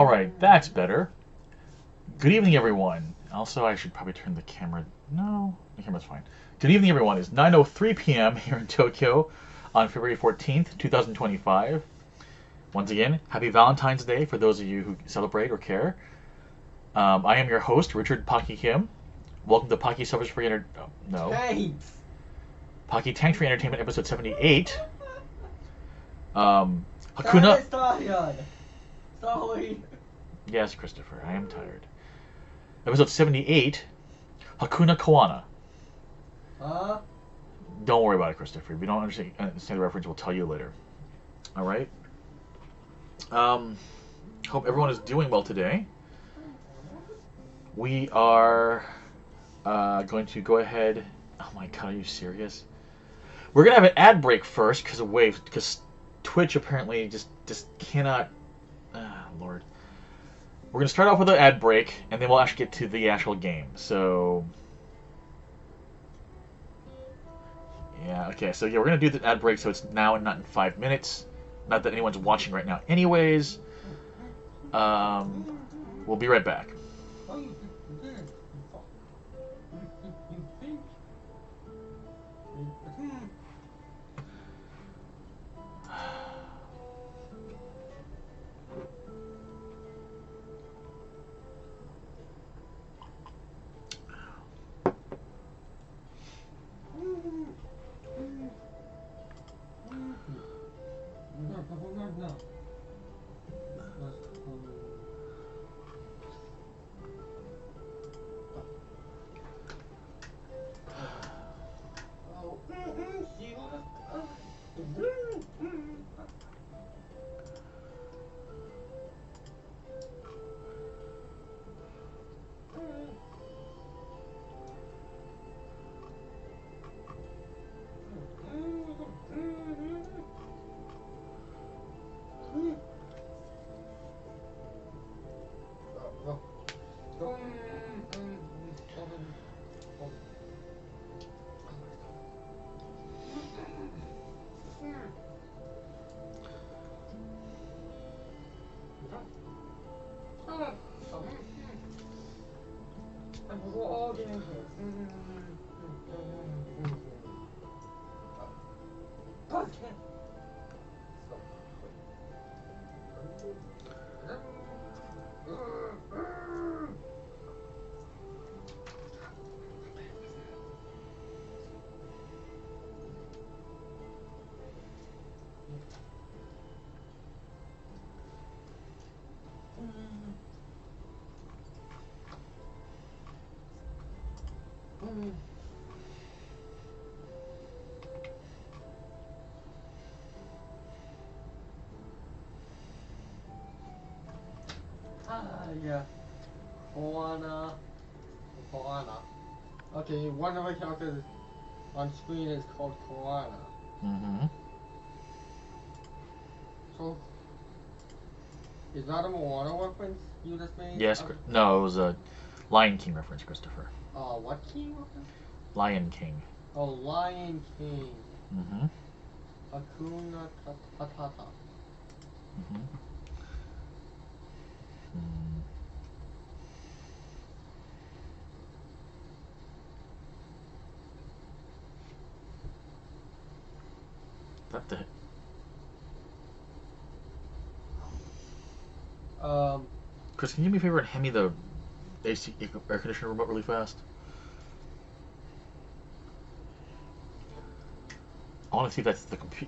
Alright, that's better. Good evening, everyone. Also, I should probably turn the camera... No, the camera's fine. Good evening, everyone. It's 9:03 p.m. here in Tokyo on February 14th, 2025. Once again, happy Valentine's Day for those of you who celebrate or care. I am your host, Richard Pocky Kim. Welcome to Pocky Service Free no. Thanks. Pocky Tank Free Entertainment, episode 78. Hakuna... Sorry. Yes, Christopher, I am tired. Episode 78, Hakuna Koana. Huh? Don't worry about it, Christopher. If you don't understand the reference, we'll tell you later. Alright? Hope everyone is doing well today. We are going to go ahead... Oh my god, are you serious? We're going to have an ad break first because of Wave, because Twitch apparently just cannot... Lord. We're going to start off with an ad break, and then we'll actually get to the actual game. So... Yeah, okay, so yeah, we're going to do the ad break so it's now and not in 5 minutes. Not that anyone's watching right now anyways. We'll be right back. Yeah. Koana. Okay, one of my characters on screen is called Koana. Mm-hmm. So, is that a Moana reference you just made? Yes, no, it was a Lion King reference, Christopher. What king reference? Lion King. Oh, Lion King. Mm-hmm. Hakuna Matata. Mm-hmm. Mm. That the... Chris, can you do me a favor and hand me the AC air conditioner remote really fast? I want to see if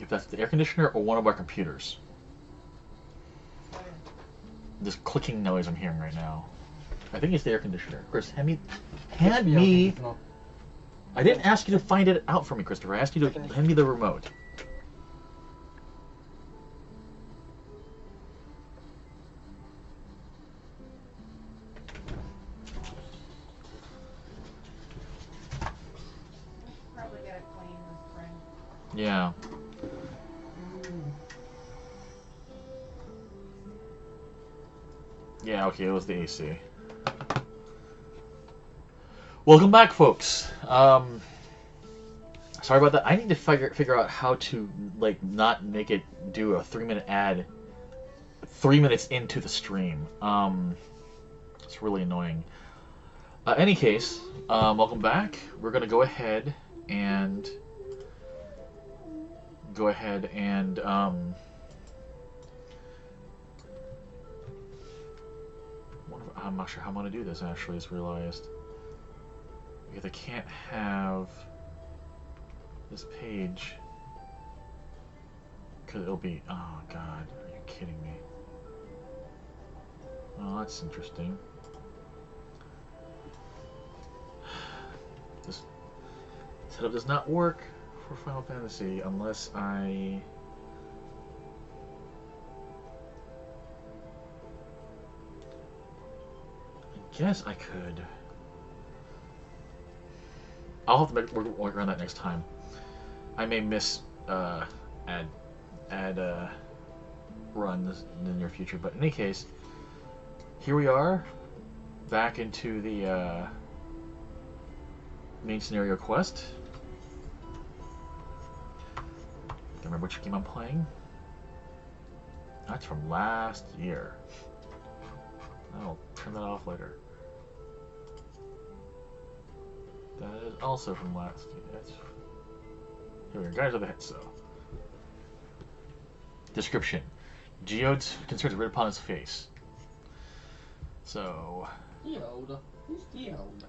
that's the air conditioner or one of our computers. This clicking noise I'm hearing right now. I think it's the air conditioner. Chris, hand me. I didn't ask you to find it out for me, Christopher. I asked you to hand me the remote. Probably get it clean this spring. Yeah. Yeah, okay, it was the AC. Welcome back, folks. Sorry about that. I need to figure out how to like not make it do a 3-minute ad 3 minutes into the stream. It's really annoying. Any case, welcome back. We're gonna go ahead and I'm not sure how I'm gonna do this. Actually, just realized because I can't have this page because it'll be. Oh God, are you kidding me? Oh, that's interesting. This setup does not work for Final Fantasy unless I guess I could. I'll have to work around that next time. I may miss ad runs in the near future, but in any case, here we are, back into the main scenario quest. Don't remember which game I'm playing. That's from last year. I'll turn that off later. That is also from last year. That's... Here we go. Guys of the Hetso. Description. Geode's concerns written upon his face. So... Geode? Who's Geode?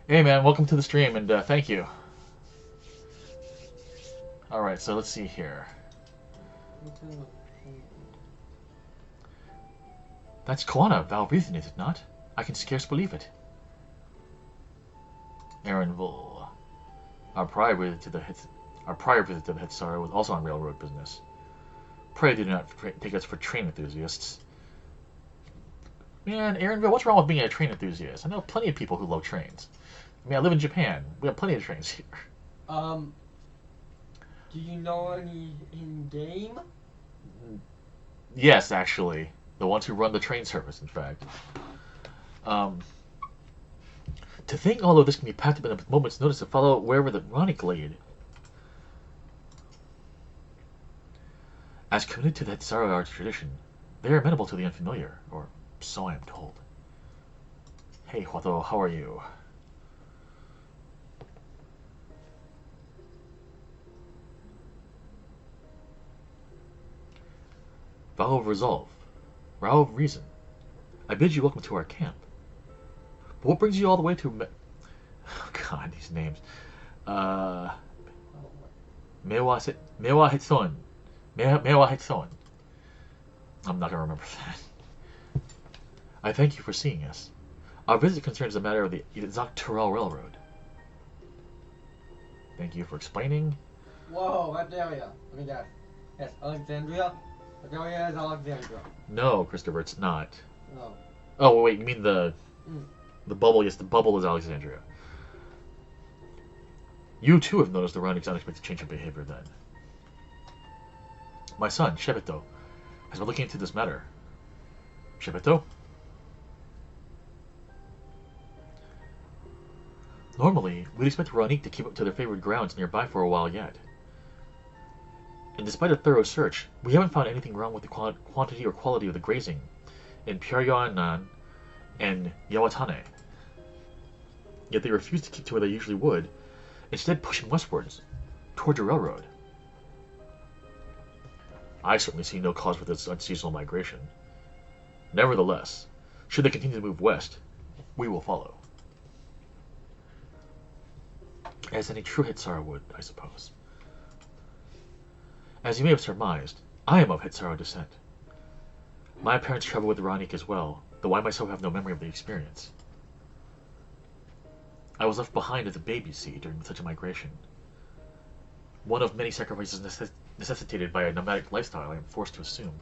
Hey man, welcome to the stream and thank you. Alright, so let's see here. That's Koana, Valreathan, is it not? I can scarce believe it. Aaronville. Our prior visit to the Hetsara was also on railroad business. Pray do not take us for train enthusiasts. Man, Aaronville, what's wrong with being a train enthusiast? I know plenty of people who love trains. I mean, I live in Japan. We have plenty of trains here. Do you know any in-game? Yes, actually. The ones who run the train service, in fact. To think all of this can be packed up in a moment's notice to follow wherever the Ronic laid. As committed to the Hetsara art tradition, they are amenable to the unfamiliar, or so I am told. Hey, Huato, how are you? Vow of resolve. Vow of reason. I bid you welcome to our camp. But what brings you all the way to oh God, these names. Mewa Hitson. Mewa Hitson. I'm not gonna remember that. I thank you for seeing us. Our visit concerns the matter of the Zaktural Railroad. Thank you for explaining. Whoa, what area? Let me guess. Yes, Alexandria? What area is Alexandria? No, Christopher, it's not. No. Oh, wait, you mean the bubble? Yes, the bubble is Alexandria. You too have noticed the Ronic's unexpected change of behavior then. My son, Shebeto, has been looking into this matter. Shebeto? Normally, we'd expect Ronique to keep up to their favorite grounds nearby for a while yet. And despite a thorough search, we haven't found anything wrong with the quantity or quality of the grazing in Pyaryanan and Yawatane. Yet they refuse to keep to where they usually would, instead pushing westwards, towards a railroad. I certainly see no cause for this unseasonal migration. Nevertheless, should they continue to move west, we will follow. As any true Hetsara would, I suppose. As you may have surmised, I am of Hetsara descent. My parents traveled with Ronique as well, though I myself have no memory of the experience. I was left behind as a baby, see, during such a migration. One of many sacrifices necessitated by a nomadic lifestyle I am forced to assume.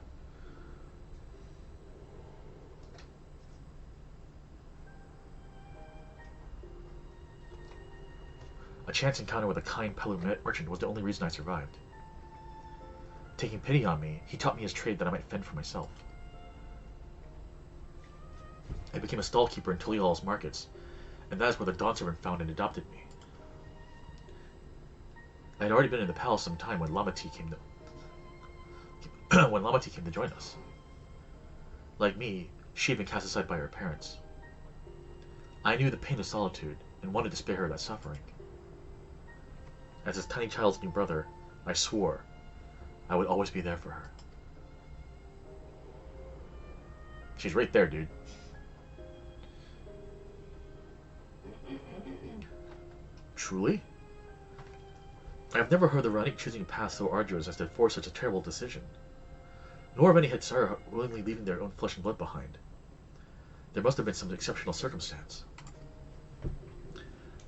A chance encounter with a kind Pelu merchant was the only reason I survived. Taking pity on me, he taught me his trade that I might fend for myself. I became a stall-keeper in Tulial's markets, and that is where the dawn servant found and adopted me. I had already been in the palace some time when Lamati came to join us. Like me, she had been cast aside by her parents. I knew the pain of solitude and wanted to spare her that suffering. As this tiny child's new brother, I swore I would always be there for her. She's right there, dude. Truly? I have never heard of Ranik choosing a path so arduous as to force such a terrible decision, nor of any Hitsara willingly leaving their own flesh and blood behind. There must have been some exceptional circumstance.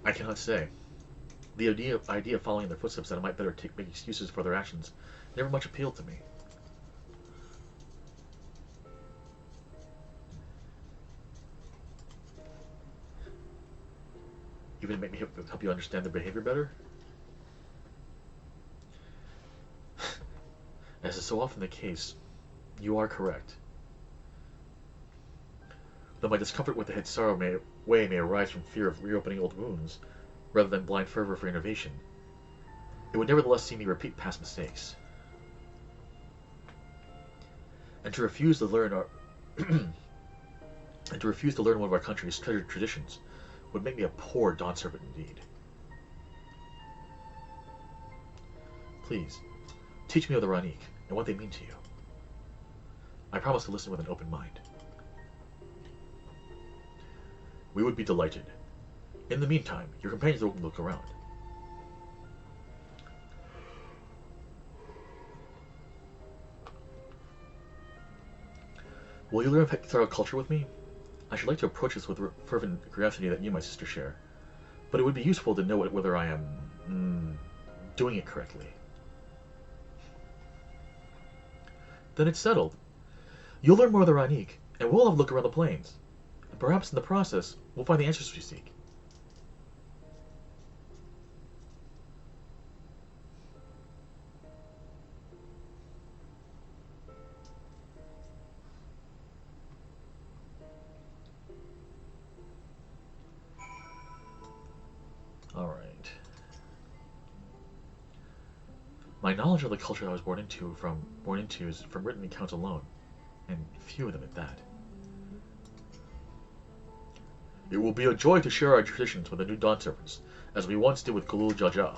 I cannot say. The idea of following in their footsteps that I might better make excuses for their actions never much appealed to me. Even to make me help you understand their behavior better? As is so often the case, you are correct. Though my discomfort with the Hitsaro may arise from fear of reopening old wounds, rather than blind fervor for innovation, it would nevertheless see me repeat past mistakes. And to refuse to learn one of our country's treasured traditions would make me a poor dawn servant indeed. Please, teach me of the Ranik and what they mean to you. I promise to listen with an open mind. We would be delighted. In the meantime, your companions will look around. Will you learn of Hexaro culture with me? I should like to approach this with fervent curiosity that you, my sister, share. But it would be useful to know whether I am doing it correctly. Then it's settled. You'll learn more of the Ranik, and we'll have a look around the plains. And perhaps in the process, we'll find the answers we seek. Alright. My knowledge of the culture I was born into is from written accounts alone, and few of them at that. It will be a joy to share our traditions with the new Dawn Servants, as we once did with Galul Jaja.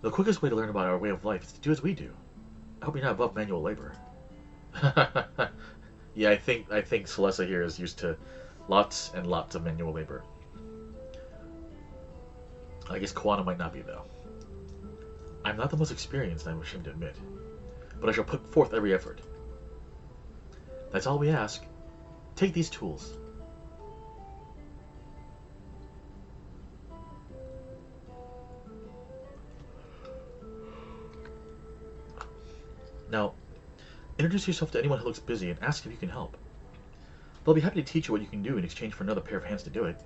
The quickest way to learn about our way of life is to do as we do. I hope you're not above manual labor. Yeah, I think Celessa here is used to lots and lots of manual labor. I guess Koana might not be, though. I'm not the most experienced, I'm ashamed to admit, but I shall put forth every effort. That's all we ask. Take these tools. Now, introduce yourself to anyone who looks busy and ask if you can help. They'll be happy to teach you what you can do in exchange for another pair of hands to do it.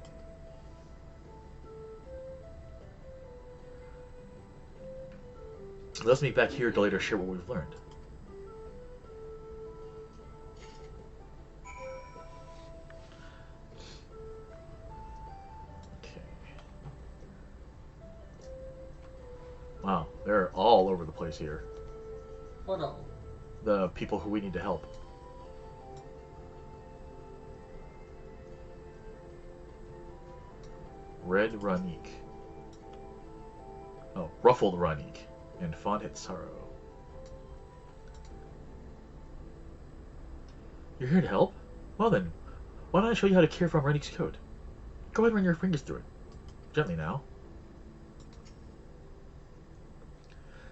Let's meet back here to later share what we've learned. Okay. Wow, they're all over the place here. What all? The people who we need to help. Red Ranik. Oh, Ruffled Ranik. And Fond Hitsaro. You're here to help? Well then, why don't I show you how to care for Ranik's coat? Go ahead and run your fingers through it. Gently now.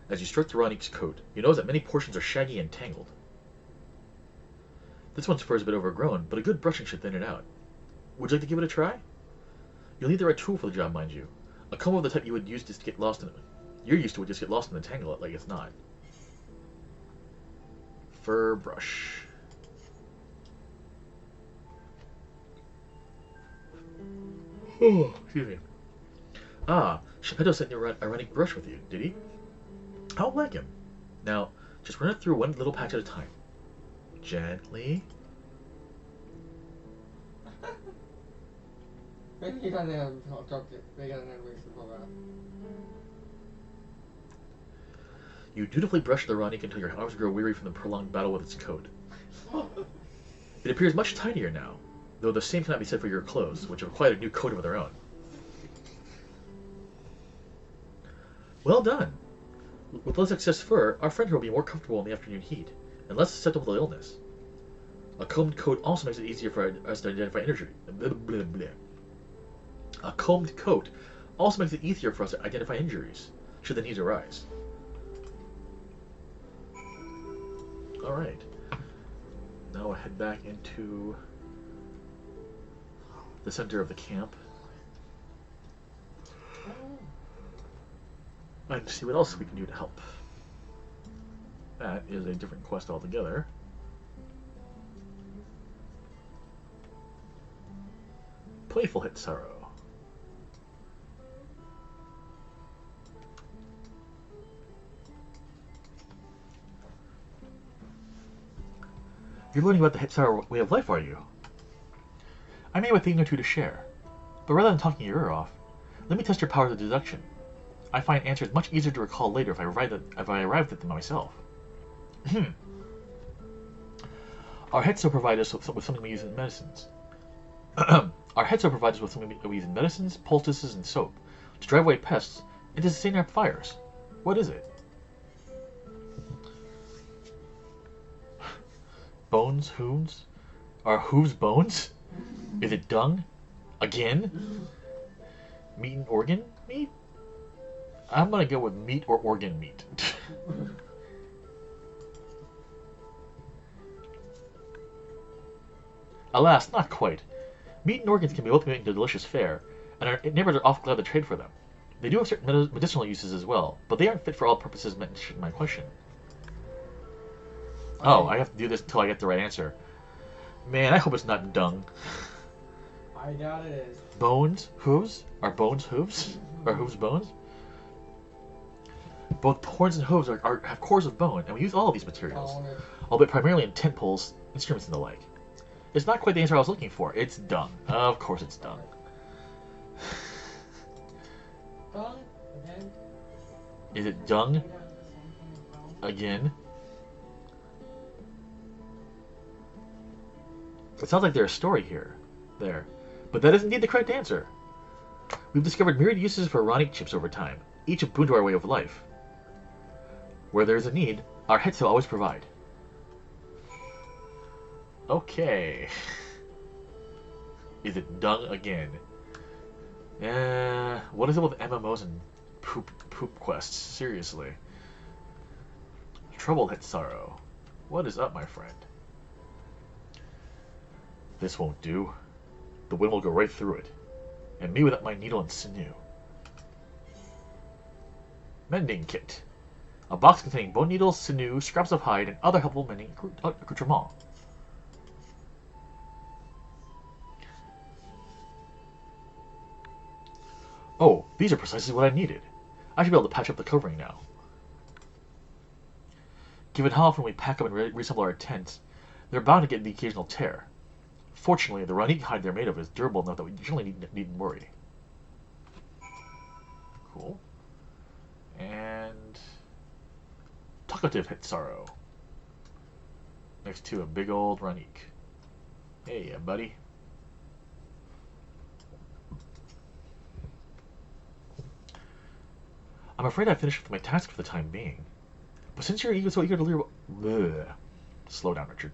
As you stroke the Ranik's coat, you notice that many portions are shaggy and tangled. This one's fur is a bit overgrown, but a good brushing should thin it out. Would you like to give it a try? You'll need the right tool for the job, mind you. A comb of the type you would use to get lost in it. You're used to it, just get lost in the tangle like it's not. Fur brush. Oh, excuse me. Ah, Shepeto sent you a Ranik brush with you, did he? I don't like him. Now, just run it through one little patch at a time. Gently. You dutifully brush the Ranik until your arms grow weary from the prolonged battle with its coat. It appears much tidier now, though the same cannot be said for your clothes, which have quite a new coat of their own. Well done! With less excess fur, our friend here will be more comfortable in the afternoon heat, and less susceptible to illness. A combed coat also makes it easier for us to identify injury. A combed coat also makes it easier for us to identify injuries, should the need arise. Alright. Now we'll head back into the center of the camp and see what else we can do to help. That is a different quest altogether. Playful Hitsaro. You're learning about the Hitsaro way of life, are you? I may have a thing or two to share, but rather than talking your ear off, let me test your powers of deduction. I find answers much easier to recall later if I arrived at them myself. Our Hetso provides us with something we use in medicines. Our Hetso provides us with something we use in medicines, poultices, and soap to drive away pests and to sustain our fires. What is it? Bones, hooves? Are hooves bones? Is it dung? Again? Meat and organ meat? I'm gonna go with meat or organ meat. Alas, not quite. Meat and organs can be both made into delicious fare, and our neighbors are often glad to trade for them. They do have certain medicinal uses as well, but they aren't fit for all purposes mentioned in my question. Oh, I have to do this until I get the right answer. Man, I hope it's not dung. I doubt it is. Bones? Hooves? Are bones hooves? Are hooves bones? Both horns and hooves have cores of bone, and we use all of these materials, albeit primarily in tent poles, instruments, and the like. It's not quite the answer I was looking for. It's dung. Of course it's dung. Dung? Again? Is it dung? Again? It sounds like there's a story here. There. But that is indeed the correct answer. We've discovered myriad uses for Ronic chips over time, each a boon to our way of life. Where there is a need, our Hetso always provide. Okay. Is it dung again? What is it with MMOs and poop quests? Seriously. Trouble Hitsaro. What is up, my friend? This won't do. The wind will go right through it, and me without my needle and sinew. Mending kit. A box containing bone needles, sinew, scraps of hide, and other helpful mending accoutrements. Oh, these are precisely what I needed. I should be able to patch up the covering now. Given how often we pack up and reassemble our tents, they're bound to get the occasional tear. Fortunately, the Ronique hide they're made of is durable enough that we generally needn't worry. Cool. And talkative Hitsaro. Next to a big old Ronique. Hey, buddy. I'm afraid I've finished with my task for the time being. But since you're so eager to learn... Bleh. Slow down, Richard.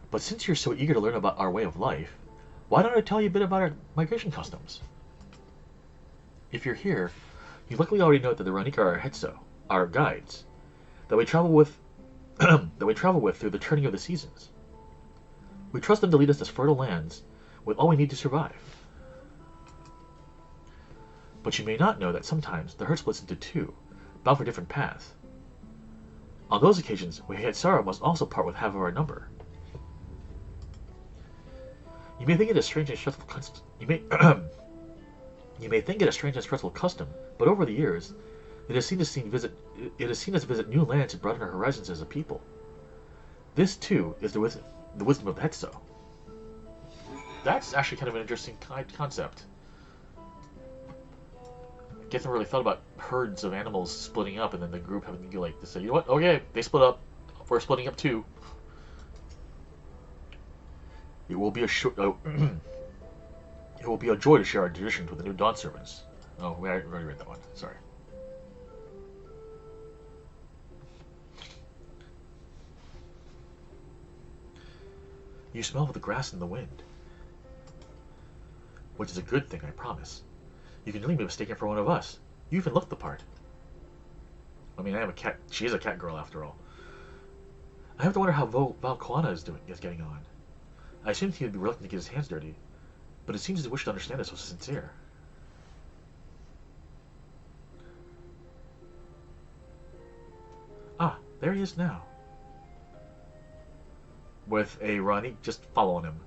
But since you're so eager to learn about our way of life, why don't I tell you a bit about our migration customs? If you're here, you likely already know that the Ronique are our Hetso, our guides, that we travel with through the turning of the seasons. We trust them to lead us to fertile lands with all we need to survive. But you may not know that sometimes the herd splits into two, bound for different paths. On those occasions, we Hetsaro must also part with half of our number. You may think it a strange and stressful custom. You may think it a strange and stressful custom, but over the years, it has seen us visit new lands and broaden our horizons as a people. This too is the wisdom of the Hetso. That's actually kind of an interesting concept. guess I never really thought about herds of animals splitting up and then the group having to like to say, you know what? Okay, they split up. We're splitting up too. It will be a it will be a joy to share our traditions with the new Dawn servants. Oh, I already read that one. Sorry. You smell the grass and the wind, which is a good thing, I promise. You can really be mistaken for one of us. You even look the part. I mean, I am a cat. She is a cat girl after all. I have to wonder how Koana is getting on. I assumed he would be reluctant to get his hands dirty, but it seems his wish to understand us was sincere. Ah, there he is now. With a Ronnie just following him.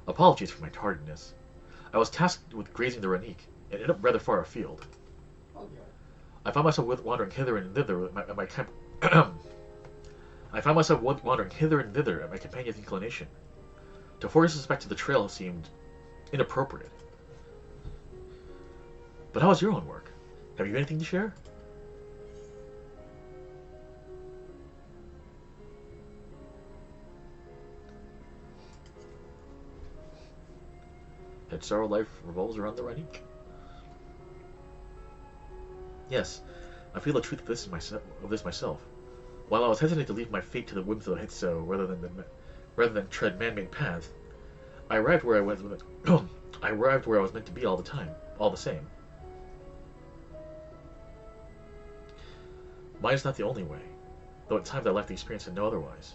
Apologies for my tardiness. I was tasked with grazing the Ranique, and ended up rather far afield. I found myself wandering hither and thither at my camp. I found myself wandering hither and thither at my companion's inclination. To force us back to the trail seemed inappropriate. But how was your own work? Have you anything to share? That sorrow life revolves around the Ranique. Yes, I feel the truth of this myself. While I was hesitant to leave my fate to the whims of the Hitso rather than tread man-made paths, I arrived where I was I arrived where I was meant to be all the same. Mine is not the only way, though at times I lack the experience to know otherwise.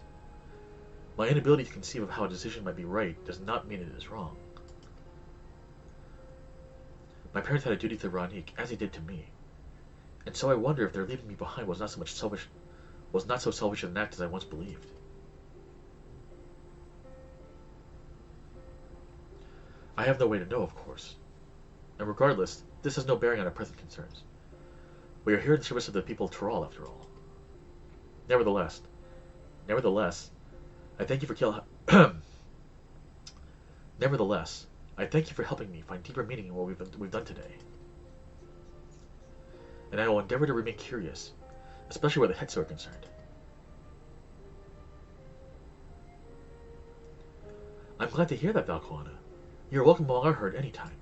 My inability to conceive of how a decision might be right does not mean it is wrong. My parents had a duty to Ranique, as they did to me, and so I wonder if their leaving me behind was not so selfish an act as I once believed. I have no way to know, of course, and regardless, this has no bearing on our present concerns. We are here in service of the people of Toral, after all. Nevertheless, I thank you for Nevertheless, I thank you for helping me find deeper meaning in what we've done today. And I will endeavor to remain curious, especially where the Hetso are concerned. I'm glad to hear that, Koana. You're welcome among our herd anytime.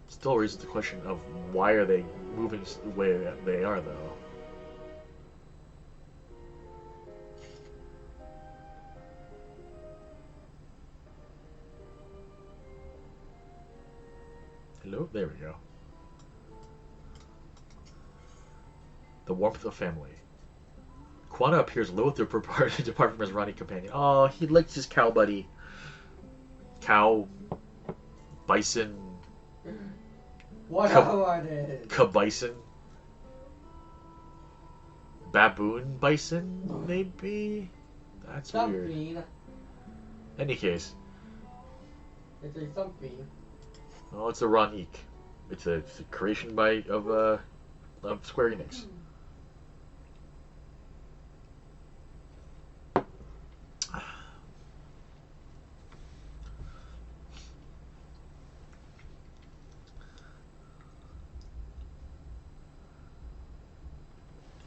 Still raises the question of why are they moving the way that they are, though. Hello? There we go. The warmth of family. Koana appears loath to depart from his Ranique companion. Oh, he likes his cow buddy. Cow. Bison. Whatever it is. Kabison. Baboon bison, maybe? That's weird. Something. Any case. It's a something. Oh, it's a Ranique. It's a creation of Square Enix.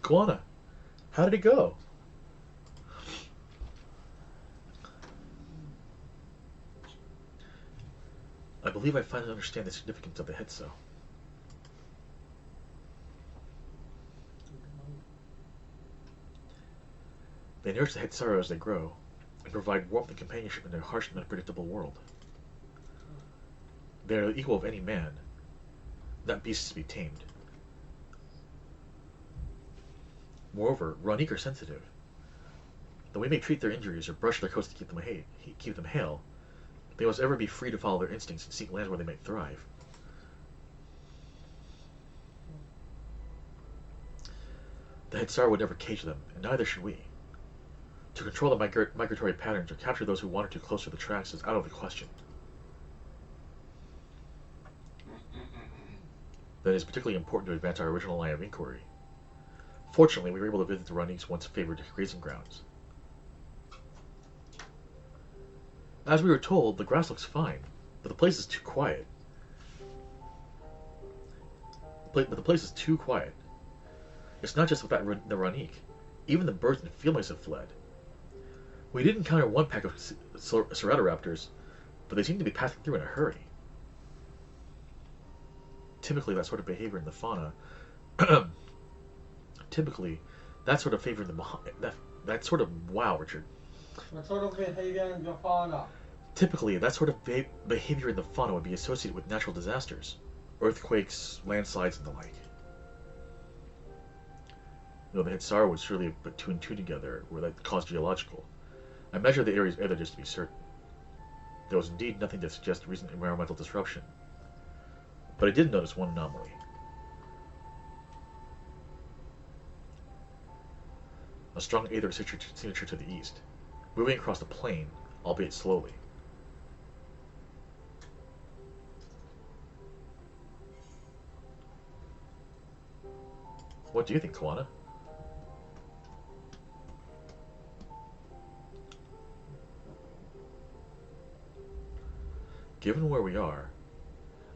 Koana, how did it go? I believe I finally understand the significance of the Hetso. They nourish the Hetsaro as they grow, and provide warmth and companionship in a harsh and unpredictable world. They are the equal of any man, not beasts to be tamed. Moreover, Ranique are sensitive. Though we may treat their injuries or brush their coats to keep them hale, they must ever be free to follow their instincts and seek lands where they might thrive. The Hetsar would never cage them, and neither should we. To control the migratory patterns or capture those who wander too close to the tracks is out of the question. that is particularly important to advance our original line of inquiry. Fortunately, we were able to visit the Ranique's once favored grazing grounds. As we were told, the grass looks fine, but the place is too quiet. But the place is too quiet. It's not just about the Ranique. Even the birds and field mice have fled. We did encounter one pack of Ceratopraptors, but they seem to be passing through in a hurry. Typically, that sort of behavior in the fauna. Typically, that sort of favor in the that sort of wow, Richard. What sort of behavior in the fauna? Typically, that sort of behavior in the fauna would be associated with natural disasters, earthquakes, landslides, and the like. You know, the Hitsara was surely but two and two together, were that caused geological. I measured the area's weather just to be certain. There was indeed nothing to suggest recent environmental disruption. But I did notice one anomaly. A strong aether signature to the east, moving across the plain, albeit slowly. What do you think, Koana? Given where we are,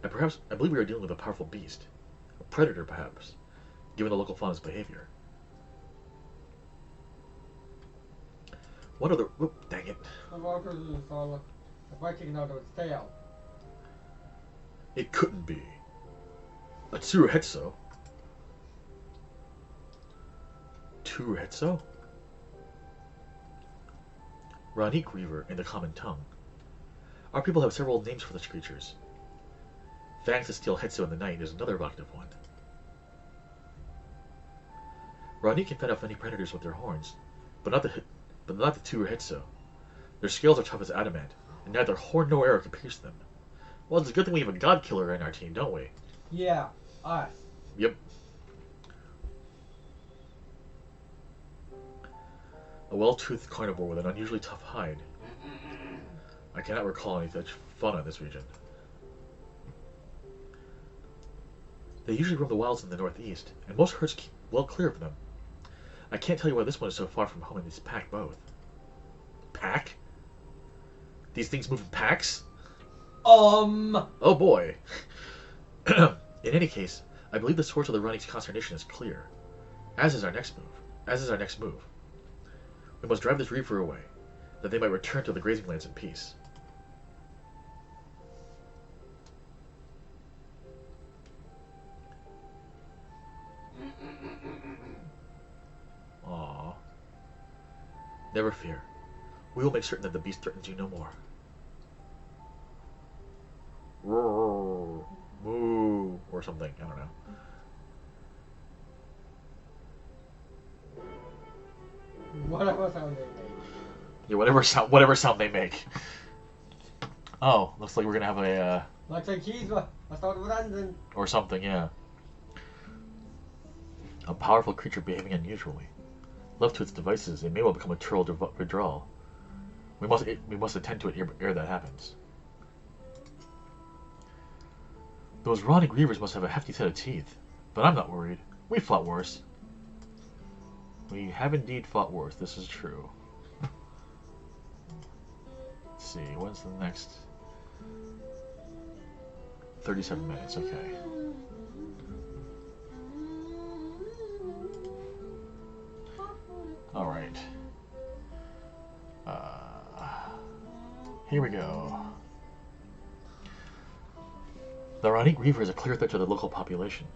I believe we are dealing with a powerful beast. A predator, perhaps, given the local fauna's behavior. What other... Whoop, dang it. The walkers are biting out of its tail. It couldn't be. A Tsuruhetsu? Tsuruhetsu? Ranique Reaver in the common tongue. Our people have several names for such creatures. Fangs that steal Hetsu in the night is another evocative one. Ranique can fend off many predators with their horns, but not the Tsuruhetsu. Their scales are tough as adamant, and neither horn nor arrow can pierce them. Well, it's a good thing we have a god killer in our team, don't we? Yeah, us. Yep. A well-toothed carnivore with an unusually tough hide. I cannot recall any such fauna in this region. They usually roam the wilds in the northeast, and most herds keep well clear of them. I can't tell you why this one is so far from home in this pack both. Pack? These things move in packs? Oh boy. In any case, I believe the source of the Ranique's consternation is clear. As is our next move. We must drive this reaver away, that they might return to the grazing lands in peace. Aww. Never fear. We will make certain that the beast threatens you no more. Roar, moo, or something. I don't know. Whatever sound they make. Yeah, whatever sound they make. Oh, looks like we're gonna have a Like the keys were start running. or something, yeah. A powerful creature behaving unusually. Left to its devices, it may well become a turtle withdrawal. We must attend to it ere that happens. Those Ranique Reavers must have a hefty set of teeth, but I'm not worried. We fought worse. We have indeed fought worse, this is true. Let's see, when's the next... 37 minutes, okay. Alright. Here we go. The Ranique Reaver is a clear threat to the local population.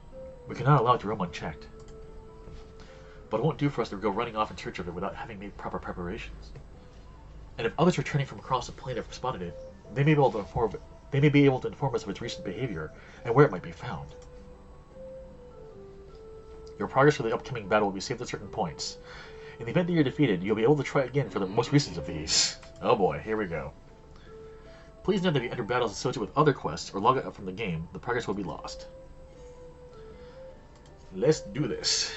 We cannot allow it to roam unchecked. But it won't do for us to go running off in search of it without having made proper preparations. And if others returning from across the plain have spotted it, they may be able to inform us of its recent behavior and where it might be found. Your progress for the upcoming battle will be saved at certain points. In the event that you're defeated, you'll be able to try again for the most recent of these. Oh boy, here we go. Please note that if you enter battles associated with other quests or log out from the game, the progress will be lost. Let's do this.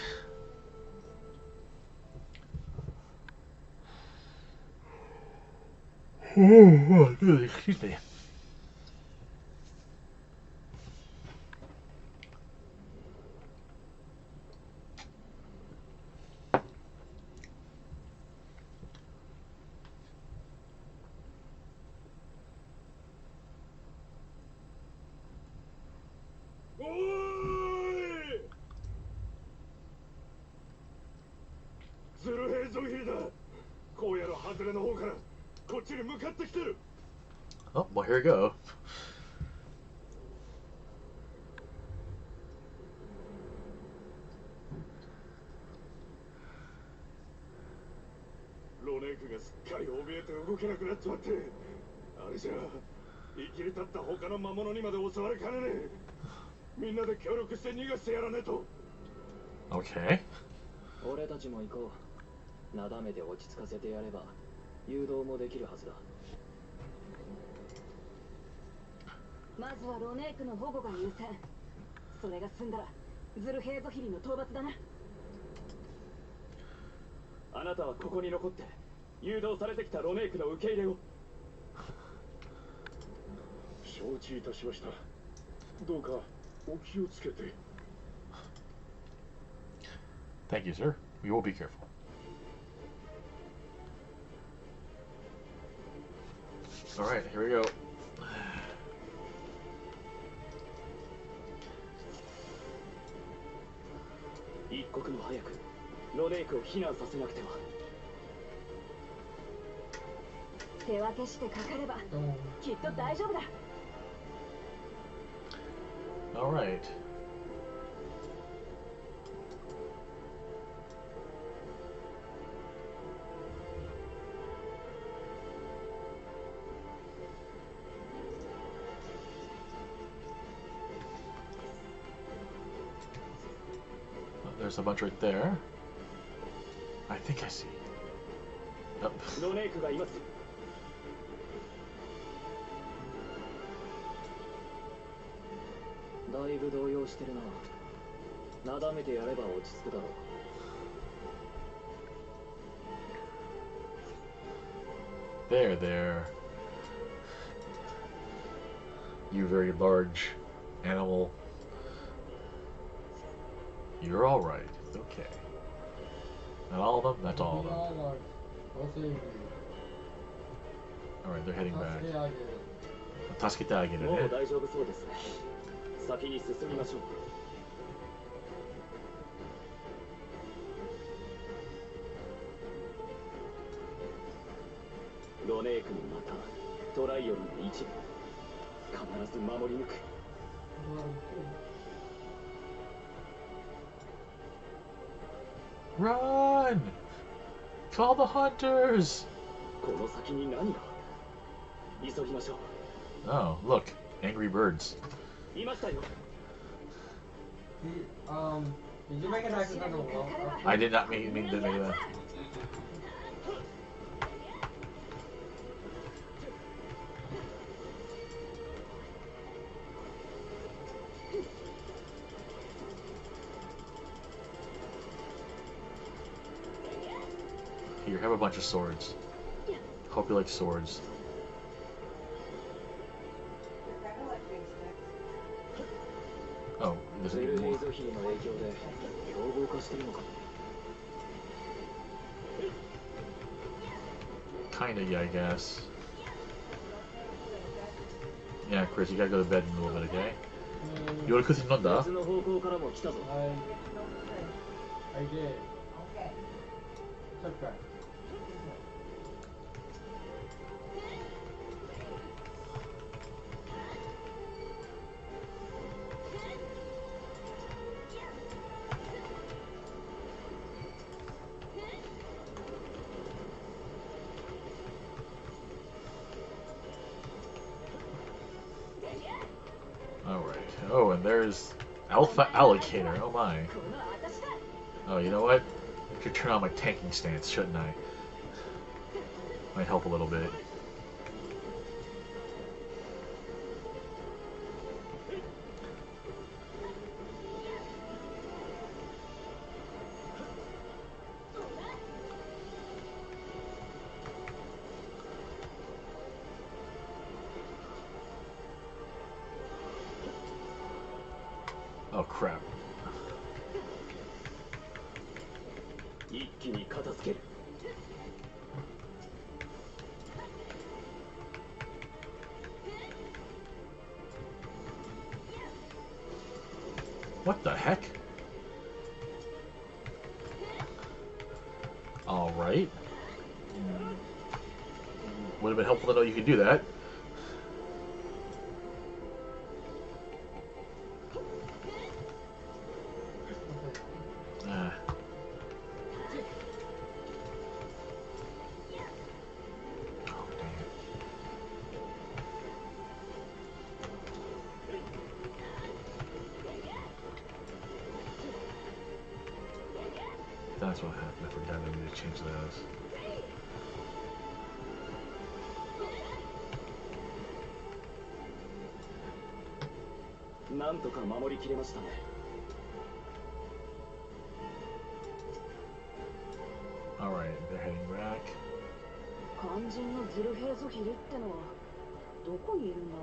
Oh, excuse me. 方からこっちに向かってきてる。 Oh, well, here we go. ロネークがすっかり怯えて動けなくなっちまって、あれじゃ生きり立った他の魔物にまで襲われかねねえ。みんなで協力して逃がしてやらねえと。 Okay. 俺たちも行こう。なだめて落ち着かせてやれば誘導もできるはずだ。まずはロネークの保護が優先。それが済んだらズルヘーゾヒリの討伐だな。あなたはここに残って誘導されてきたロネークの受け入れを。承知いたしました。どうかお気をつけて。 Thank you, sir. We will be careful. Alright, here we go. 一刻も早くロネークを避難させなくては。手分けしてかかればきっと大丈夫だ。 Alright. There's a bunch right there. I think I see. Yep. ロネークがいます。だいぶ動揺してるな。なだめてやれば落ち着くだろう。 There, there. You very large animal. You're alright. It's okay. Not all of them? That's all of them. Alright, they're heading back. 助けてあげるね。もう大丈夫そうですね。先に進みましょう。ロネークもまたトライオルの一部。必ず守り抜く。Run! Call the hunters! この先に何が？急ぎましょう。 Oh, look. Angry birds. いましたよ。 Did you make an accidental roll? I did not mean to make that. Here, have a bunch of swords. Hope you like swords. Oh, there's ゼ a ルヘ more. イゾヒーの影響で凶暴化してるのか。 Kinda, yeah, I guess. Yeah, Chris, you gotta go to bed in a little bit, okay? You wanna cook some nanda? 別の方向からも来たぞ。 I did. Okay. It's okay. Alright. Oh, and there's Alpha Alligator. Oh my. この私だ。 Oh, you know what? I should turn on my tanking stance, shouldn't I? Might help a little bit. Oh crap. 一気に片付ける。 What the heck? Alright. Would have been helpful to know you could do that. Ah. Oh, dang it. That's what happened. I forgot I needed to change those. Alright, they're heading back. 肝心のズルヘーゾヒルってのはどこにいるんだ？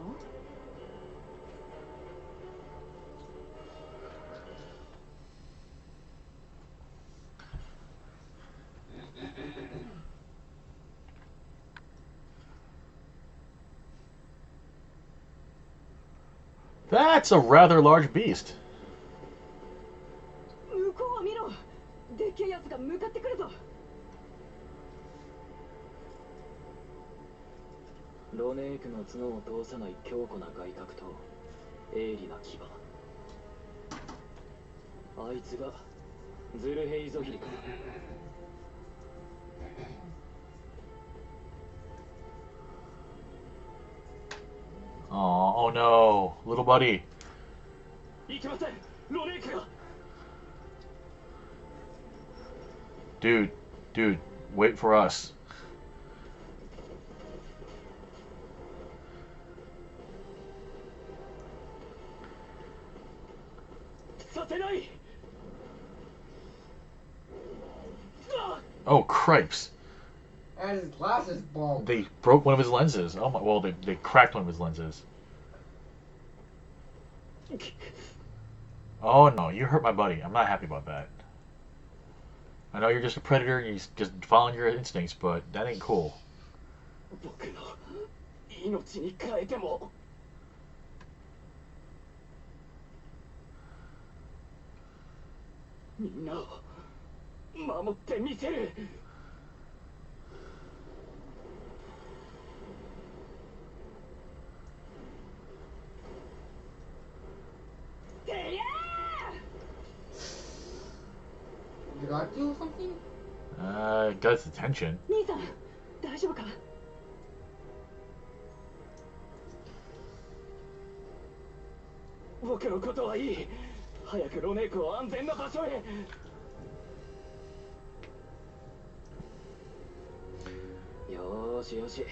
That's a rather large beast. 向こうを見ろ。でっけえやつが向かってくるぞ。ロネークの角を通さない強固な外角と鋭利な牙。あいつがズルヘイゾヒリか。Oh no, little buddy. いけません。ロネークが。Dude, wait for us. させない。Oh, cripes. And his glasses broke. They broke one of his lenses. Oh my, well, they cracked one of his lenses. Oh no, you hurt my buddy. I'm not happy about that. I know you're just a predator and you're just following your instincts, but that ain't cool. 僕の命に変えても。みんなを守ってみせる。Did I do something? Got his attention. 兄さん、大丈夫か？僕のことはいい。早くロネークを安全な場所へ。よしよし。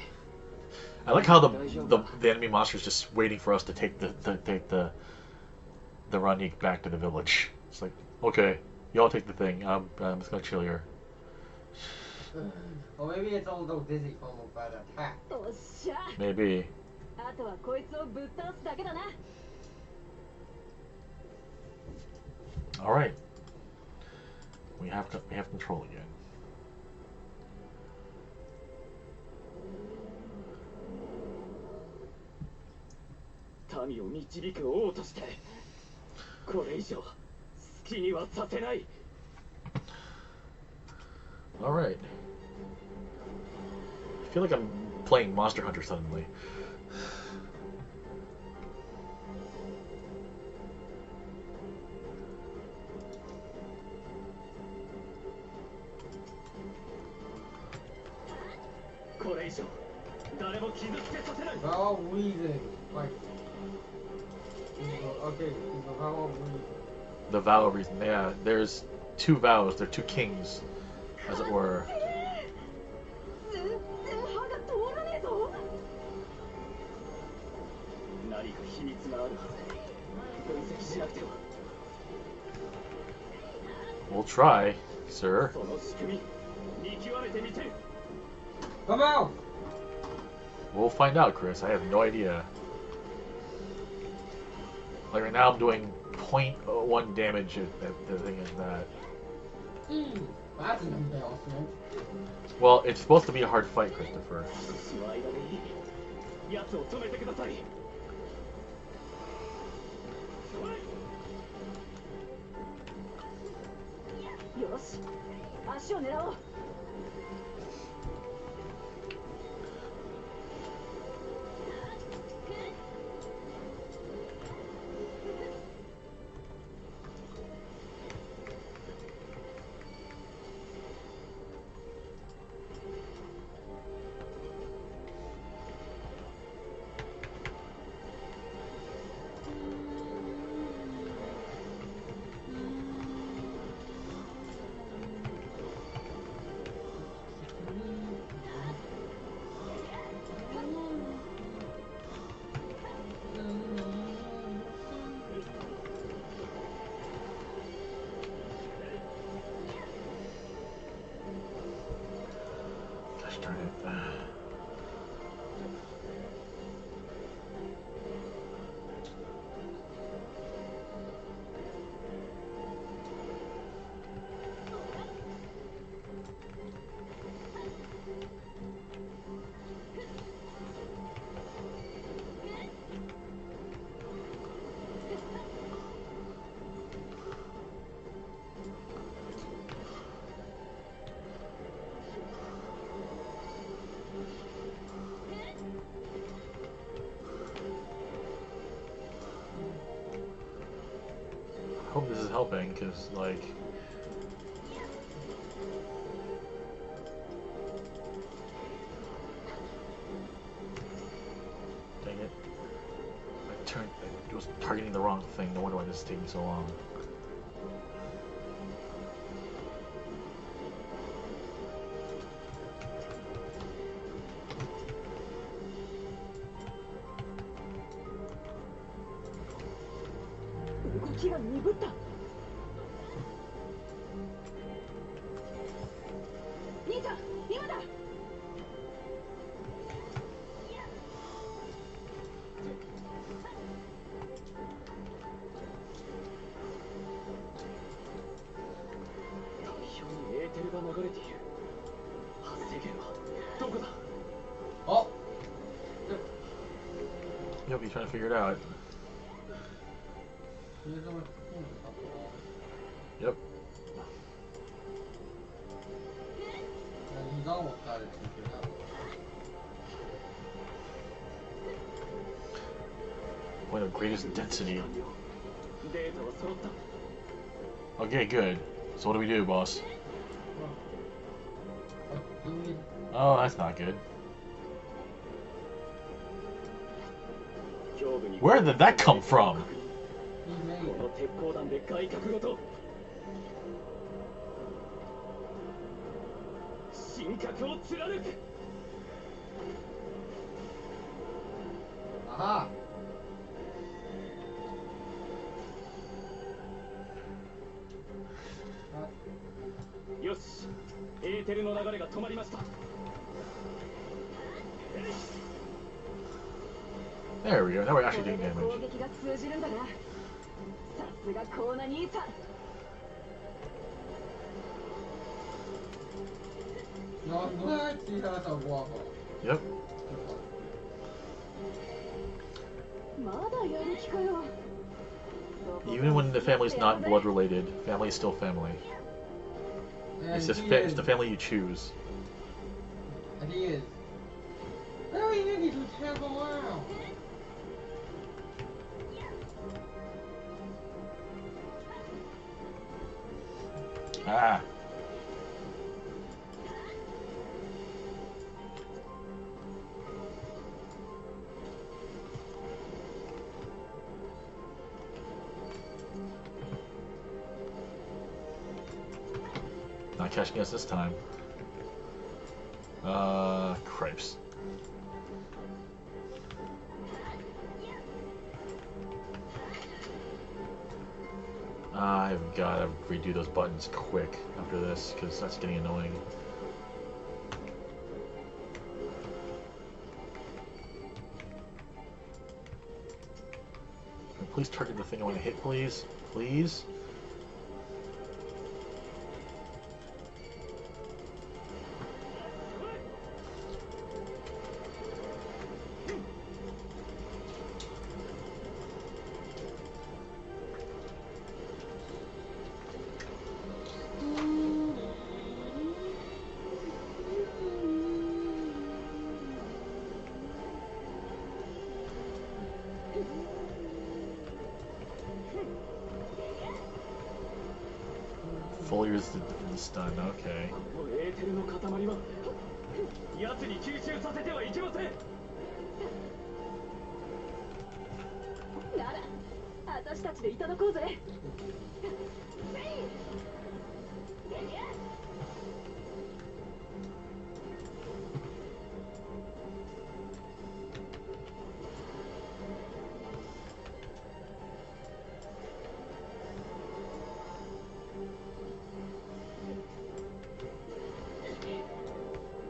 I like how the enemy monster is just waiting for us to take the Ranik back to the village. It's like, okay, y'all take the thing. I'm just gonna chill here. Or maybe it's all those dizzy from a bad attack. おっしゃ。 Maybe. あとはこいつをぶっ倒すだけだな。 All right. We have control again. 民を導く王としてこれ以上好きにはさせない。 All right. I feel like I'm playing Monster Hunter suddenly. Vowel reason. Like. Okay, the vowel reason. The vow reason. Yeah, there's two vows. They're two kings, as it were. 全然歯が通らねえぞ。何か秘密があるはず。分析しなくては。 We'll try, sir. その仕組み見極めてみせる。 Come out! We'll find out, Chris. I have no idea. Like right now, I'm doing 0.1 damage at the thing is that. That's an embarrassment. Well, it's supposed to be a hard fight, Christopher. その間に奴を止めてください。 よし、足を狙おう。hope this is helping, because, like... Dang it. I was targeting the wrong thing. No wonder why this is taking so long. Oh! Yep, he's trying to figure it out. Yep. He's almost got it figured out. Point of greatest density. データは揃った。 Okay, good. So what do we do, boss? You need Oh, that's not good. Where did that come from? he こ made の it. 鉄砲弾で外角ごと神格を貫く。 Aha! よし、エーテルの流れが止まりました。 There we go. Now we're actually doing 攻 damage. 撃が通じるんだな。さすがコーナ兄さん。 No, no, he has a waffle. Yep. まだやる気かよ。 Even when the family's not blood related, family is still family. And It's just he it's is, the family you choose. and he is very easy to tap around. Ah. Not catching us this time. Cripes. I've got to redo those buttons quick after this, because that's getting annoying. Please target the thing I want to hit, please. Please. Fully resisted the stun, okay. このエーテルの塊は奴に吸収させてはいけません。なら、私たちでいただこうぜ。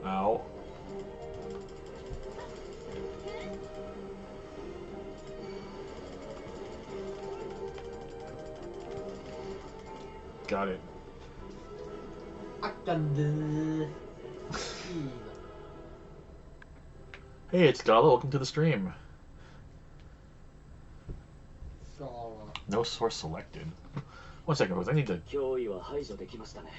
Ow. Got it. Akande. Hey, it's Gala. Welcome to the stream. So, No source selected. One second, boys. I need to. 脅威は排除できましたね。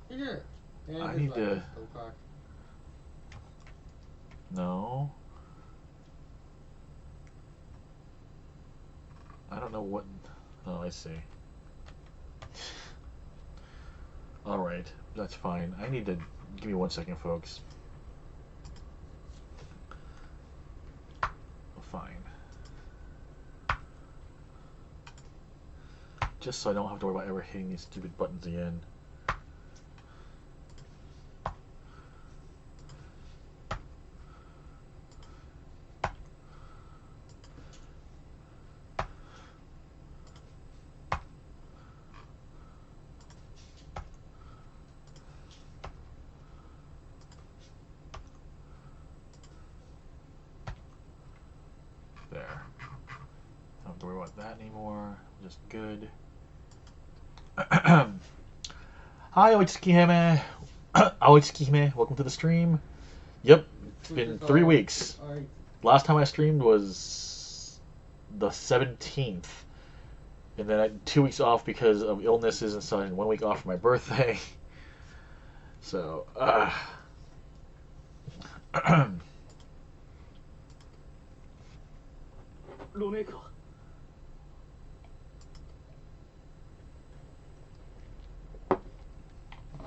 he did. And I his need to- weapons, okay. No. I don't know what. Oh, I see. Alright, that's fine. I need to. Give me 1 second, folks. Fine. Just so I don't have to worry about ever hitting these stupid buttons again. There. Don't have to worry about that anymore. Just good. Hi, Oitsuki-hime. Oitsuki-hime, welcome to the stream. Yep, it's been 3 weeks. Alright. Last time I streamed was the 17th. And then I had 2 weeks off because of illnesses and so, and 1 week off for my birthday. So,ロネか。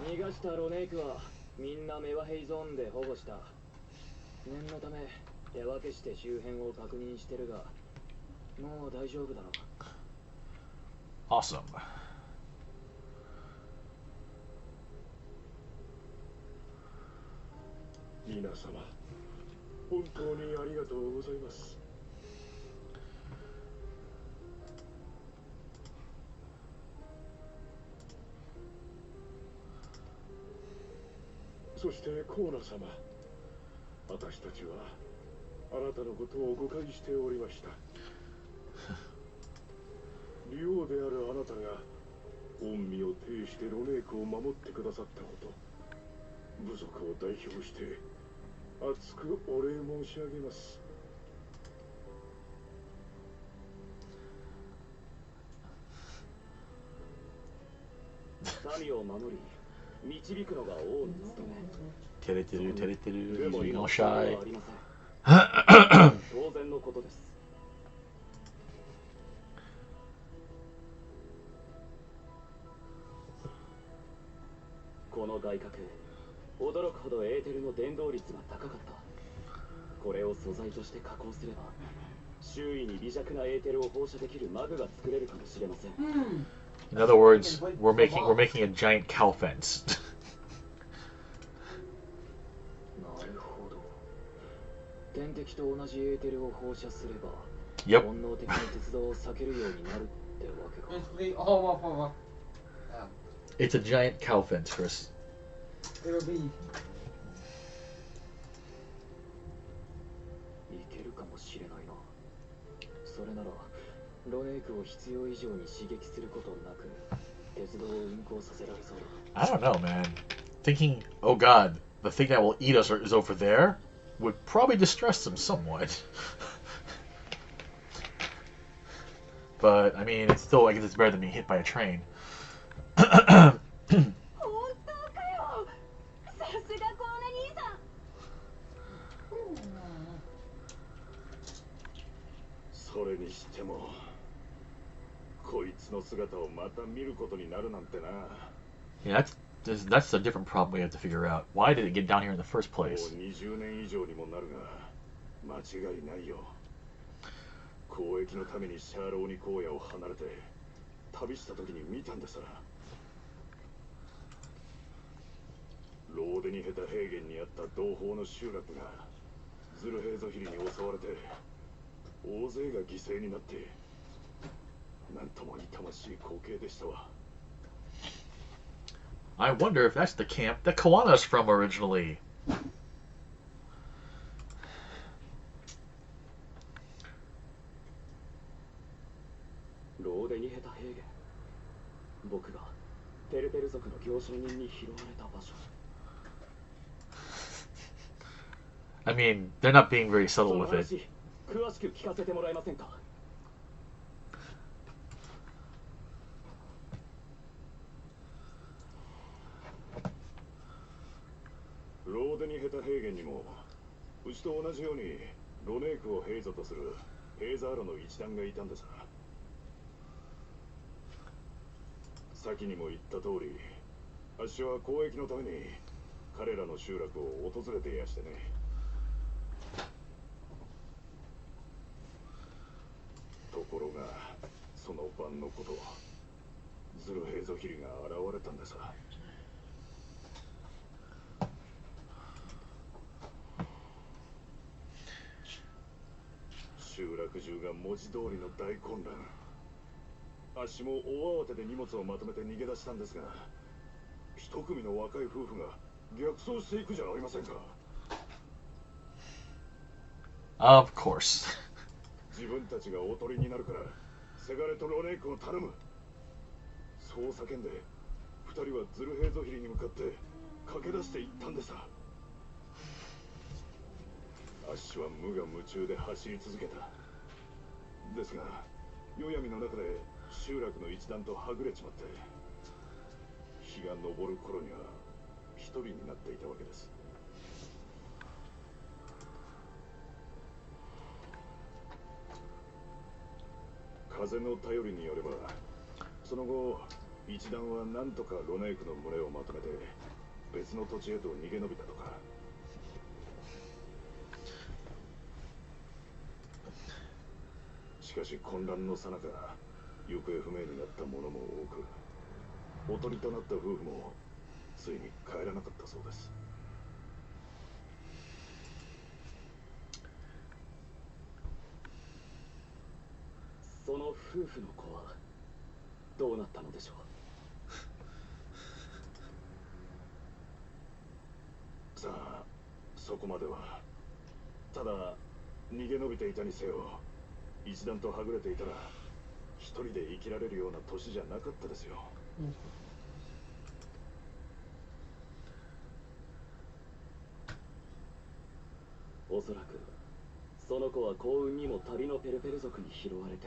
逃がしたロネークはみんなメワヘイゾーンで保護した。念のため手分けして周辺を確認してるが、もう大丈夫だろう。awesome. 皆様、本当にありがとうございます。そしてコーナ様、私たちはあなたのことを誤解しておりました。竜王であるあなたが恩義を呈してロネークを守ってくださったこと、部族を代表して厚くお礼申し上げます。民を守り導くのが王の務め。照れてる、照れてる。でも He's 今 being all それは shy. ありません。当然のことです。この外角、驚くほどエーテルの伝導率が高かった。これを素材として加工すれば、周囲に微弱なエーテルを放射できるマグが作れるかもしれません。In other words, we're making a giant cow fence. なるほど。天敵と同じエーテルを放射すれば、Yep. 本能的に鉄道を避けるようになるってわけか。 Basically, all of them. It's a giant cow fence, Chris. It'll be. いけるかもしれないな。それならロネークを必要以上に刺激することなく鉄道を運行させられそうだ。 I don't know, man. Thinking, oh god, the thing that will eat us is over there would probably distress them somewhat. But, I mean, it's still, I guess it's better than being hit by a train. 本当かよ。さすがコーナ兄さん。それにしてもこいつの姿をまた見ることになるなんてな。 Yeah, that's a different problem we have to figure out. Why did it get down here in the first もう place? 20年以上にもなるが間違いないよ。交易のためにシャーローニ荒野を離れて旅した時に見たんですら。ローデニヘタ平原にあった同胞の集落がズルヘイゾヒリに襲われて大勢が犠牲になって、なんとも痛ましい光景でしたわ。 I wonder if that's the camp that Koana's from originally. ローデニヘタ平原。僕がテルテル族の行商人に拾われた場所。 I mean, they're not being very そ subtle の with it. 話、詳しく聞かせてもらえませんか。ローデニヘタ平原にもうちと同じようにロネークをヘイゾとするヘイザーロの一団がいたんです。先にも言った通り、あっしは交易のために彼らの集落を訪れていやしてね。ところがその晩のこと、ズルヘイゾヒリが現れたんです。集落中が文字通りの大混乱。あっしも大慌てで荷物をまとめて逃げ出したんですが、一組の若い夫婦が逆走していくじゃありませんか。Of course. 自分たちがおとりになるからせがれとロネークを頼む、そう叫んで二人はズルヘイゾヒリに向かって駆け出していったんです。あっしは無我夢中で走り続けた。ですが夜闇の中で集落の一団とはぐれちまって、日が昇る頃には一人になっていたわけです。風の頼りによれば、その後一団は何とかロネークの群れをまとめて別の土地へと逃げ延びたとか。しかし混乱の最中、行方不明になった者も多く、おとりとなった夫婦もついに帰らなかったそうです。その夫婦の子はどうなったのでしょさあ、そこまでは。ただ逃げ延びていたにせよ、一団とはぐれていたら一人で生きられるような年じゃなかったですよ。う。おそらくその子は幸運にも旅のペルペル族に拾われて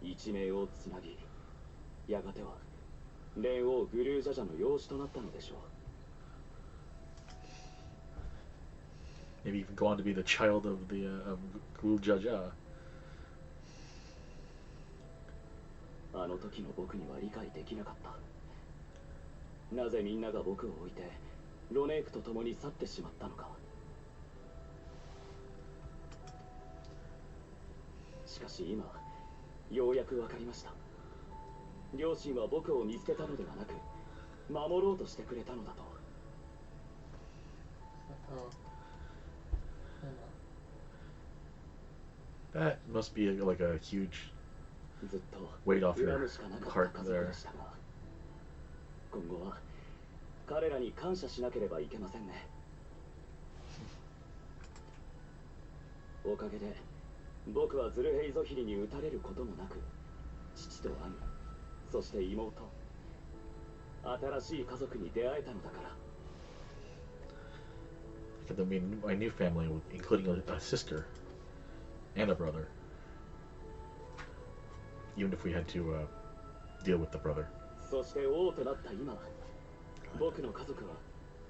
一命をつなぎ、やがては霊王グルージャジャの養子となったのでしょう。Maybe even go on to be the child of the Gul Jaja. あの時の僕には理解できなかった。なぜみんなが僕を置いてロネークと共に去ってしまったのか。しかし今ようやく分かりました。両親は僕を見捨てたのではなく守ろうとしてくれたのだと。That must be like a huge ずっと weight off 恨 your むしかなかった heart 家族 there. でしたが、今後は彼らに感謝しなければいけませんね。おかげで僕はズルヘイゾヒリに撃たれることもなく、父と兄、そして妹、新しい家族に出会えたのだから。I mean, my new family, including a sister and a brother. Even if we had to deal with the brother. そして王となった今、僕の家族は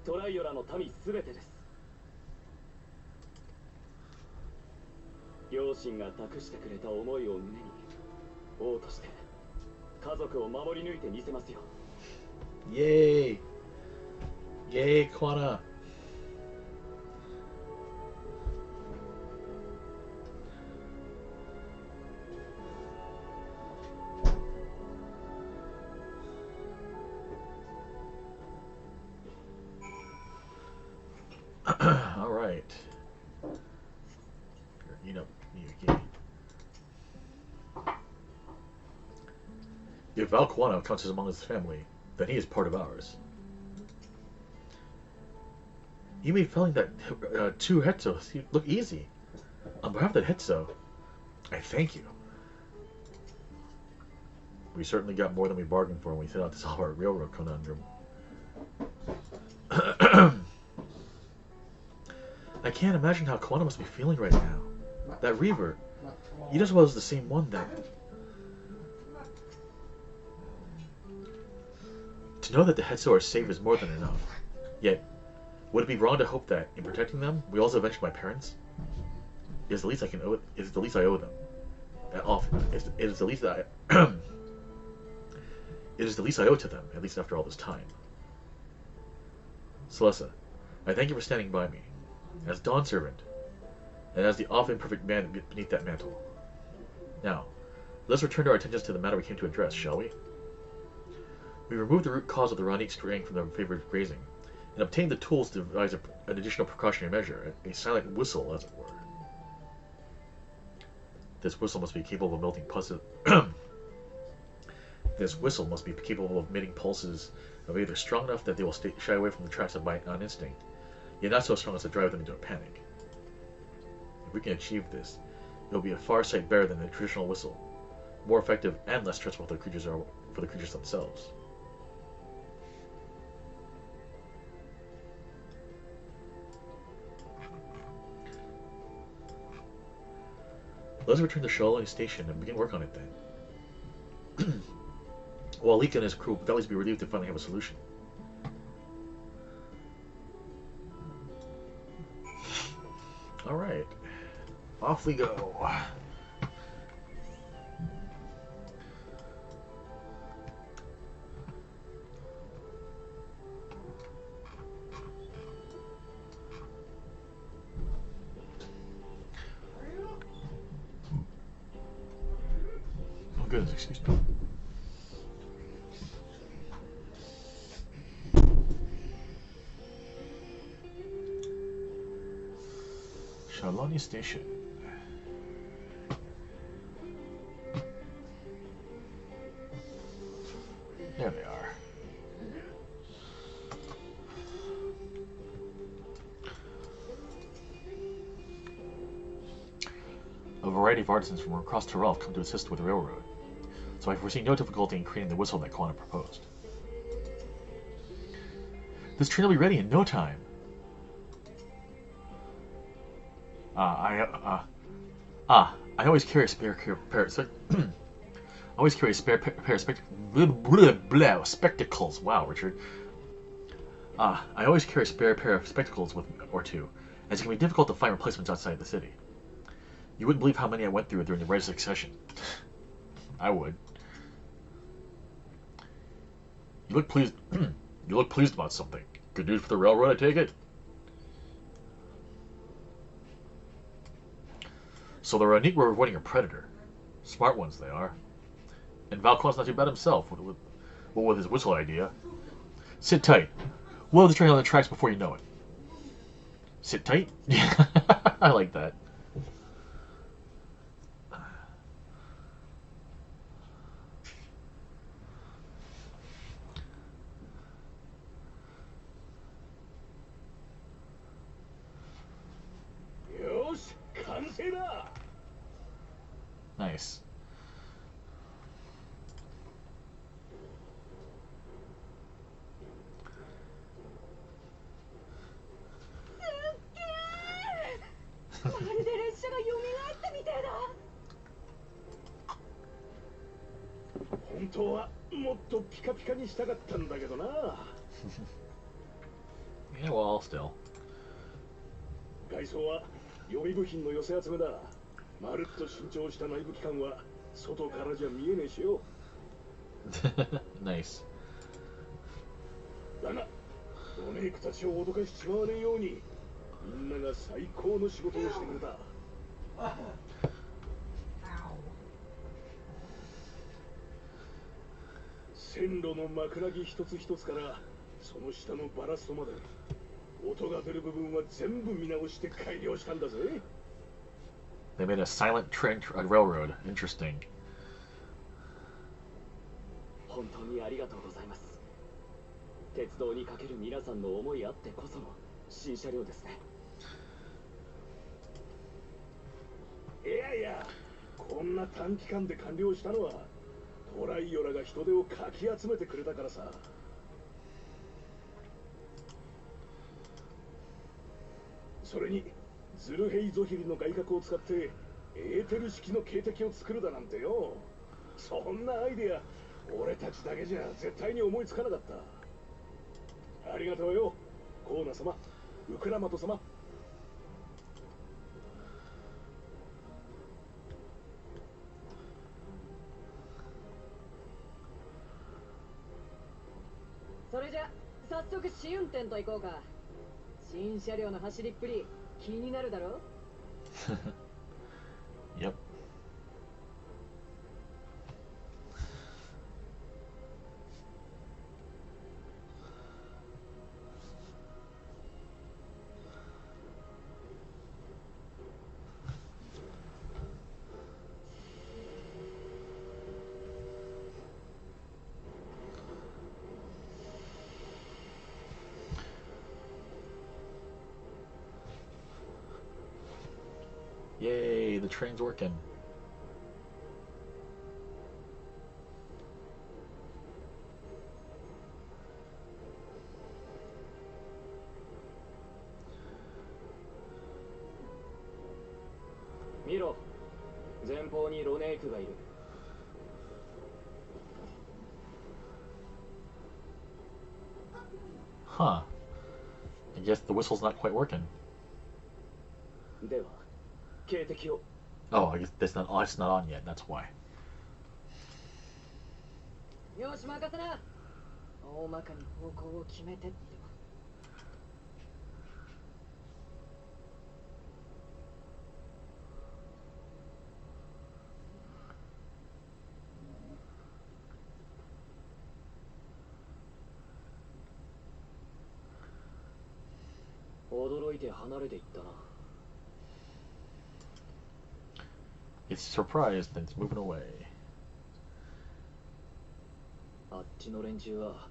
トライオラの民すべてです。両親が託してくれた思いを胸に、王として家族を守り抜いてみせますよ。Yay! Yay, Koana! All right. You know, if Valquano counts as among his family, then he is part of ours. You may be feeling that two Hetsos look easy. On behalf of the Hetso, I thank you. We certainly got more than we bargained for when we set out to solve our railroad conundrum. I can't imagine how Koana must be feeling right now. That Reaver, he just was the same one that... To know that the Hetso are safe is more than enough. Yet, would it be wrong to hope that, in protecting them, we also avenge my parents? It is the least I can owe. It is the least I owe them. It is the least that I... it It is the least I owe to them, at least after all this time. Celessa, I thank you for standing by me, as Dawn Servant, and as the often imperfect man beneath that mantle. Now, let's return our attentions to the matter we came to address, shall we? We removed the root cause of the Ranique straying from their favorite grazing, and obtained the tools to devise an additional precautionary measure, a silent whistle, as it were. This whistle must be capable of melting pulses. This whistle must be capable of emitting pulses of either strong enough that they will shy away from the tracks on instinct, yet not so strong as to drive them into a panic. If we can achieve this, it will be a far sight better than the traditional whistle, more effective and less stressful for the creatures themselves. Let's return to Shaloni Station and begin work on it then. While Lika and his crew will doubtless be relieved to finally have a solution. Alright. Off we go. Oh goodness, excuse me. Shaloni Station. There they are. A variety of artisans from across Tyrell have come to assist with the railroad, so I foresee no difficulty in creating the whistle that Koana proposed. This train will be ready in no time. I always carry a spare pair of spectacles. Wow, Richard. I always carry a spare pair of spectacles or two, as it can be difficult to find replacements outside the city. You wouldn't believe how many I went through during the Red Succession. I would. You look pleased. You look pleased about something. Good news for the railroad, I take it. So the Ranique were avoiding a predator. Smart ones they are. And Valcon's not too bad himself, with his whistle idea. Sit tight. We'll have the train on the tracks before you know it. Sit tight? I like that. Nice. Yeah, well, still. 外装は予備部品の寄せ集めだ。まるっと新調した内部機関は外からじゃ見えねえしよ。Nice. だが、ドネークたちを脅かしちまわねえように、みんなが最高の仕事をしてくれた。線路の枕木一つ一つからその下のバラストまで音が出る部分は全部見直して改良したんだぜ。They made a silent railroad. Interesting. 本当にありがとうございます。鉄道にかける皆さんの思いあってこその新車両ですね。いやいや、こんな短期間で完了したのはトライオラが人手をかき集めてくれたからさ。それにズルヘイゾヒリの外角を使ってエーテル式の警笛を作るだなんてよ。そんなアイデア俺たちだけじゃ絶対に思いつかなかった。ありがとうよ、コーナ様、ウクラマト様。試運転と行こうか。新車両の走りっぷり気になるだろ。Yep. Yay, the train's working. Miro, 前方にロネークがいる。Huh. I guess the whistle's not quite working. では、警笛を。Oh, I guess that's not. Oh, it's not on yet. That's why. よし、任せな。大まかに方向を決めてって。驚いて離れていったな。It's surprised and it's moving away. あっちの連中は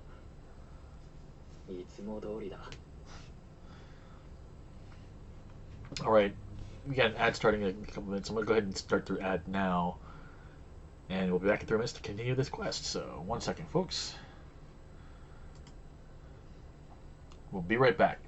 いつも通りだ。Alright, we got an ad starting in a couple minutes. I'm going to go ahead and start the ad now. And we'll be back in 3 minutes to continue this quest. So, 1 second, folks. We'll be right back.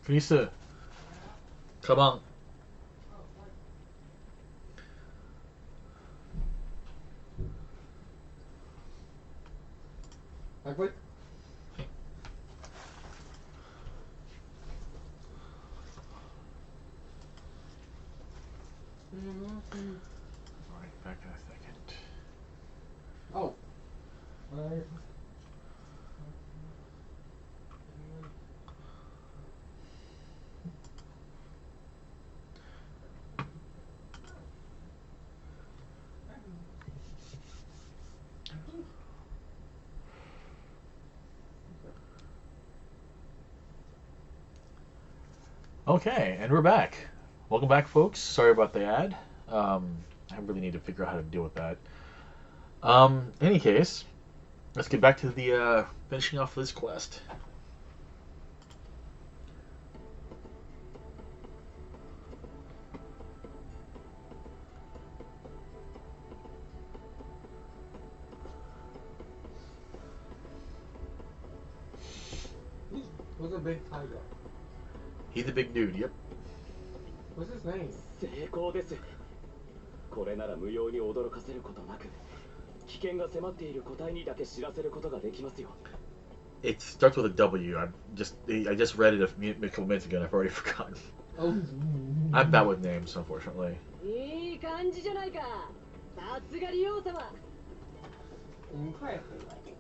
Krisa, come on. Wait. Alright, back in a second. Oh. Okay, and we're back. Welcome back, folks. Sorry about the ad. I really need to figure out how to deal with that. In any case, let's get back to the finishing off this quest. Who's a big tiger? He's the big dude. Yep. What's his name? 成功です。これなら無用に驚かせることなく、危険が迫っている個体にだけ知らせることができますよ。It starts with a W. I just read it a couple minutes ago and I've already forgotten. Oh. I'm bad with names, unfortunately. いい感じじゃないか。さすがリオ様。Impressive. Okay.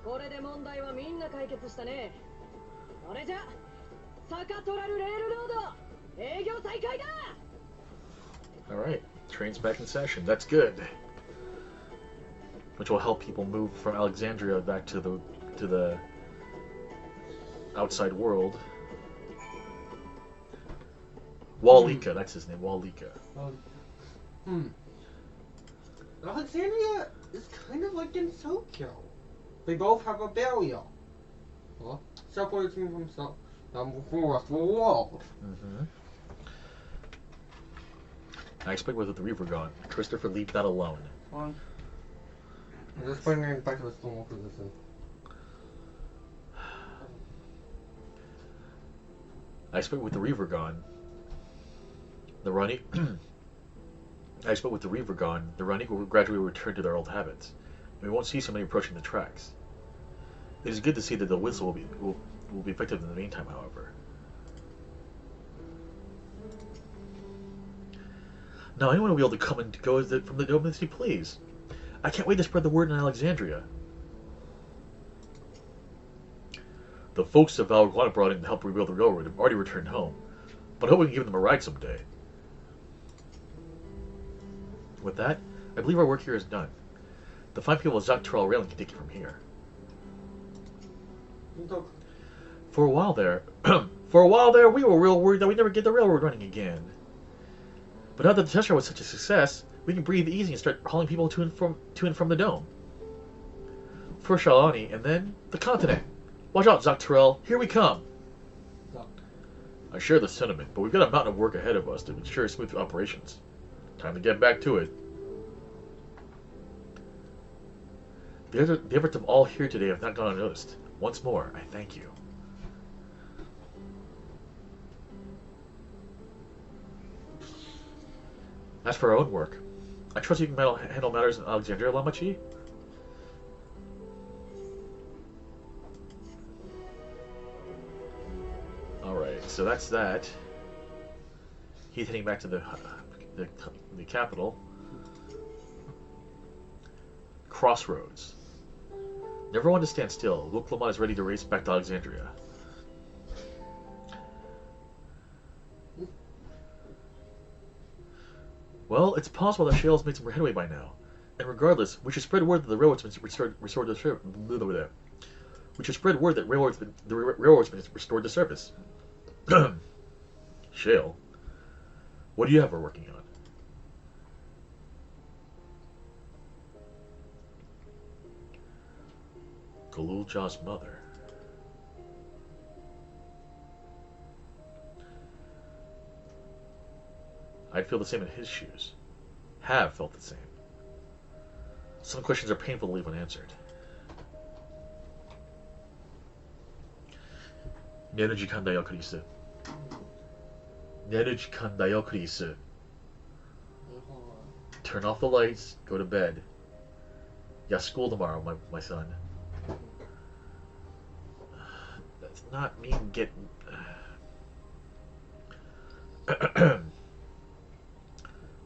これで問題はみんな解決したね。それじゃ、坂トラルレールロード、営業再開だ。All right, train's back in session. That's good. Which will help people move from Alexandria back to the outside world. Walika, that's his name. Walika. Alexandria is kind of like in Tokyo. They both have a barrier. Huh? Separating themselves from the rest of the world. Mm-hmm. I expect with the Reaver gone, Christopher, leave that alone. I'm just putting it back to its normal position. I expect with the Reaver gone, the Rani. I expect with the Reaver gone, the Rani will gradually return to their old habits. We won't see so many approaching the tracks. It is good to see that the whistle will be effective in the meantime, however. Now anyone will be able to come and go from the dome as you please. I can't wait to spread the word in Alexandria. The folks of Hakuna brought in to help rebuild the railroad have already returned home, but I hope we can give them a ride someday. With that, I believe our work here is done. The fine people of Zactorel Railing can take it from here. For a while there, we were real worried that we'd never get the railroad running again. But now that the test ride was such a success, we can breathe easy and start hauling people to and from the dome. First Shalani, and then the continent. Watch out, Zactorel, here we come. I share the sentiment, but we've got a mountain of work ahead of us to ensure smooth operations. Time to get back to it. The efforts of all here today have not gone unnoticed. Once more, I thank you. As for our own work, I trust you can handle matters in Alexandria, Lamachi? Alright, so that's that. He's heading back to the capital. Crossroads. Never one to stand still. Luke Lamont is ready to race back to Alexandria. Well, it's possible that Shale's made some headway by now. And regardless, we should spread word that the railroad's been restored to service. We should spread word that the railroad's been restored to service. Shale, what do you have her working on? Galulja's mother. I'd feel the same in his shoes. Have felt the same. Some questions are painful to leave unanswered. Nenujikandayo, Chris. Nenujikandayo, Chris. Turn off the lights, go to bed. Yeah, school tomorrow, my son. That's not me getting...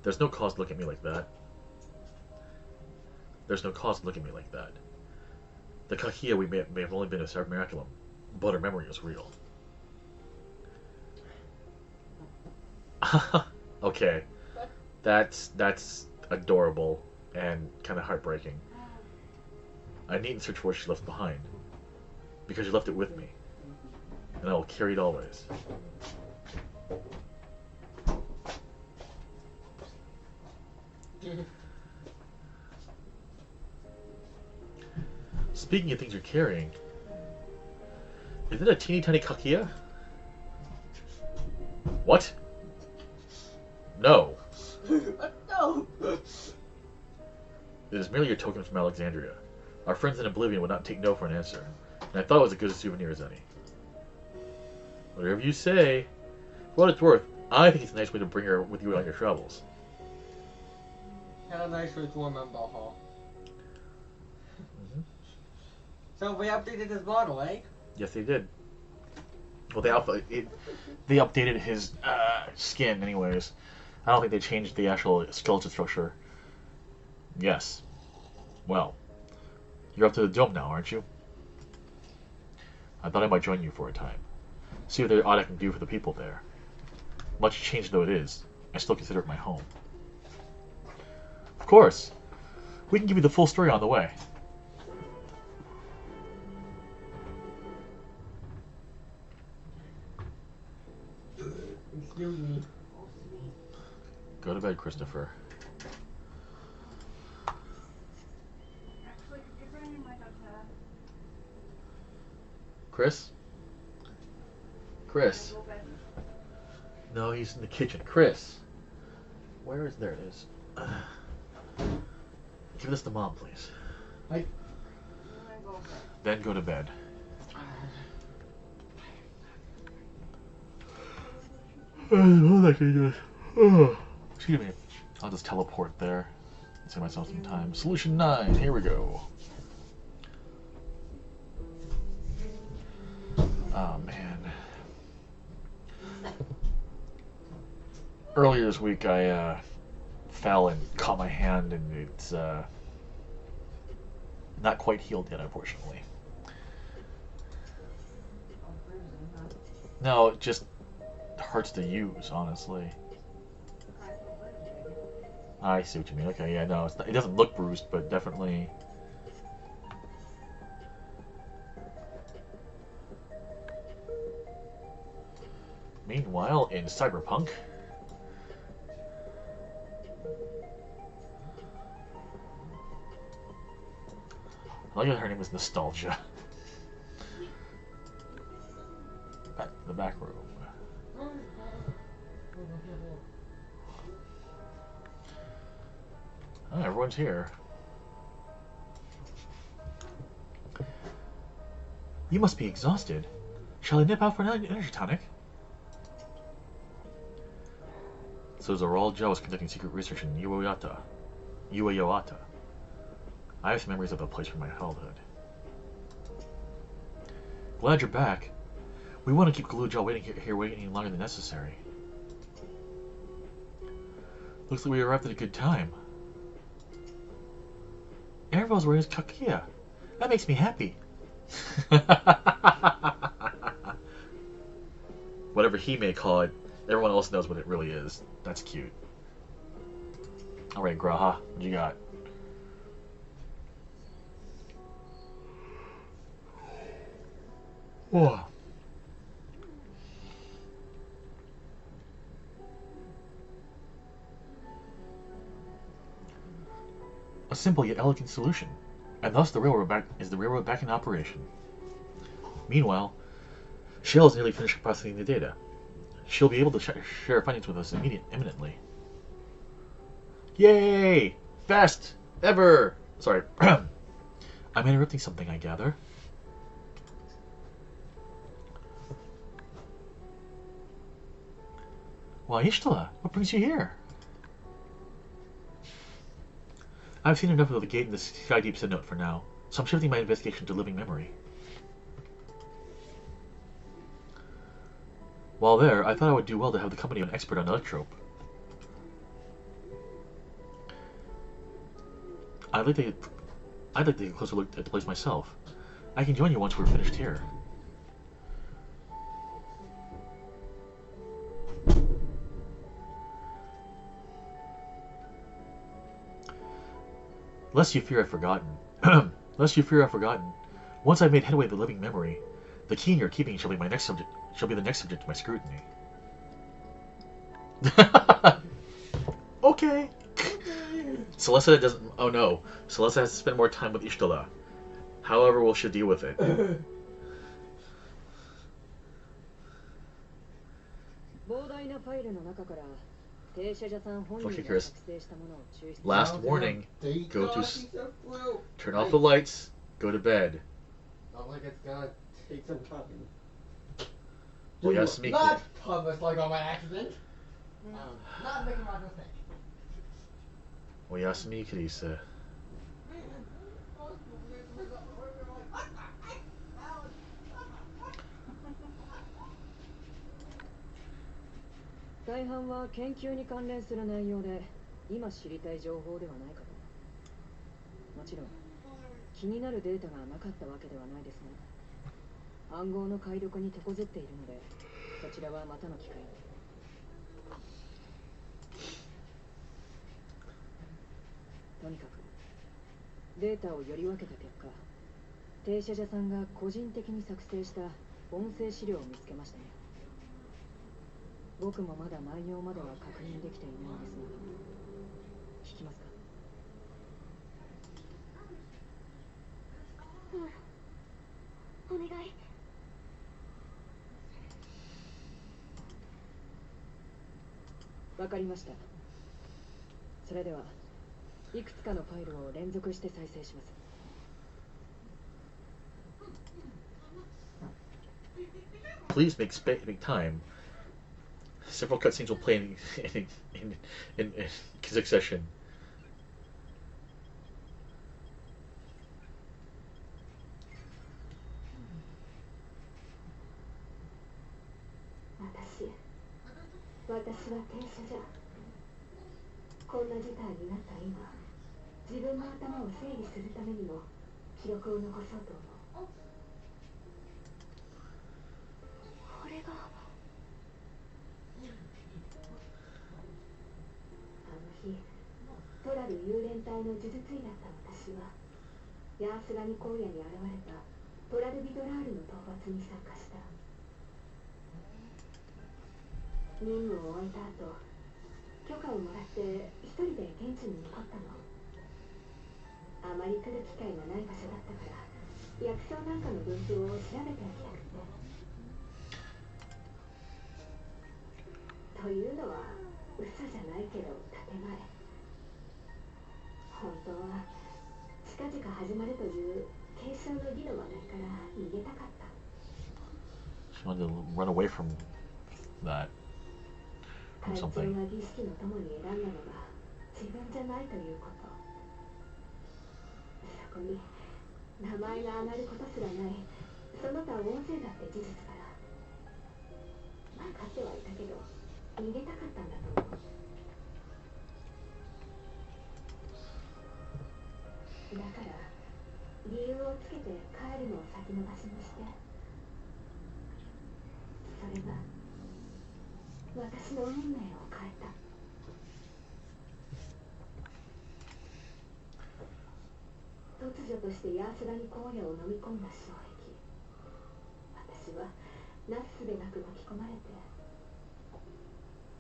There's no cause to look at me like that. There's no cause to look at me like that. The Kakia we may have only been a miraculum, but our memory is real. Okay, that's adorable and kind of heartbreaking. I needn't search for what she left behind, because you left it with me, and I will carry it always. Speaking of things you're carrying, is it a teeny tiny Kakia? What? No. No! It is merely a token from Alexandria. Our friends in Oblivion would not take no for an answer, and I thought it was as good a souvenir as any. Whatever you say. For what it's worth, I think it's a nice way to bring her with you on your travels. How nice way to remember her. Mm-hmm. So we updated his model, eh? Yes, they did. Well, they updated his skin, anyways. I don't think they changed the actual skeleton structure. Yes. Well, you're up to the dome now, aren't you? I thought I might join you for a time. See what there odd I can do for the people there. Much changed though it is, I still consider it my home. Of course. We can give you the full story on the way. Excuse me. Go to bed, Christopher. Actually, could you bring me my daughter? Chris? Chris? Go bed. No, he's in the kitchen. Chris! Where is... There it is. Give this to Mom, please. Like, I'm gonna go bed. Then go to bed. Excuse me. I'll just teleport there. Save myself some time. Solution 9. Here we go. Oh, man. Earlier this week, I fell and caught my hand, and it's not quite healed yet, unfortunately. I'm bruising, huh? No, it just hurts to use, honestly. Cry for bruising. I see what you mean. Okay, yeah, no, it doesn't look bruised, but definitely. Meanwhile, in Cyberpunk, I like that her name is Nostalgia. Back to the back room. Oh, everyone's here. You must be exhausted. Shall I nip out for an energy tonic? So Zoral Joe is conducting secret research in Ueyoata. I have some memories of the place from my childhood. Glad you're back. We want to keep Galuja waiting here waiting any longer than necessary. Looks like we arrived at a good time. Everyone's wearing his kakia. That makes me happy. Whatever he may call it, everyone else knows what it really is. That's cute. Alright, Graha, what you got? Whoa. A simple yet elegant solution, and thus the railroad back in operation. Meanwhile, Shell is nearly finished processing the data. She'll be able to share her findings with us imminently. Yay! Best ever! Sorry. I'm interrupting something, I gather. Why, Ishtala, what brings you here? I've seen enough of the gate and the Sky Deep Set note for now, so I'm shifting my investigation to living memory. While there, I thought I would do well to have the company of an expert on electrope. I'd like to I'd like to take a closer look at the place myself. I can join you once we're finished here. Lest you fear I've forgotten. Lest you fear I've forgotten. Once I've made headway with the living memory, the key in your keeping shall be my next subject. Shall be the next subject of my scrutiny. Okay. Celesta doesn't. Oh no. Celesta has to spend more time with Ishtala. However, will she deal with it? 膨大なファイルの中から停車者さん本人 Okay, が Chris. 作成したものを抽出 Last warning. Go to. Turn off the lights. Go to bed. Not like it's gonna take some time. Well, yes, me. Not publish like on my accident. Not making my mistake. おやすみ、クリス。大半は研究に関連する内容で今知りたい情報ではないかと。もちろん気になるデータがなかったわけではないですが、暗号の解読に手こずっているのでそちらはまたの機会に。とにかくデータをより分けた結果、停車者さんが個人的に作成した音声資料を見つけましたね。僕もまだ内容までは確認できていないんですが、聞きますか？お願い。わかりました。それではいくつかのファイルを連続して再生します。Please make time. Several cutscenes will play in succession. 私は停車じゃ。こんな事態になった今、自分の頭を整理するためにも記録を残そうと思う。これがあの日、トラル幽連隊の呪術医だった私はヤースラニ荒野に現れたトラルビドラールの討伐に参加した。任務を終えた後、許可をもらって一人で現地に残ったの。あまり来る機会がない場所だったから、薬草なんかの分布を調べておきたくて。というのは嘘じゃないけど建前。本当は近々始まるという継承の儀の話題から逃げたかった。 She wanted to run away from that. 会 From 長が something. 儀式の友に選んだのが自分じゃないということ。そこに名前が上がることすらないその他大勢だって事実から分かってはいたけど逃げたかったんだと思う。だから理由をつけて帰るのを先延ばしにして、それが私の運命を変えた。突如としてヤースラニ荒野を飲み込んだ衝撃。私はなすすべなく巻き込まれて、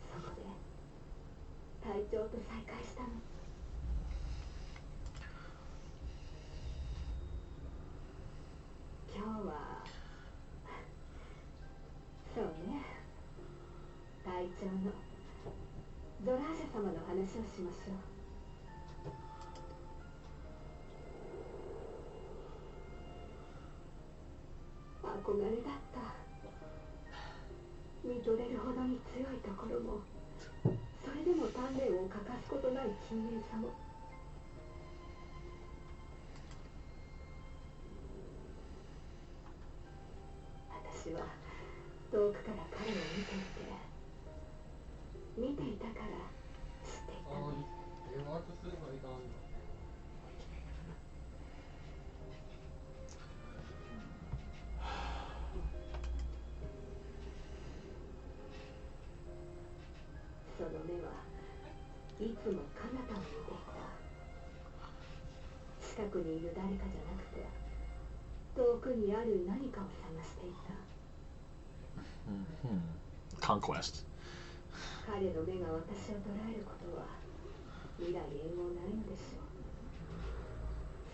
そこで隊長と再会したの。今日はそうね、隊長のゾラーシャ様の話をしましょう。憧れだった。見とれるほどに強いところも、それでも鍛錬を欠かすことない勤勉さも。私は遠くから彼を見ていたから知っていたの。つも彼方を見ていた。近くにいる誰かじゃなくて、遠くにある何かを探していた。Conquest. 彼の目が私を捉えることは未来永劫ないのでしょう。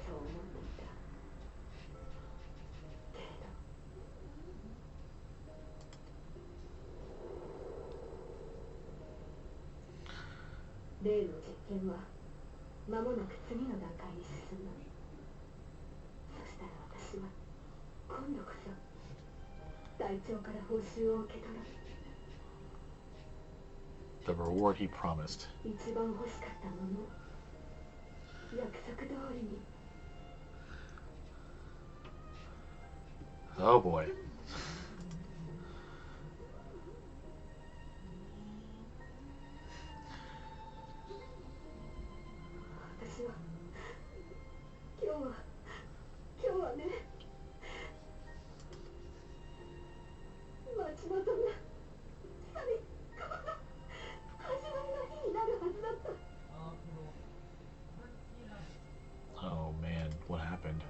そう思っていた。けれど例の実験は間もなく次の段階に進む。そしたら私は今度こそ隊長から報酬を受け取る。 The reward he promised. 一番欲しかったもの、約束通りに。 Oh boy. 私は今日はね、待ち望んだ最高の始まりの日になるはずだった。 Oh man, what happened?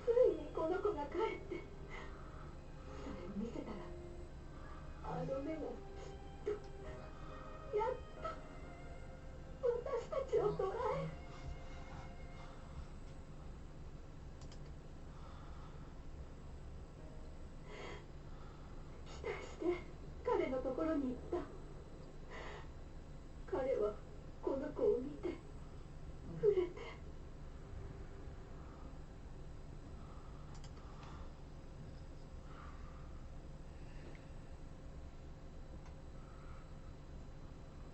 ついにこの子が帰って、それを見せたら、あの目がきっとやっと私たちを捕らえる。期待して彼のところに行った。彼はこの子を見て触れて、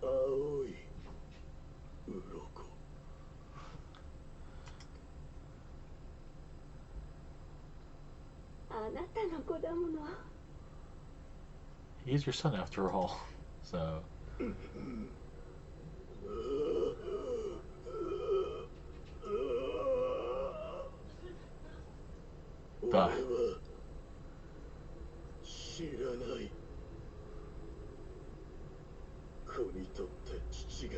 青い鱗。あなたの子だもの。 He's your son after all. So. 俺は知らない。子にとって父が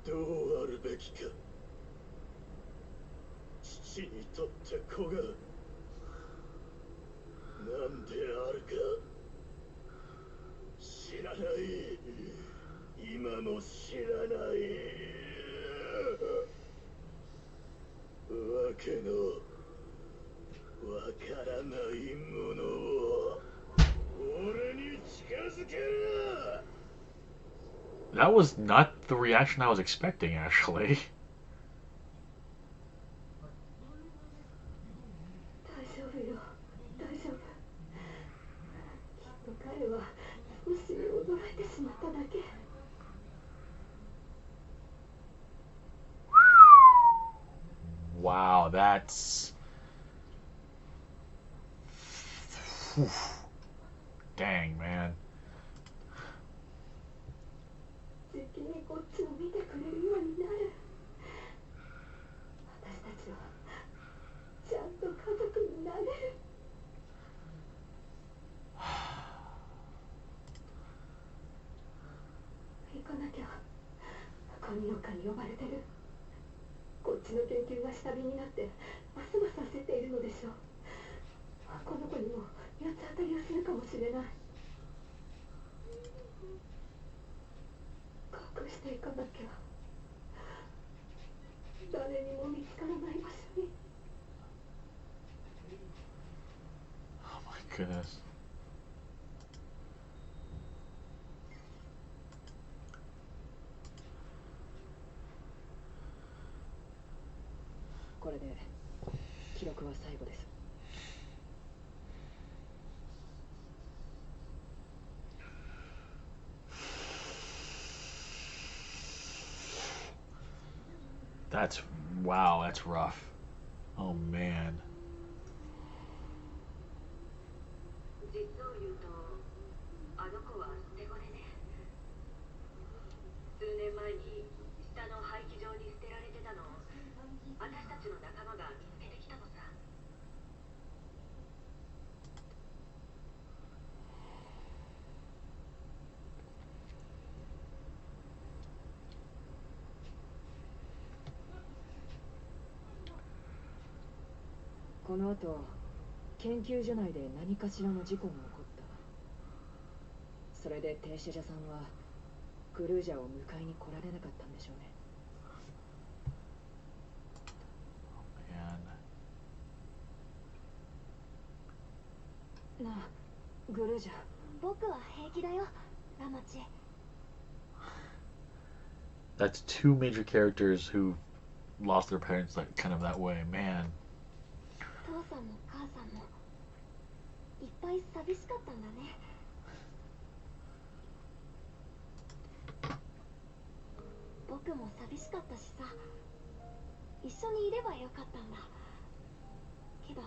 どうあるべきか、父にとって子が何であるか知らない。今も知らない。わけのわからないものを俺に近づける。 That was not the reaction I was expecting, actually. 大丈夫よ、大丈夫。きっと彼は少し驚いてしまっただけ。 Wow, that's. Whew. Dang, man. じきにこっちを見てくれるようになる。私たちはちゃんと家族になれる。行かなきゃ。神の科に呼ばれてる。こっちの研究が下火になってますます焦っているのでしょう。この子にも八つ当たりをするかもしれない。隠していかなきゃ。誰にも見つからない場所に。 Oh my goodness. これで記録は最後です。That's. Wow, that's rough. Oh man. 実を言うと、あの子は捨て子でね。数年前に下の廃棄場に捨てられてたのを私たちの仲間が見つけてきたのさ。この後研究所内で何かしらの事故が起こった。それで停車者さんはグルージャを迎えに来られなかったんでしょうね。なあ、グルージャ。僕は平気だよ、ラマチ。 That's two major characters who lost their parents like kind of that way, man. 父さんも母さんもいっぱい寂しかったんだね。僕も寂しかったしさ、一緒にいればよかったんだけど、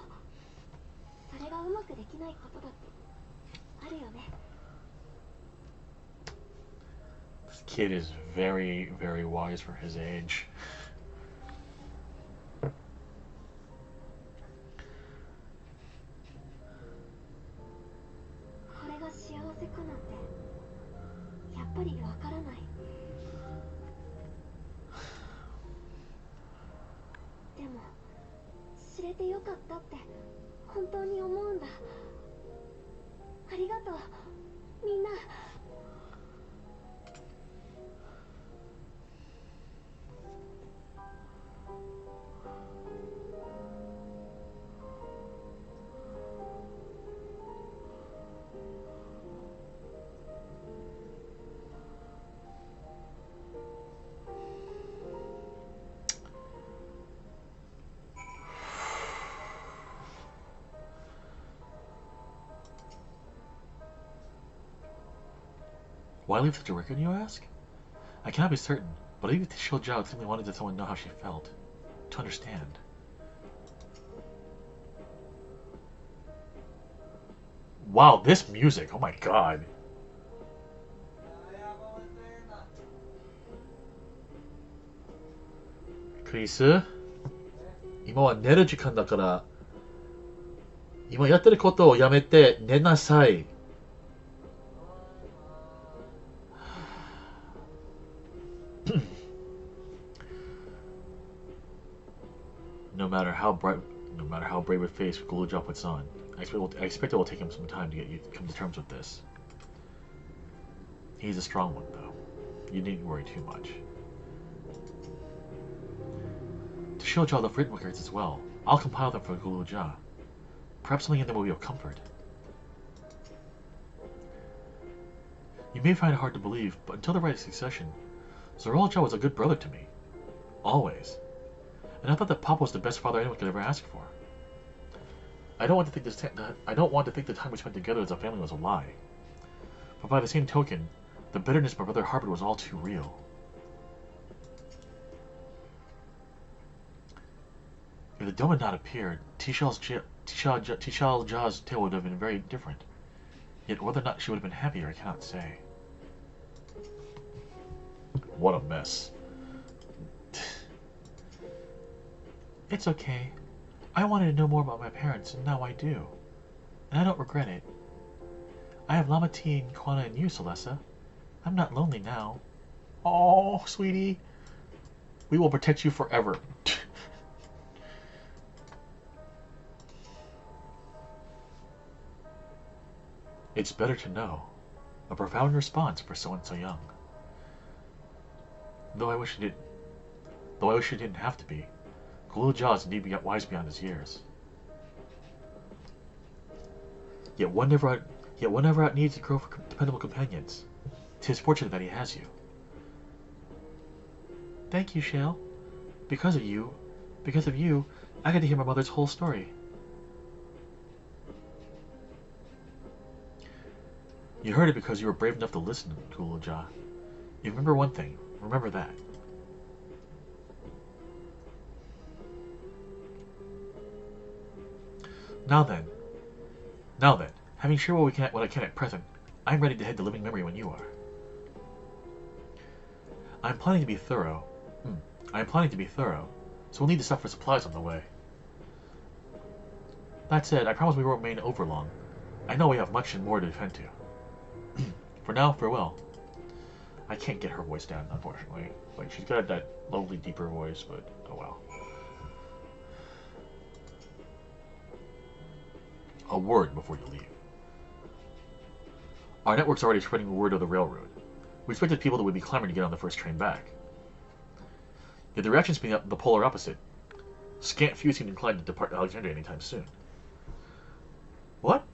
それがうまくできないことだってあるよね。 This kid is very, very wise for his age. これが幸せかなんてやっぱりわからない。でも知れてよかったって本当に思うんだ。ありがとうみんな。Why leave such a record, you ask? I cannot be certain, but I believe Shil Zhao simply wanted to someone know how she felt. To understand. Wow, this music! Oh my god! Chris? 今は寝る時間だから、今やってることをやめて寝なさい。No matter how brave a face Guluja puts on, I expect it will take him some time to come to terms with this. He's a strong one, though. You needn't worry too much. To show Jha the written records as well, I'll compile them for Guluja. Perhaps something in them will be of comfort. You may find it hard to believe, but until the right succession, Zoral Jha was a good brother to me. Always. And I thought that Papa was the best father anyone could ever ask for. I don't want to think the time we spent together as a family was a lie. But by the same token, the bitterness my brother harbored was all too real. If the dome had not appeared, Tisha Jha's tale would have been very different. Yet whether or not she would have been happier, I cannot say. What a mess. It's okay. I wanted to know more about my parents, and now I do. And I don't regret it. I have Lama T and Koana and you, Celesta. I'm not lonely now. Oh, sweetie. We will protect you forever. It's better to know. A profound response for someone so young. Though I wish it didn't have to be. Guluja is indeed wise beyond his years. Yet one never out needs to grow for dependable companions. 'Tis fortunate that he has you. Thank you, Shale. Because of you, I got to hear my mother's whole story. You heard it because you were brave enough to listen, Guluja. You remember one thing. Remember that. Now then, having shared what I can at present, I'm ready to head to living memory when you are. I'm planning to be thorough, so we'll need to stop for supplies on the way. That said, I promise we won't remain overlong. I know we have much and more to defend to. For now, farewell. I can't get her voice down, unfortunately. Like, she's got that lovely, deeper voice, but oh well. A word before you leave. Our network's already spreading word of the railroad. We expected people that would be clamoring to get on the first train back. Yet the reaction's been the polar opposite. Scant few seem inclined to depart Alexandria anytime soon. What?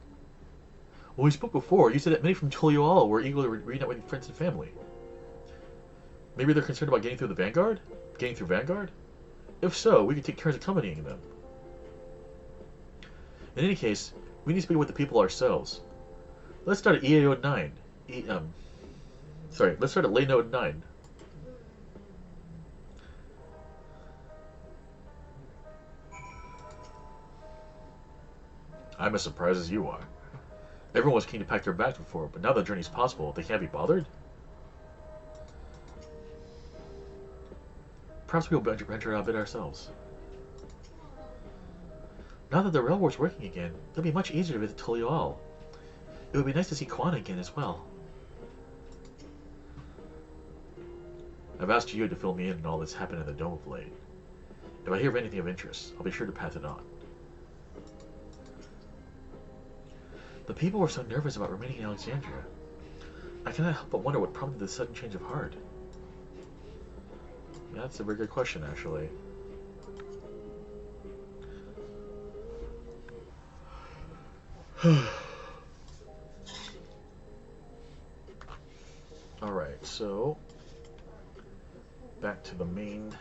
When we spoke before, you said that many from Tulial were eager to reunite with friends and family. Maybe they're concerned about getting through the Vanguard? Getting through Vanguard? If so, we could take turns accompanying them. In any case, we need to speak with the people ourselves. Let's start at EAO 9. Let's start at Lay Node 9. I'm as surprised as you are. Everyone was keen to pack their bags before, but now the journey's possible, they can't be bothered? Perhaps we'll venture out a bit ourselves. Now that the railroad's working again, it'll be much easier to visit Tulial. It would be nice to see Koana again as well. I've asked you to fill me in on all that's happened in the Dome of late. If I hear of anything of interest, I'll be sure to pass it on. The people were so nervous about remaining in Alexandria. I cannot help but wonder what prompted this sudden change of heart. Yeah, that's a very good question, actually. Alright, so back to the main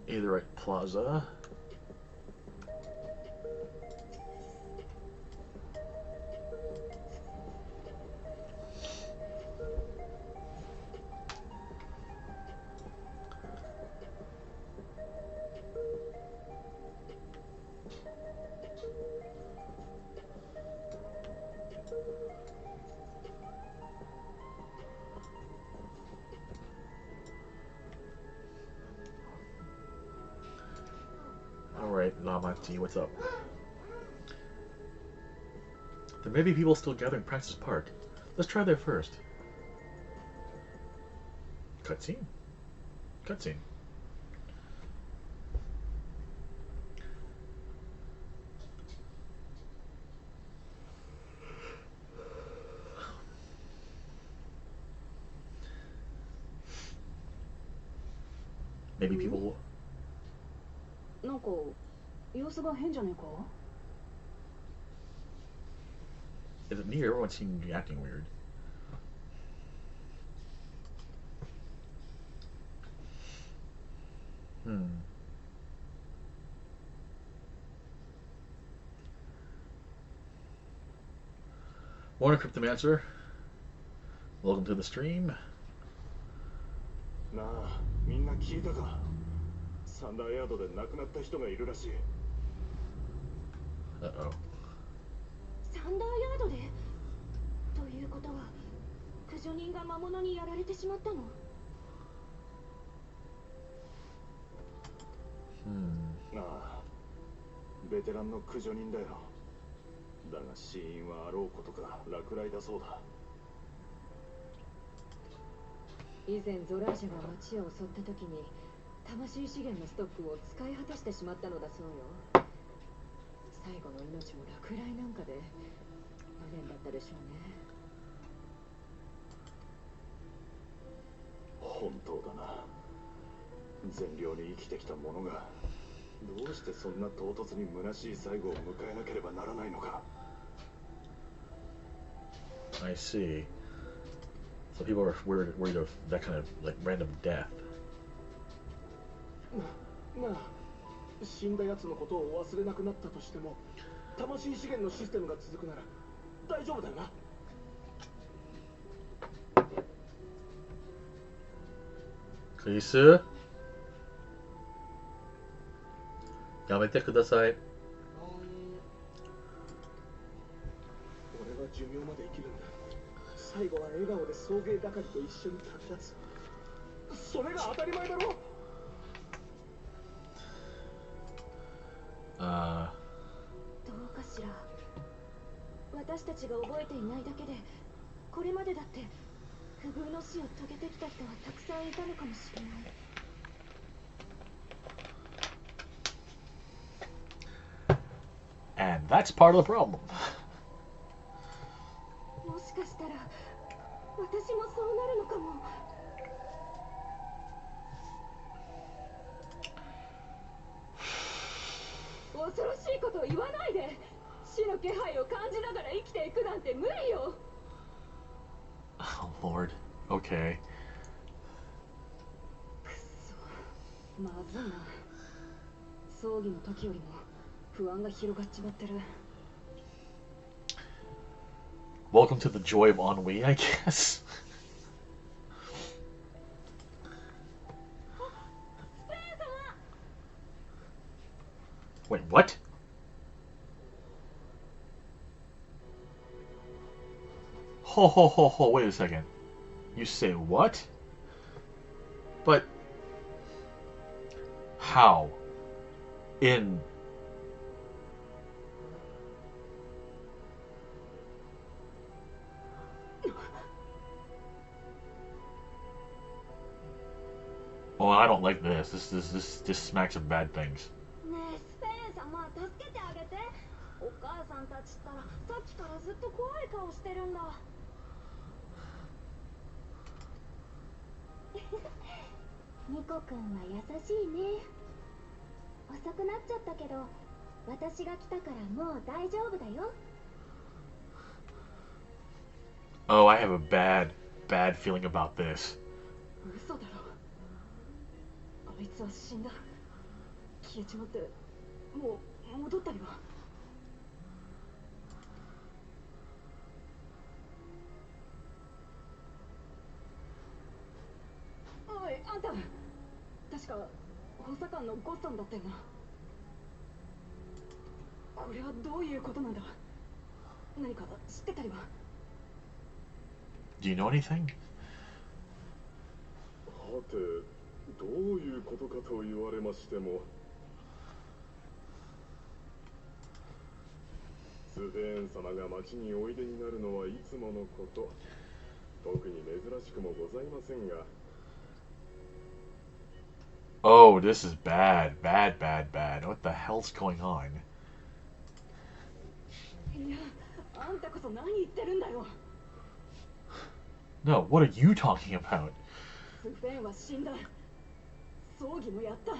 Aetherite Plaza. Alright, Lamati, what's up? There may be people still gathering Praxis Park. Let's try there first. Cutscene? Cutscene. Maybe people will... なんか様子が変じゃねえか Is it me or everyone seems to be acting weird? Warner Cryptomancer, welcome to the stream. なあ、みんな聞いたか。サンダーヤードで亡くなった人がいるらしい。Uh-oh. サンダーヤードでということは駆除人が魔物にやられてしまったの。なあ、ベテランの駆除人だよ。だが死因はあろうことか落雷だそうだ。以前ゾラージャが町を襲った時に魂資源のストックを使い果たしてしまったのだそうよ。最後の命も落雷なんかで無念だったでしょうね。本当だな。善良に生きてきた者がどうしてそんな唐突に虚しい最後を迎えなければならないのか。I see. So people are worried of that kind of like random death. なあ、死んだ奴のことを忘れなくなったとしても魂資源のシステムが続くなら大丈夫だよな。クリス、やめてください。俺は寿命まで生きるんだ。最後は笑顔で送迎係と一緒に旅立つ。それが当たり前だろ。どうかしら。私たちが覚えていないだけでこれまでだって不遇の死を遂げてきた人はたくさんいたのかもしれない。And that's part of the problem. もしかしたら私もそうなるのかも。恐ろしいことを言わないで。死の気配を感じながら生きていくなんて無理よ。 Oh Lord. Okay. くそ、まずいな。葬儀の時よりも不安が広がっちまってる。 Welcome to the joy of ennui, I guess. Wait, what? Ho, wait a second. You say what? But how? In Oh, I don't like this. This smacks of bad things. ねえスペーン様助けてあげて。お母さんたちったらさっきからずっと怖い顔してるんだ。ニコくんは優しいね。遅くなっちゃったけど私が来たからもう大丈夫だよ。 Oh, I have a bad feeling about this. 嘘だろ。あいつは死んだ。消えちまって、もう戻ったりは。おい、あんた確か補佐官のゴッサンだったよな。これはどういうことなんだ。何か知ってたりは。 Do you know anything? はて、どういうことかと言われましても、スフェーン様が町においでになるのはいつものこと。特に珍しくもございませんが。 Oh, this is bad. What the hell's going on? いや、あんたこそ何言ってるんだよ。 No, what are you talking about? スフェンは死んだ。葬儀もやった。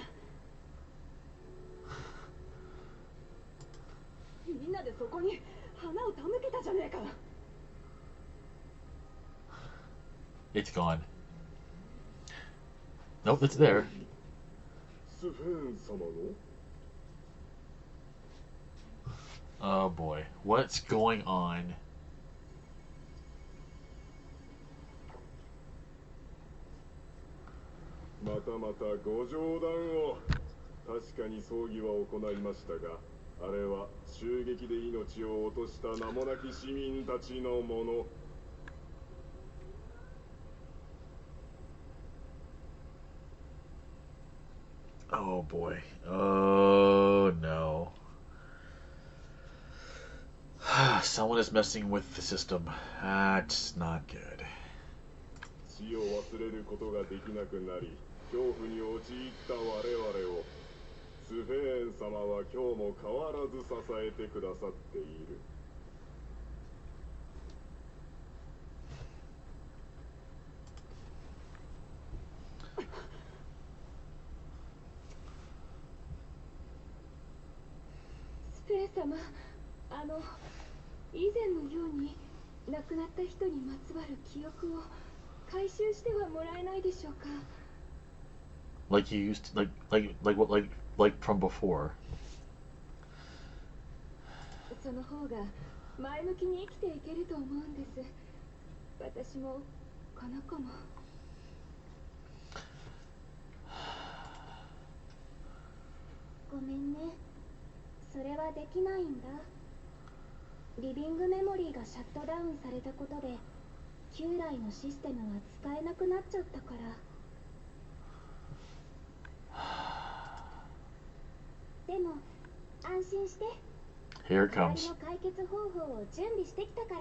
みんなでそこに花を手向けたじゃねえか。 It's gone. Nope, it's there. スフェーン様の Oh boy, what's going on? またまたご冗談を。確かに葬儀は行いましたが、あれは襲撃で命を落とした名もなき市民たちのもの。 Oh boy. Oh no. Someone is messing with the system. That's not good. 死を忘れることができなくなり、恐怖に陥った我々を、スフェーン様は今日も変わらず支えてくださっている。スペーン様、以前のように亡くなった人にまつわる記憶を回収してはもらえないでしょうか。 Like you used to, like from before. その方が前向きに生きていけると思うんです。私もこの子も。ごめんね。それはできないんだ。リビングメモリーがシャットダウンされたことで旧来のシステムは使えなくなっちゃったから。でも安心して。 Here it 代わり comes. の解決方法を準備してきたから。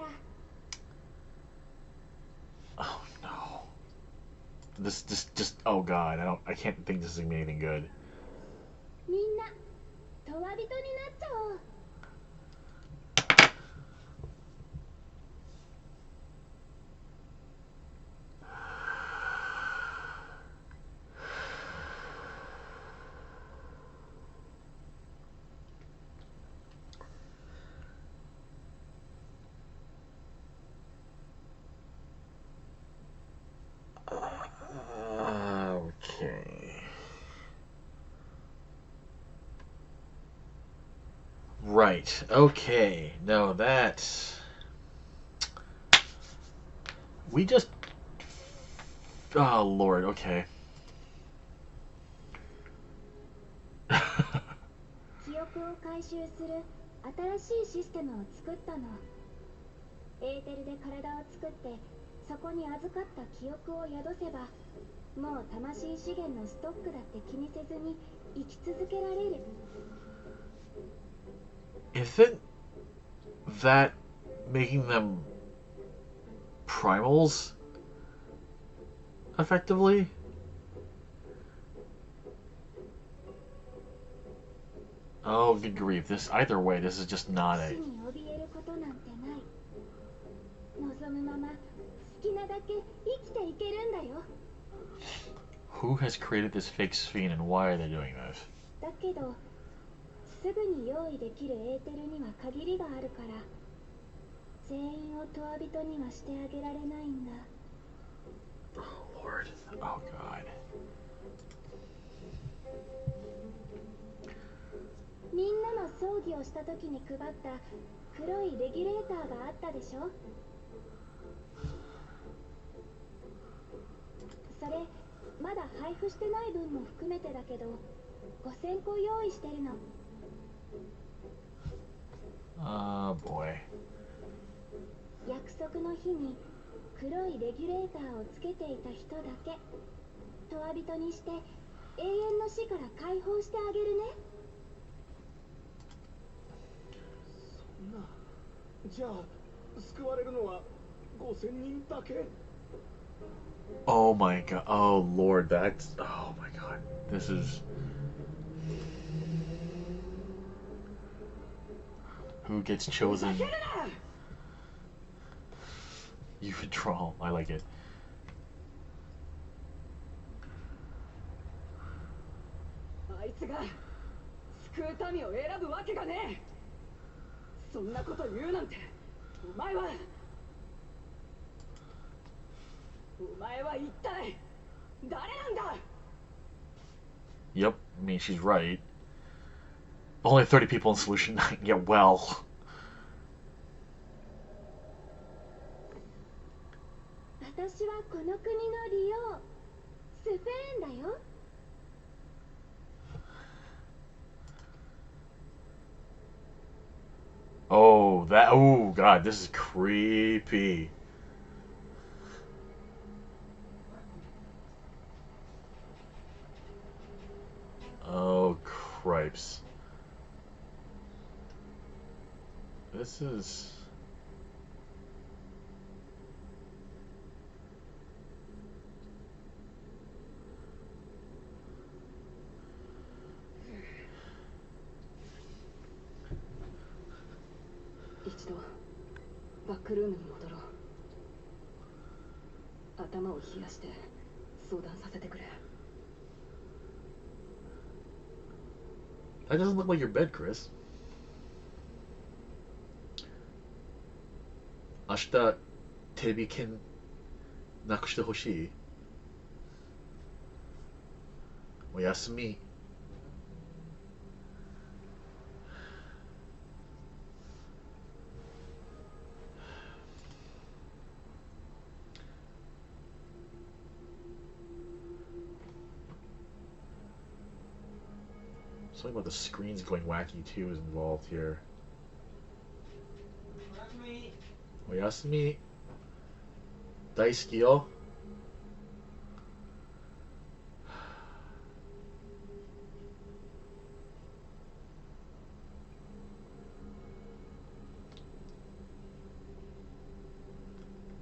Oh no. Just. Oh god. I can't think this is gonna be anything good. みんな、とわびとになっちゃおう。Right. Okay. No, that's... We just... Oh, Lord. Okay. 記憶を回収する新しいシステムを作ったの。エーテルで体を作ってそこに預かった記憶を宿せば、もう魂資源のストックだって気にせずに生き続けられる。 Isn't that making them primals? Effectively? Oh, good grief. Either way, this is just not 死 a... に怯えることなんてない。望むまま好きなだけ生きていけるんだよ。 Who has created this fake sphinx and why are they doing this? だけどすぐに用意できるエーテルには限りがあるから、全員をトア人にはしてあげられないんだ。 Oh, Lord. Oh, God. みんなの葬儀をした時に配った黒いレギュレーターがあったでしょ。それまだ配布してない分も含めてだけど5000個用意してるの。 Oh, boy. 約束の日に黒いレギュレーターをつけていた人だけトア人にして永遠の死から解放してあげるね。そんな。じゃあ救われるのは5000人だけ。 Oh, my God. Oh, Lord. That's... Oh, my God. This is... Who gets chosen? You control. I like it. あいつが救う民を選ぶわけがねえ。そんなこと言うなんて、お前は一体誰なんだ。 Yep. I mean, she's right. Only 30 people in Solution 9 get well. 私はこの国の利用スフェーンだよ。 Oh, that... Oh, God. This is creepy. Oh, cripes. This is...一度バックルームに戻ろう。頭を冷やして相談させてくれ。 That doesn't look like your bed, Chris. 明日テレビ券なくしてほしい。おやすみ。Something about the screens going wacky too is involved here. おやすみ。大好きよ。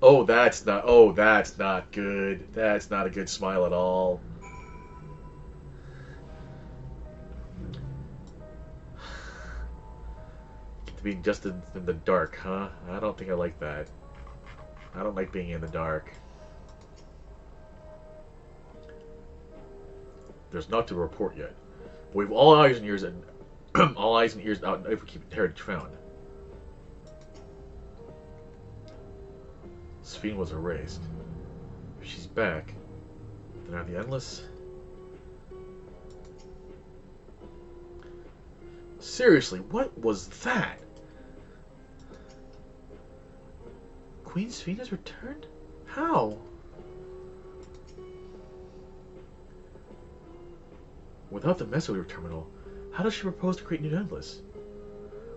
Oh, that's not. Oh, that's not good. That's not a good smile at all. To be just in the dark, huh? I don't think I like that. I don't like being in the dark. There's not to report yet. But we've all eyes and ears and all eyes and ears out if we keep heritage found. Sphene was erased. If she's back, then are the endless. Seriously, what was that? Queen Sphene has returned? How? Without the Messenger terminal, how does she propose to create new Endless?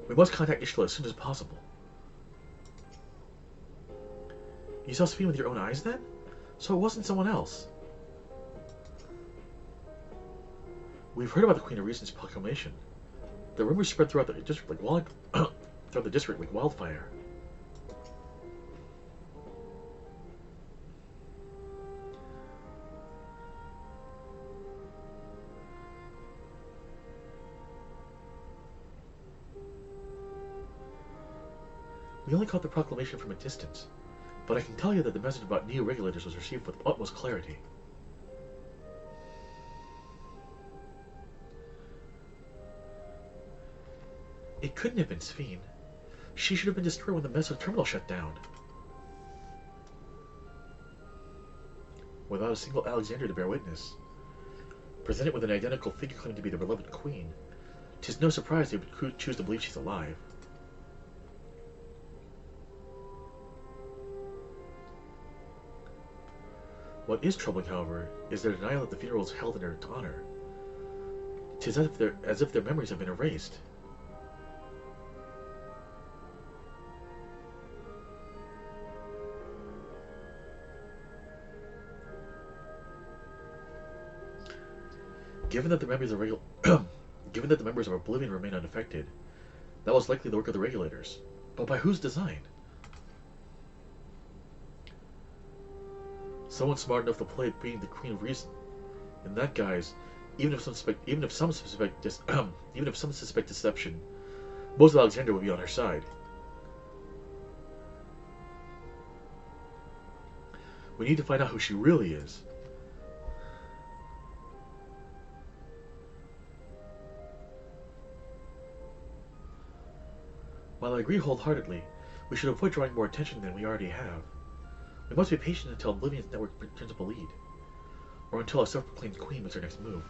We must contact Ishla as soon as possible. You saw Sphene with your own eyes then? So it wasn't someone else. We've heard about the Queen of Recent's proclamation. The rumors spread throughout the district like wildfire. We only caught the proclamation from a distance, but I can tell you that the message about new regulators was received with utmost clarity. It couldn't have been Sphene. She should have been destroyed when the Meso terminal shut down. Without a single Alexander to bear witness, presented with an identical figure claiming to be the beloved queen, 'tis no surprise they would choose to believe she's alive. What is troubling, however, is their denial that the funeral was held in her honor. 'Tis as if their memories have been erased. Given that the members of Oblivion remain unaffected, that was likely the work of the regulators. But by whose design? Someone smart enough to play it being the Queen of Reason. In that guise, even if some suspect deception, most of Alexandria would be on her side. We need to find out who she really is. While I agree wholeheartedly, we should avoid drawing more attention than we already have. We must be patient until Oblivion's network turns up a lead, or until our self-proclaimed queen makes her next move.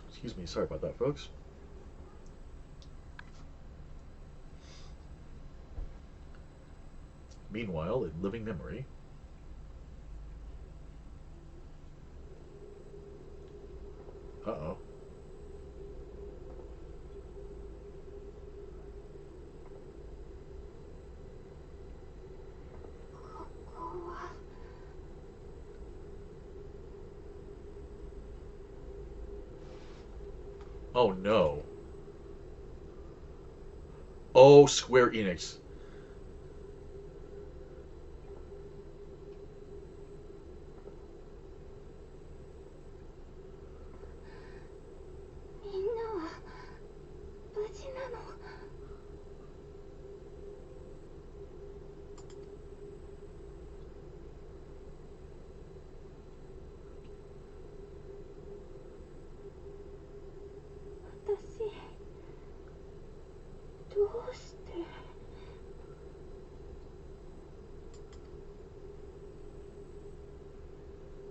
Excuse me, sorry about that, folks. Meanwhile, in living memory, uh-oh. Oh no. Oh, Square Enix.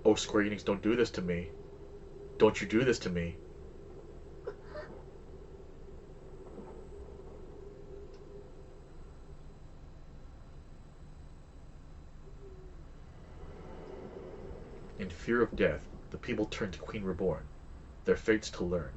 Oh, Square Enix, don't do this to me. Don't you do this to me. In fear of death, the people turn to Queen Reborn, their fates to learn.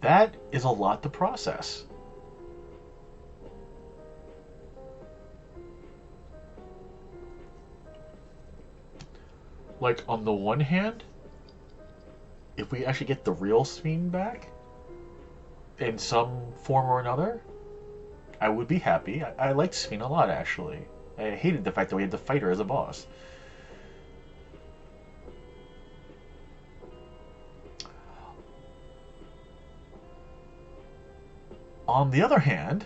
that is a lot to process. Like, on the one hand, if we actually get the real Sphene back in some form or another, I would be happy. I liked Sphene a lot, actually. I hated the fact that we had to fight her as a boss. On the other hand,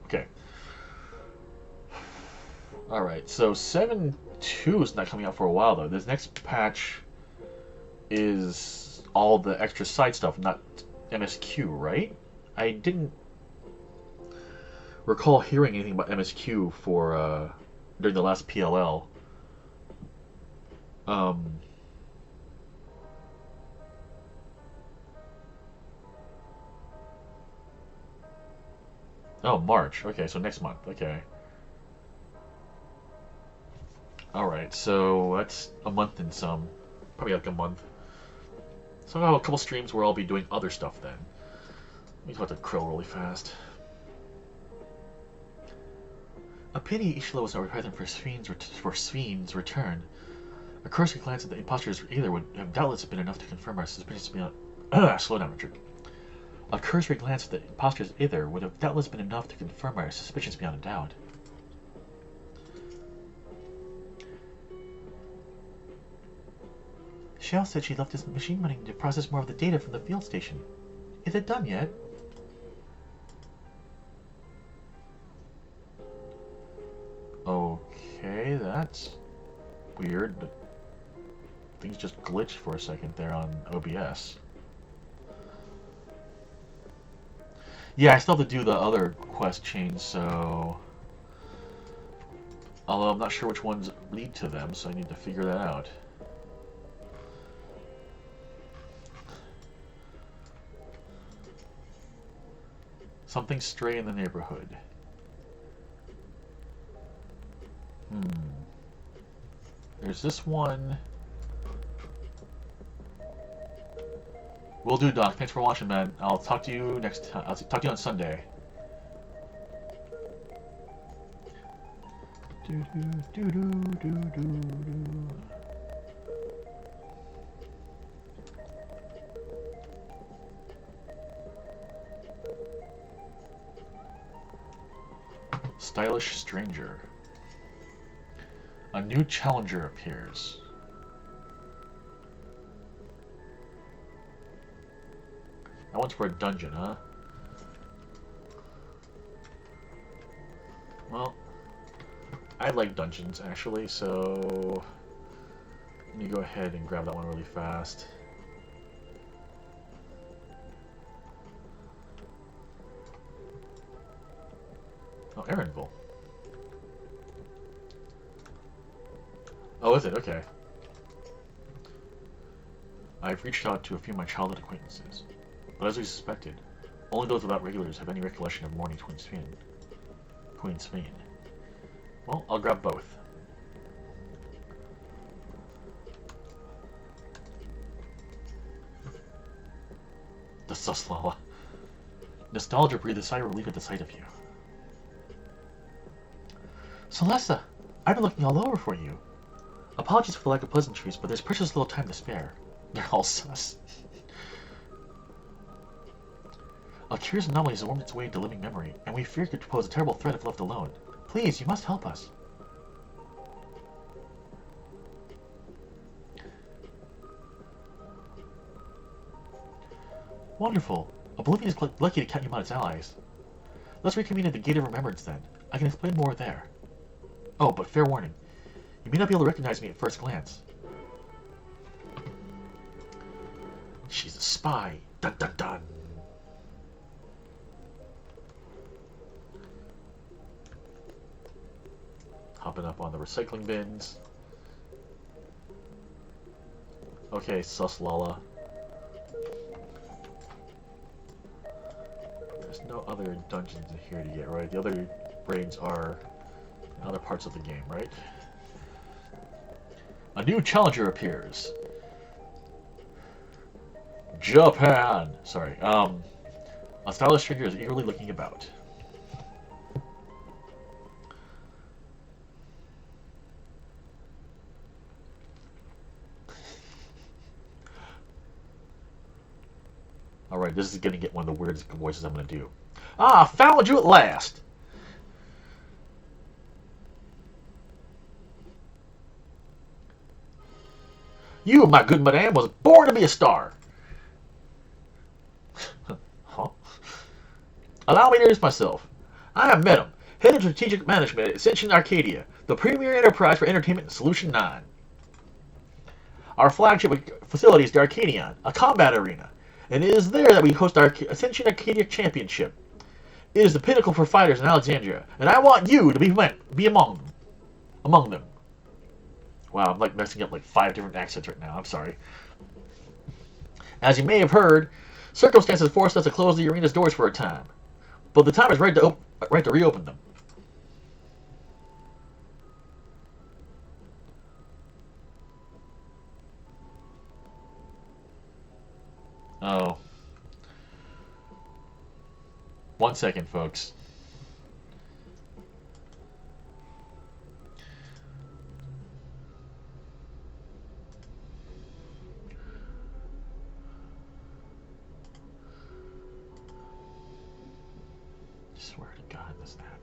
okay. Alright, so 7.2 is not coming out for a while, though. This next patch is all the extra side stuff, not MSQ, right? I didn't recall hearing anything about MSQ for, during the last PLL. Oh, March. Okay, so next month. Okay. Alright, so that's a month and some. Probably like a month. So I'll have a couple streams where I'll be doing other stuff then. Let me talk to Krill really fast. A pity Ishila was not present for Sphene's return. A cursory glance at the imposter's either would have doubtless been enough to confirm our suspicions beyond... slow down, Richard. A cursory glance at the imposter's either would have doubtless been enough to confirm our suspicions beyond a doubt. Shell said she left his machine running to process more of the data from the field station. Is it done yet? Okay, that's weird. Things just glitched for a second there on OBS. Yeah, I still have to do the other quest chains, so... Although I'm not sure which ones lead to them, so I need to figure that out. Something stray in the neighborhood. There's this one. Will do, Doc. Thanks for watching, man. I'll talk to you next time. I'll talk to you on Sunday. Stylish stranger. A new challenger appears. That one's for a dungeon, huh? Well, I like dungeons, actually, so... Let me go ahead and grab that one really fast. Oh, Erinville. Oh, is it? Okay. I've reached out to a few of my childhood acquaintances, but as we suspected, only those without regulars have any recollection of mourning Queen Sphene. Well, I'll grab both. The Suslala. Nostalgia breathed a sigh of relief at the sight of you. Celesta, I've been looking all over for you. Apologies for the lack of pleasantries, but there's precious little time to spare. They're all sus. A curious anomaly has wormed its way into living memory, and we fear could pose a terrible threat if left alone. Please, you must help us. Wonderful. Oblivion is lucky to count you among its allies. Let's reconvene at the Gate of Remembrance then. I can explain more there. Oh, but fair warning. You may not be able to recognize me at first glance. She's a spy. Dun dun dun. Hopping up on the recycling bins. Okay, Suslala. There's no other dungeons in here to get, right? The other raids are other parts of the game, right? A new challenger appears. Japan! Sorry. A stylish figure is eagerly looking about. Alright, this is going to get one of the weirdest voices I'm going to do. Ah, found you at last! You, my good madam, was born to be a star. Huh? Allow me to introduce myself. I am Medum, Head of Strategic Management at Ascension Arcadia, the premier enterprise for entertainment in Solution 9. Our flagship facility is the Arcadion, a combat arena, and it is there that we host our Ascension Arcadia Championship. It is the pinnacle for fighters in Alexandria, and I want you to be among them. Wow, I'm like messing up like 5 different accents right now. I'm sorry. As you may have heard, circumstances forced us to close the arena's doors for a time, but the time is right to reopen them. Oh. 1 second, folks. I swear to God, this happened.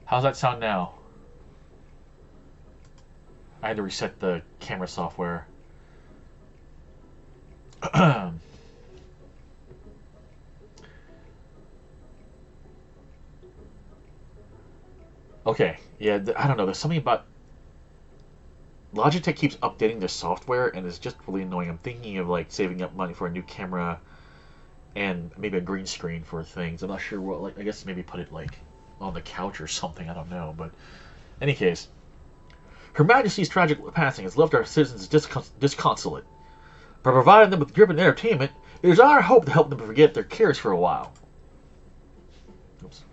How's that sound now? I had to reset the camera software. Okay, yeah, I don't know. There's something about Logitech keeps updating their software, and it's just really annoying. I'm thinking of like saving up money for a new camera and maybe a green screen for things. I'm not sure what. Like, I guess maybe put it like on the couch or something. I don't know, but in any case, Her Majesty's tragic passing has left our citizens disconsolate. By providing them with gripping entertainment, it is our hope to help them forget their cares for a while. Oops.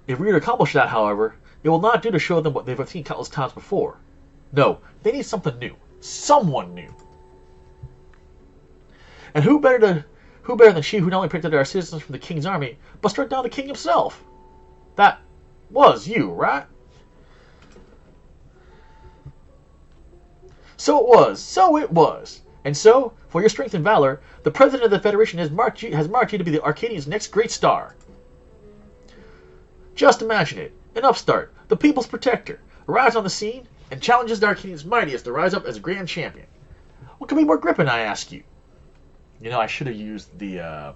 If we were to accomplish that, however, it will not do to show them what they've seen countless times before. No, they need something new. Someone new. And who better than she who not only protected our citizens from the king's army, but struck down the king himself? That was you, right? So it was. And so, for your strength and valor, the president of the Federation has marked you to be the Arcadian's next great star. Just imagine it. An upstart, the people's protector, arrives on the scene and challenges the Arcadian's mightiest to rise up as a grand champion. What can be more gripping, I ask you? You know, I should have used the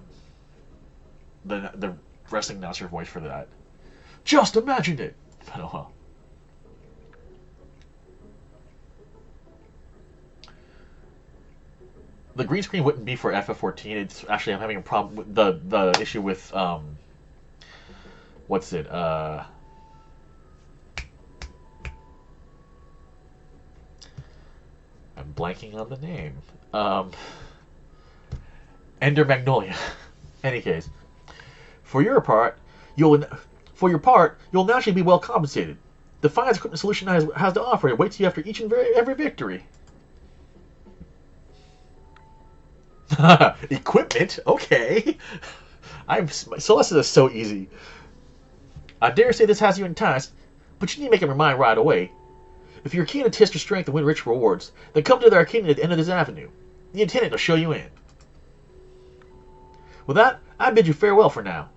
wrestling announcer voice for that. Just imagine it. But oh well. The green screen wouldn't be for FF14. It's actually I'm having a problem with the issue with what's it? I'm blanking on the name. Ender Magnolia. Any case, for your part, you'll naturally be well compensated. The finest equipment Solution 9 has to offer awaits you after each and every victory. Equipment? Okay. Celeste is so easy. I dare say this has you enticed, but you need to make up your mind right away. If you're keen to test your strength and win rich rewards, then come to the Arcadian at the end of this avenue. The attendant will show you in. With that, I bid you farewell for now.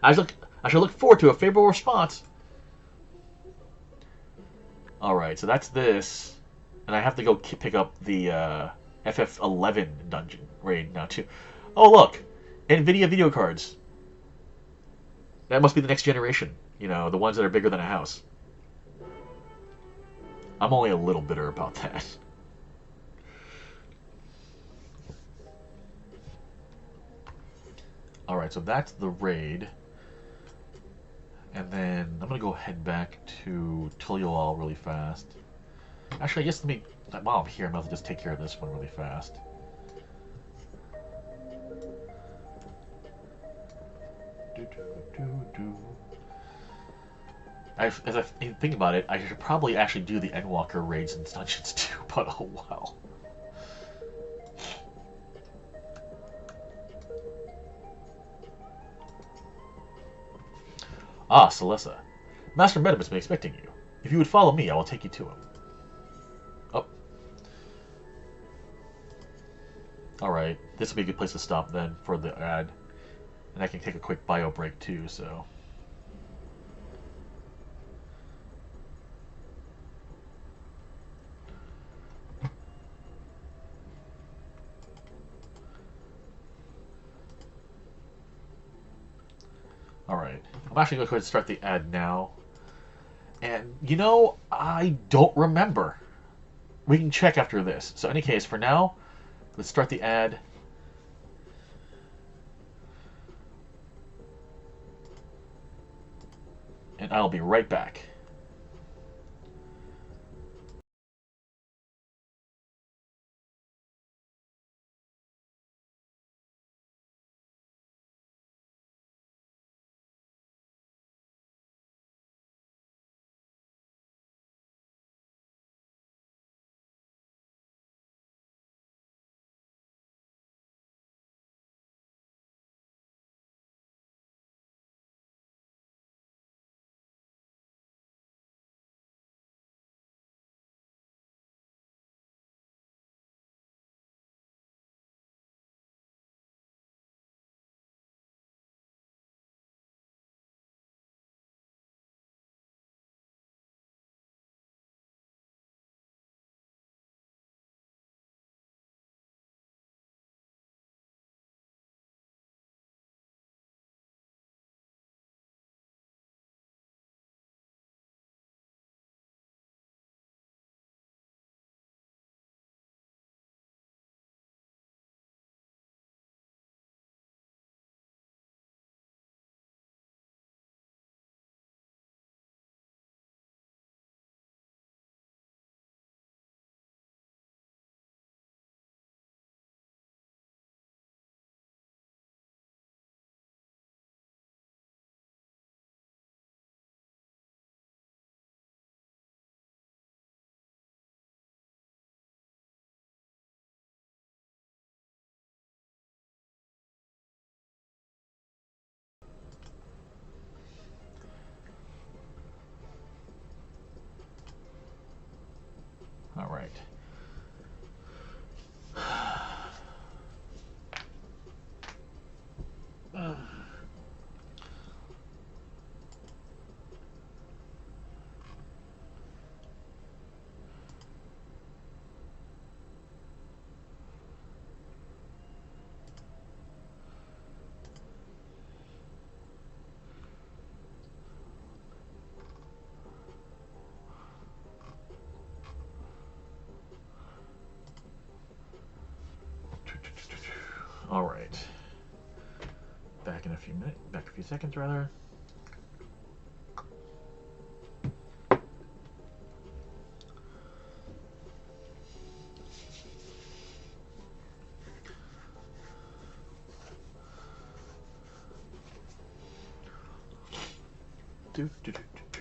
I shall look forward to a favorable response. Alright, so that's this. And I have to go pick up the FF11 dungeon raid now too. Oh look! NVIDIA video cards. That must be the next generation. You know, the ones that are bigger than a house. I'm only a little bitter about that. Alright, so that's the raid. And then I'm going to go head back to Tullioal really fast. Actually, I guess let me... While I'm here, I might just take care of this one really fast. As I think about it, I should probably actually do the Endwalker raids and dungeons too, but oh well. Ah, Celessa. Master Medum has been expecting you. If you would follow me, I will take you to him. Oh. Alright, this would be a good place to stop then for the ad. And I can take a quick bio break too, so... Alright, I'm actually going to go ahead and start the ad now. And, you know, I don't remember. We can check after this. So in any case, for now, let's start the ad. And I'll be right back. All right. All right. Back in a few minutes. Back a few seconds, rather. Do, do, do, do, do.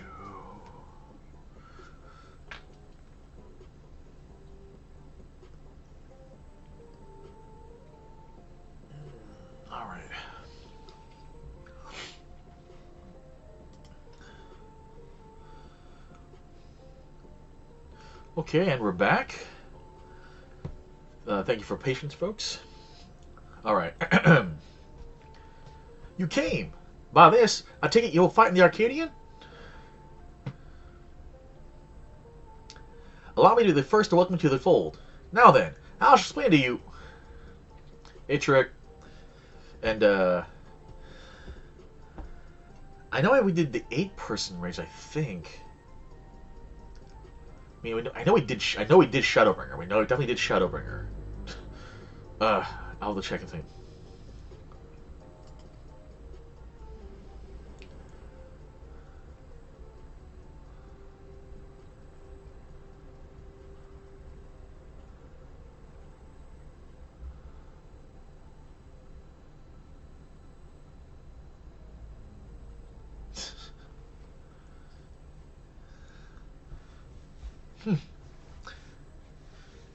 All right. Okay, and we're back. Thank you for patience, folks. All right. You came. By this, I take it you'll fight in the Arcadian? Allow me to be the first to welcome you to the fold. Now then, I'll explain to you... Hey, Trick. And, I know we did the 8-person race, I think. I mean, I know we did Shadowbringer. We definitely did Shadowbringer. I'll have to check and think.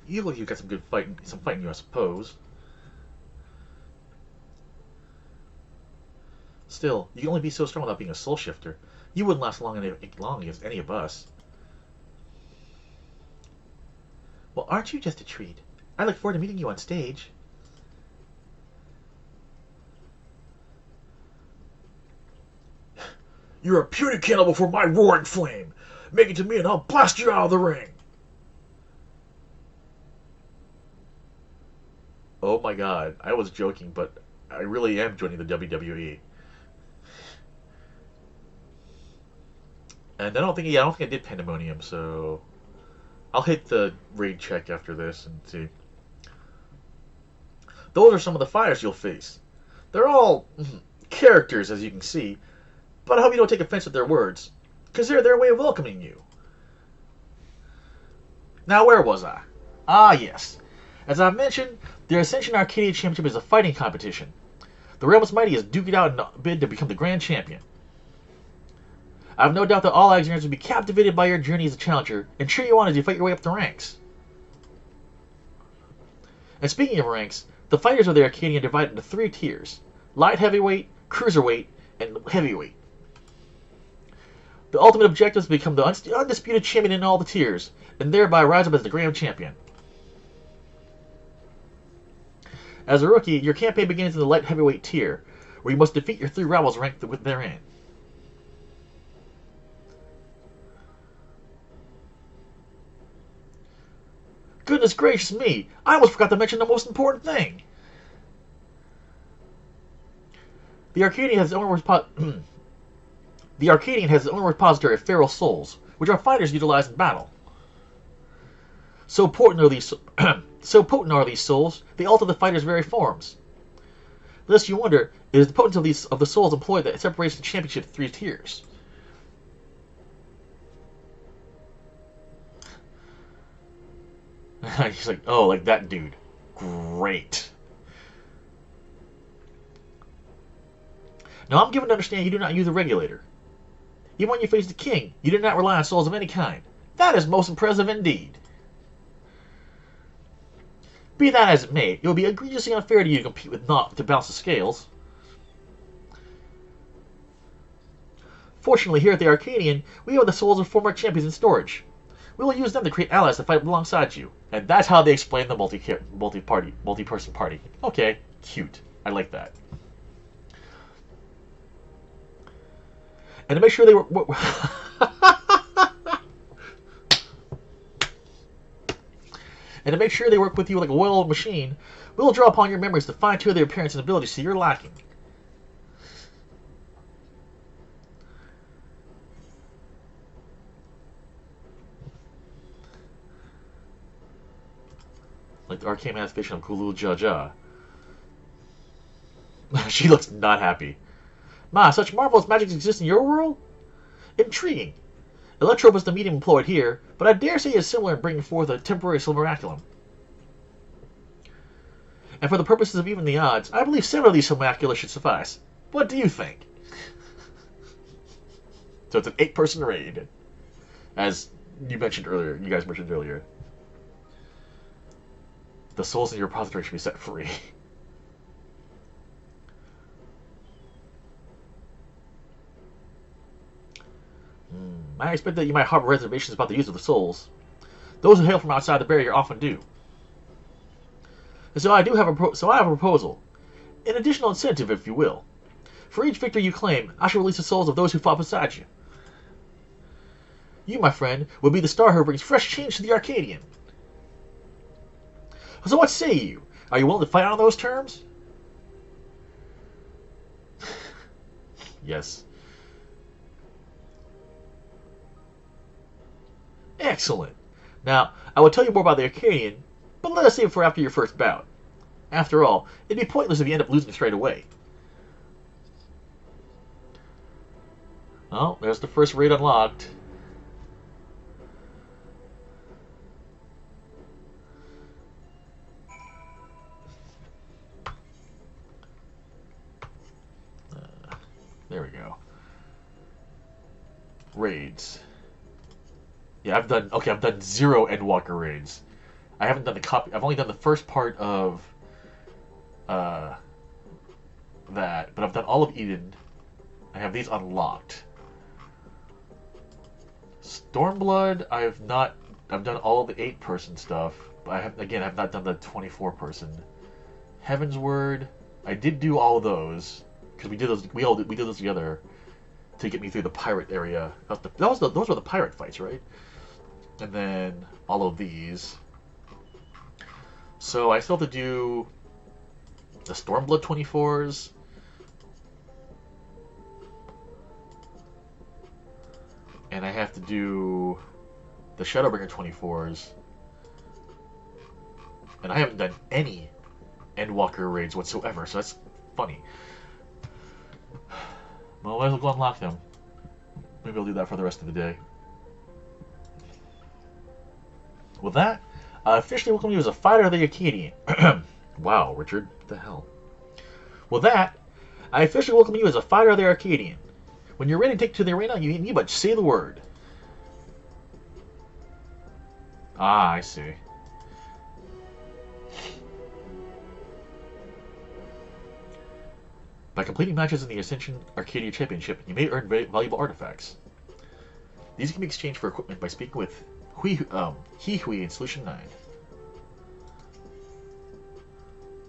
You look, you got some good fighting, you, I suppose. Still, you can only be so strong without being a soul shifter. You wouldn't last long against any of us. Well, aren't you just a treat? I look forward to meeting you on stage. You're a puny cannibal for my roaring flame. Make it to me and I'll blast you out of the ring. Oh my god, I was joking, but I really am joining the WWE. And I don't think I did Pandemonium, so I'll hit the raid check after this and see. Those are some of the fighters you'll face. They're all characters, as you can see, but I hope you don't take offense at their words, because they're their way of welcoming you. Now, where was I? Ah, yes. As I've mentioned, the Ascension Arcadia Championship is a fighting competition. The Realm's Mighty has duked it out in a bid to become the Grand Champion. I have no doubt that all Alexanders will be captivated by your journey as a challenger and cheer you on as you fight your way up the ranks. And speaking of ranks, the fighters of the Arcadian are divided into 3 tiers: light heavyweight, cruiserweight, and heavyweight. The ultimate objective is to become the undisputed champion in all the tiers, and thereby rise up as the Grand Champion. As a rookie, your campaign begins in the light heavyweight tier, where you must defeat your 3 rivals ranked therein. Goodness gracious me! I almost forgot to mention the most important thing! The Arcadian has its own repository of feral souls, which our fighters utilize in battle. So potent are these souls, they alter the fighters' very forms. Lest you wonder, it is the potency of the souls employed that separates the championship into 3 tiers. He's like, oh, like that dude. Great. Now I'm given to understand you do not use a regulator. Even when you face the king, you did not rely on souls of any kind. That is most impressive indeed. Be that as it may, it would be egregiously unfair to you to compete with Naught to balance the scales. Fortunately, here at the Arcadian, we have the souls of former champions in storage. We will use them to create allies to fight alongside you. And that's how they explain the multi-person party. Okay, cute. I like that. And to make sure they work, and to make sure they work with you like a well-oiled machine, we'll draw upon your memories to fine-tune their appearance and abilities so you're lacking. Like the arcane manifestation of Kulul Jaja. She looks not happy. Ma, such marvelous magic exists in your world? Intriguing. Electrope is the medium employed here, but I dare say it is similar in bringing forth a temporary silveraculum. And for the purposes of even the odds, I believe 7 of these silveracula should suffice. What do you think? So it's an 8-person raid. As you mentioned earlier, you guys mentioned earlier. The souls in your repository should be set free. I expect that you might harbor reservations about the use of the souls. Those who hail from outside the barrier often do. And so I have a proposal. An additional incentive, if you will. For each victory you claim, I shall release the souls of those who fought beside you. You, my friend, will be the star who brings fresh change to the Arcadian. So what say you? Are you willing to fight on those terms? Yes. Excellent. Now, I will tell you more about the Arcadian, but let us save it for after your first bout. After all, it'd be pointless if you end up losing straight away. Well, there's the first raid unlocked. There we go. Raids. Yeah, I've done 0 Endwalker raids. I haven't done the copy. I've only done the first part of that, but I've done all of Eden. I have these unlocked. Stormblood, I've done all of the 8-person stuff, but I've not done the 24-person. Heaven's Word, I did do all of those because we did those together to get me through the pirate area. Those were the pirate fights, right? And then all of these. So I still have to do the Stormblood 24s. And I have to do the Shadowbringer 24s. And I haven't done any Endwalker raids whatsoever, so that's funny. Well, I might as well go unlock them. Maybe I'll do that for the rest of the day. With that, I officially welcome you as a fighter of the Arcadian. Wow, Richard, what the hell? With that, I officially welcome you as a fighter of the Arcadian. When you're ready to take to the arena, you need but say the word. Ah, I see. By completing matches in the Ascension Arcadia Championship, you may earn valuable artifacts. These can be exchanged for equipment by speaking with Hui in Solution 9.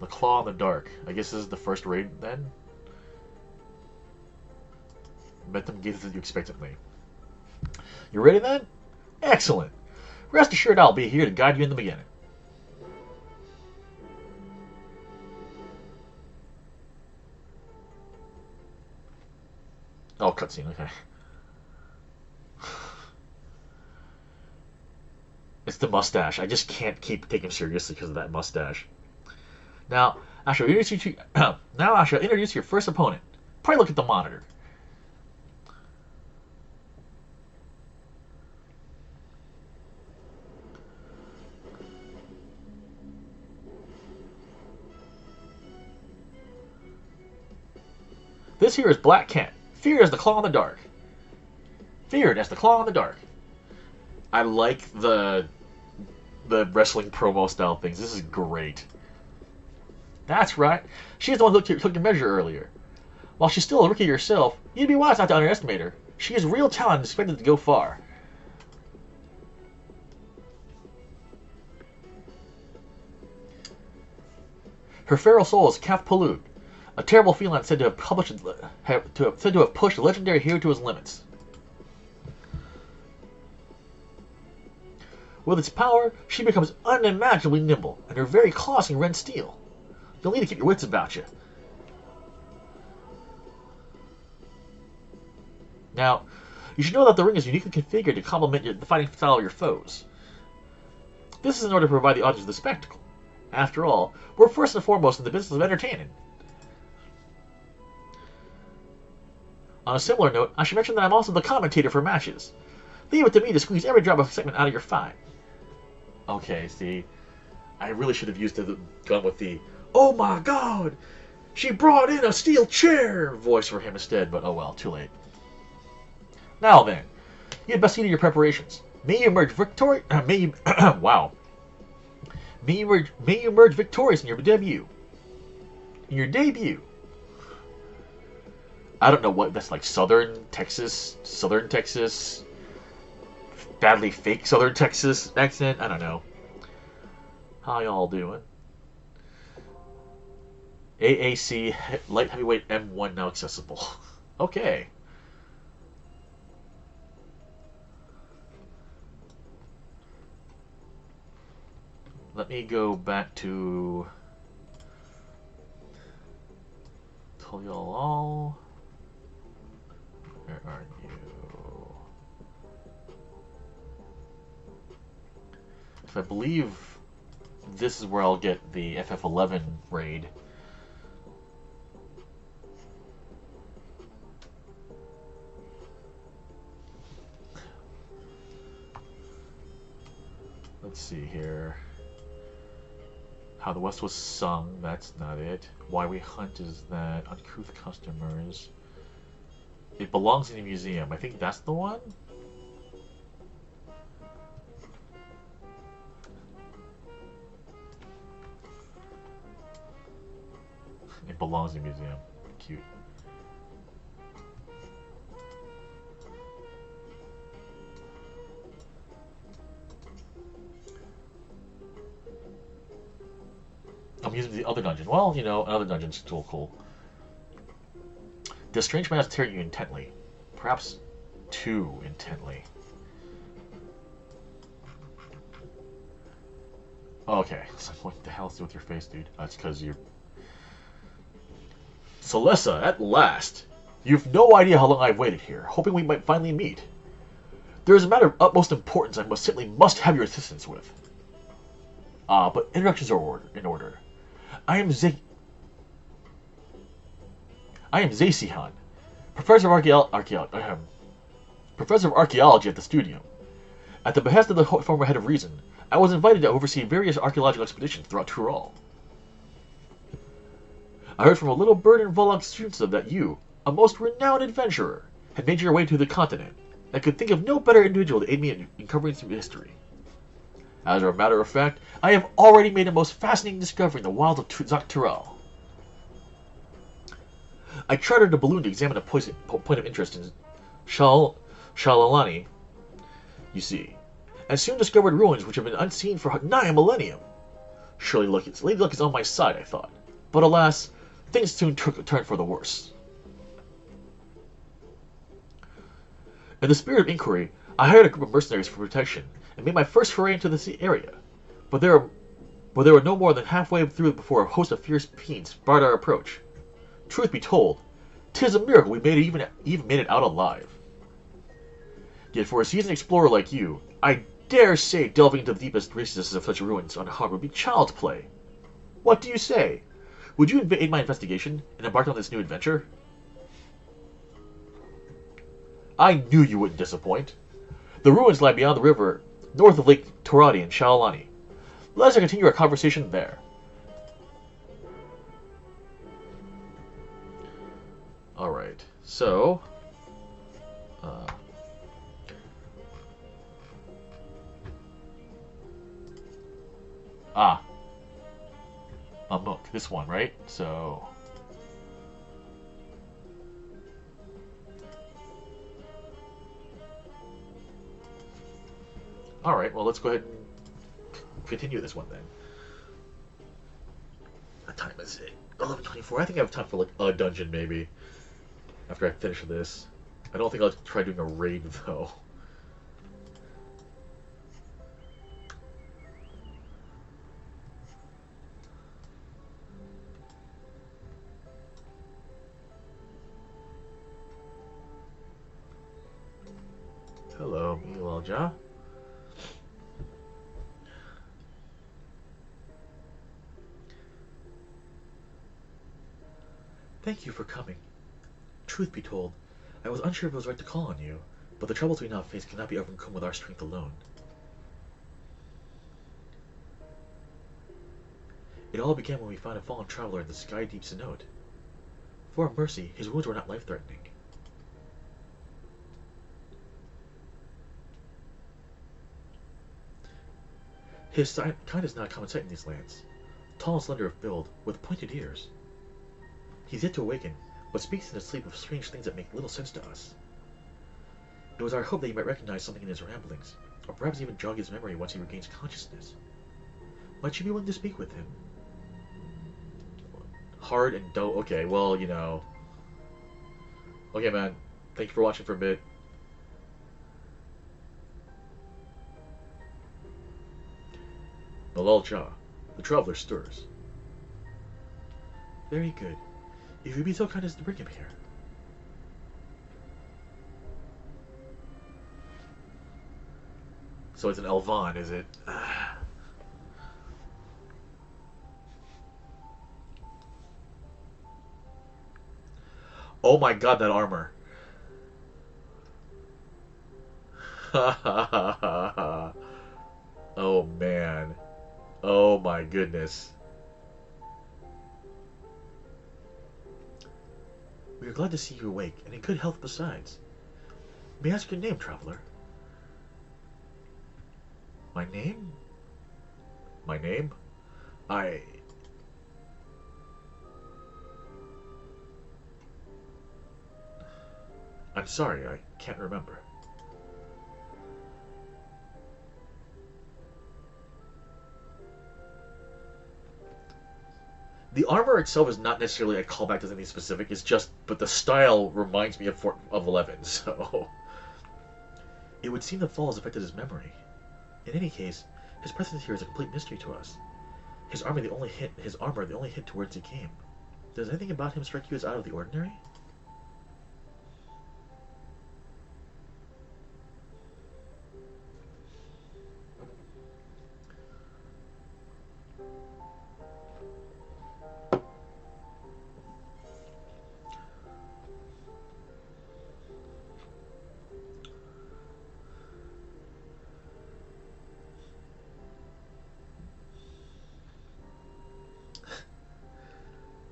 The Claw in the Dark. I guess this is the first raid then? Met them gaze at you expectantly. You ready then? Excellent. Rest assured I'll be here to guide you in the beginning. Oh, cutscene, okay. It's the mustache. I just can't keep taking him seriously because of that mustache. Now, I shall introduce you to your first opponent. Probably look at the monitor. This here is Black Cat, feared as the Claw in the Dark. Feared as the Claw in the Dark. I like the wrestling promo style things. This is great. That's right. She's the one who took your measure earlier. While she's still a rookie herself, you'd be wise not to underestimate her. She has real talent and is expected to go far. Her feral soul is Kath Palud, a terrible feline said to have pushed a legendary hero to his limits. With its power, she becomes unimaginably nimble, and her very claws can rend steel. You'll need to keep your wits about you. Now, you should know that the ring is uniquely configured to complement the fighting style of your foes. This is in order to provide the audience with a spectacle. After all, we're first and foremost in the business of entertaining. On a similar note, I should mention that I'm also the commentator for matches. Leave it to me to squeeze every drop of excitement out of your fight. Okay, see, I really should have gone with the "Oh my God, she brought in a steel chair" voice for him instead, but oh well, too late. Now then, you had best see to your preparations. May you emerge victorious. Wow. May you emerge victorious in your debut. I don't know what that's like. Southern Texas, badly fake Southern Texas accent. I don't know. How y'all doing? AAC light heavyweight M1 now accessible. Okay. Let me go back to tell y'all all. Where are you? I believe this is where I'll get the FF11 raid. Let's see here. How the West was sung, that's not it. Why we hunt is that. Uncouth customers. It belongs in a museum. I think that's the one? It belongs in a museum. Cute. I'm using the other dungeon. Well, you know, another dungeon's still cool. This strange man is staring at you intently. Perhaps too intently. Okay. What the hell's with your face, dude? That's because you're... Celessa, at last! You've no idea how long I've waited here, hoping we might finally meet. There is a matter of utmost importance I must have your assistance with. But introductions are in order. I am Zaysihan, Professor of Archaeology at the Studium. At the behest of the former head of Reason, I was invited to oversee various archaeological expeditions throughout Tural. I heard from a little bird in Volog Strunsa that you, a most renowned adventurer, had made your way to the continent, and could think of no better individual to aid me in uncovering some history. As a matter of fact, I have already made a most fascinating discovery in the wilds of Zaktural. I chartered a balloon to examine a point of interest in Shalalani, you see, and soon discovered ruins which have been unseen for nigh a millennium. Surely Lady Luck is on my side, I thought. But alas, things soon took a turn for the worse. In the spirit of inquiry, I hired a group of mercenaries for protection, and made my first foray into the area. But they were no more than halfway through before a host of fierce fiends barred our approach. Truth be told, 'tis a miracle we even made it out alive. Yet for a seasoned explorer like you, I dare say delving into the deepest recesses of such ruins unharmed would be child's play. What do you say? Would you aid my investigation and embark on this new adventure? I knew you wouldn't disappoint. The ruins lie beyond the river, north of Lake Torati and Shalalani. Let us continue our conversation there. Alright, so... Amok, this one, right? So... Alright, well let's go ahead and continue this one then. What time is it? 11:24. I think I have time for like a dungeon maybe. After I finish this. I don't think I'll try doing a raid though. Hello, Milalja. Thank you for coming. Truth be told, I was unsure if it was right to call on you, but the troubles we now face cannot be overcome with our strength alone. It all began when we found a fallen traveler in the Sky Deep Cenote. For our mercy, his wounds were not life-threatening. His kind is not a common sight in these lands. Tall and slender of build, with pointed ears. He's yet to awaken, but speaks in his sleep of strange things that make little sense to us. It was our hope that he might recognize something in his ramblings, or perhaps even jog his memory once he regains consciousness. Might you be willing to speak with him? Hard and dull. Okay, well, you know. Okay, man. Thank you for watching for a bit. Malal Jah, the traveler stirs. Very good. If you'd be so kind as to bring him here. So it's an Elvan, is it? Oh my god, that armor. Ha ha ha ha ha. Oh man. Oh my goodness. We are glad to see you awake, and in good health besides. May I ask your name, traveler? My name? My name? I'm sorry, I can't remember. The armor itself is not necessarily a callback to anything specific, it's just, but the style reminds me of 11, so... It would seem the fall has affected his memory. In any case, his presence here is a complete mystery to us. His armor the only hint towards he came. Does anything about him strike you as out of the ordinary?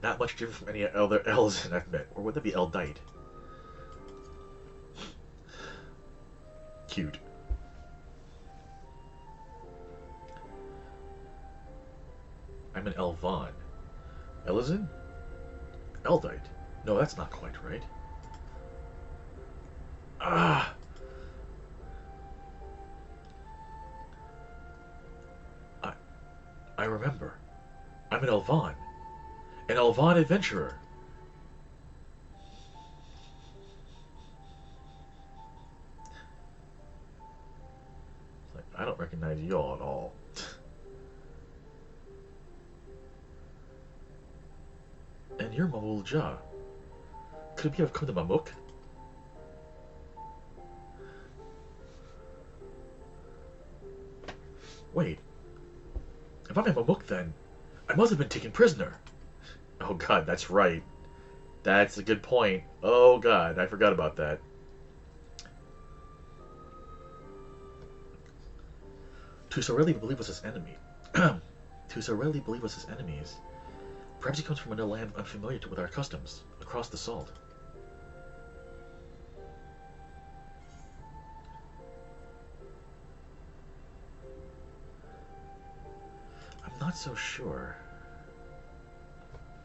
Not much different from any other elves I've met, or would that be Eldite? Cute. I'm an Elvan. Elizin? Eldite? No, that's not quite right. Ah! I remember. I'm an Elvan. An Elvan adventurer. Like, I don't recognize y'all at all. And you're Mamul Ja. Could we have come to Mamuk? Wait. If I'm in Mamuk then, I must have been taken prisoner. Oh god, that's right. That's a good point. Oh god, I forgot about that. To so rarely believe us as enemy. To so rarely believe us as enemies. Perhaps he comes from another land unfamiliar with our customs, across the salt. I'm not so sure.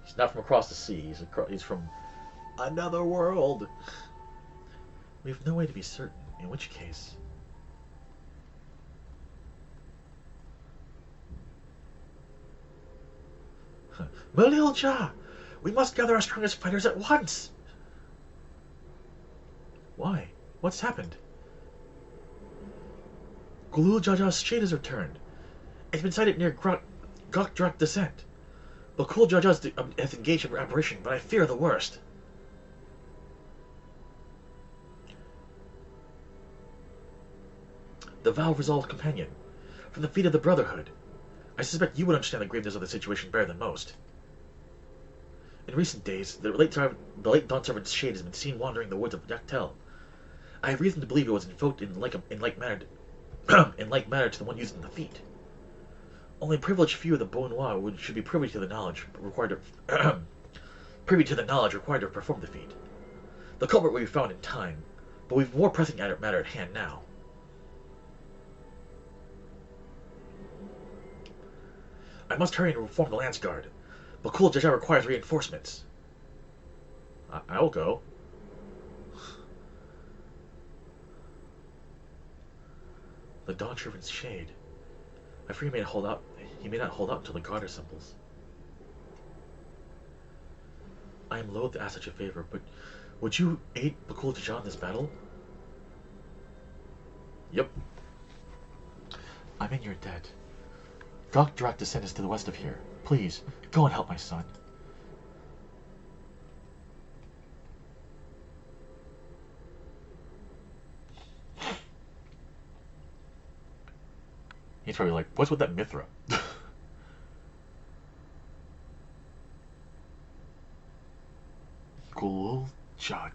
He's not from across the sea. He's from another world. We have no way to be certain, in which case... Malil Ja! We must gather our strongest fighters at once! Why? What's happened? Gulul Jaja's shade has returned. It's been sighted near Gokdrak Descent. Bakul Jaja's has engaged in apparition, but I fear the worst. The vow-resolved companion. From the feet of the Brotherhood. I suspect you would understand the graveness of the situation better than most. In recent days, the late Dawn Servant's shade has been seen wandering the woods of Yaktel. I have reason to believe it was invoked in like manner to the one used in the feat. Only a privileged few of the Beaunois should be privy to the knowledge required to perform the feat. The culprit will be found in time, but we've more pressing matter at hand now. I must hurry and reform the Lance Guard. Bakul Jaja requires reinforcements. I will go. The Dawn Servant's shade. I fear he may not hold out until the guard assembles. I am loath to ask such a favor, but would you aid Bakul Jaja in this battle? Yep. I'm in your debt. Gokdrak Descent is to the west of here. Please, go and help my son. He's probably like, what's with that Mithra? Gulul Ja.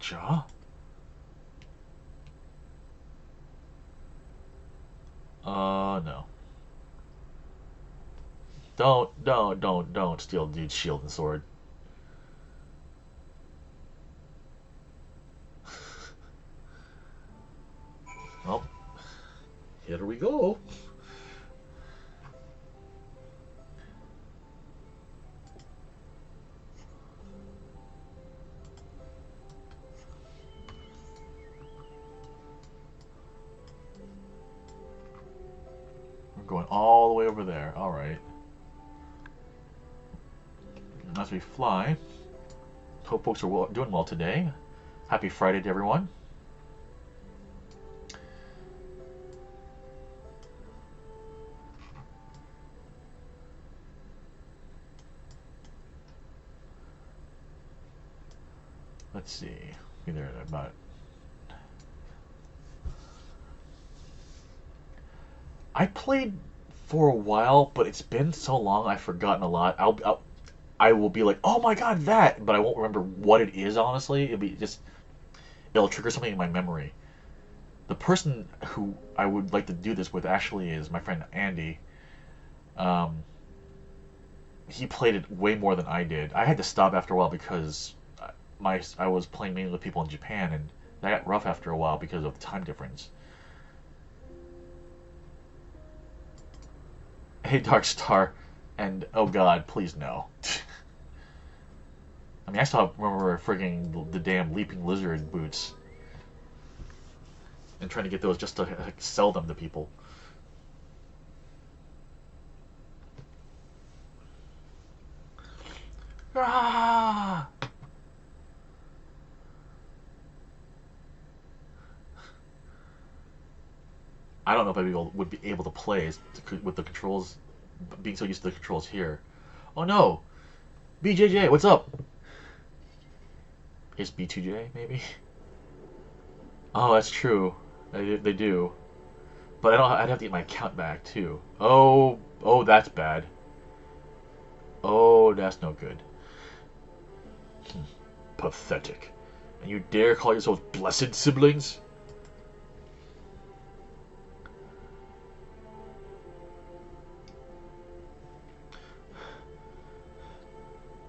No. Don't steal dude's shield and sword. Well, here we go. We're going all the way over there. All right. As we fly, hope folks are doing well today. Happy Friday to everyone. Let's see. Be there in about. I played for a while, but it's been so long I've forgotten a lot. I will be like, oh my god, that, but I won't remember what it is. Honestly, it'll trigger something in my memory. The person who I would like to do this with actually is my friend Andy. He played it way more than I did. I had to stop after a while because I was playing mainly with people in Japan, and that got rough after a while because of the time difference. Hey, Dark Star, and oh god, please no. I mean, I still remember frigging the damn leaping lizard boots, and trying to get those just to sell them to people. Ah! I don't know if I would be able to play with the controls, being so used to the controls here. Oh no! BJJ, what's up? It's B2J, maybe? Oh, that's true. They do. But I'd have to get my account back, too. Oh, that's bad. Oh, that's no good. Pathetic. And you dare call yourselves blessed siblings?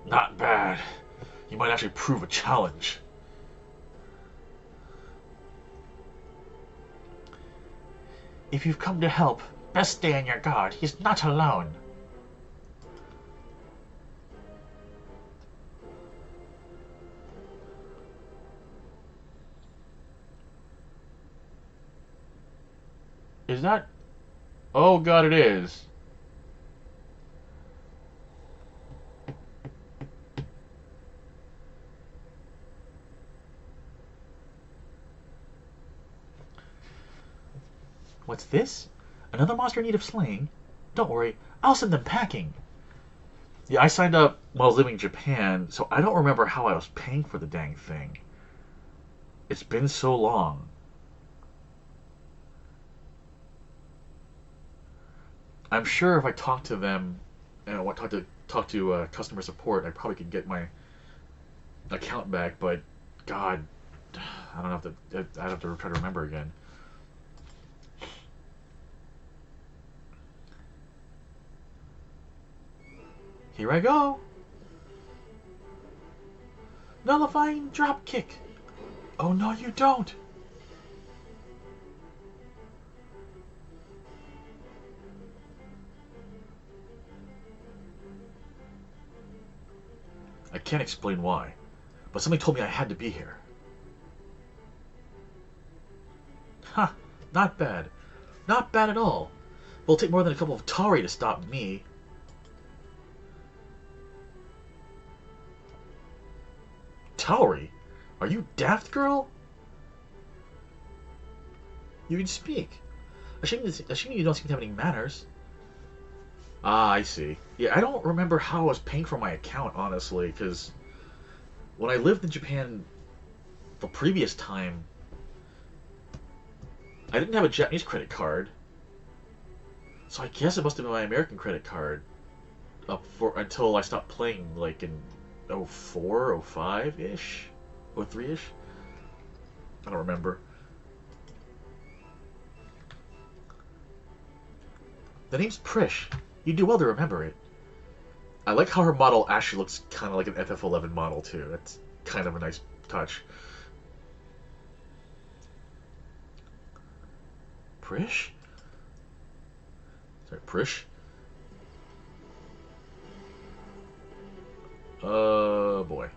Not bad. You might actually prove a challenge. If you've come to help, best stay on your guard. He's not alone. Is that... Oh god, it is. What's this? Another monster in need of slaying? Don't worry, I'll send them packing. Yeah, I signed up while I was living in Japan, so I don't remember how I was paying for the dang thing. It's been so long. I'm sure if I talked to them and I talk to customer support, I probably could get my account back. But God, I don't have to. I have to try to remember again. Here I go. Nullifying drop kick. Oh no, you don't. I can't explain why, but something told me I had to be here. Ha! Not bad. Not bad at all. It'll take more than a couple of Tari to stop me. Tauri? Are you daft, girl? You can speak. A shame you don't seem to have any manners. Ah, I see. Yeah, I don't remember how I was paying for my account, honestly, because when I lived in Japan the previous time, I didn't have a Japanese credit card. So I guess it must have been my American credit card until I stopped playing, like, in 04, 05-ish. 03-ish? I don't remember. The name's Prish. You do well to remember it. I like how her model actually looks kind of like an FF11 model, too. That's kind of a nice touch. Prish? Sorry, Prish? Boy.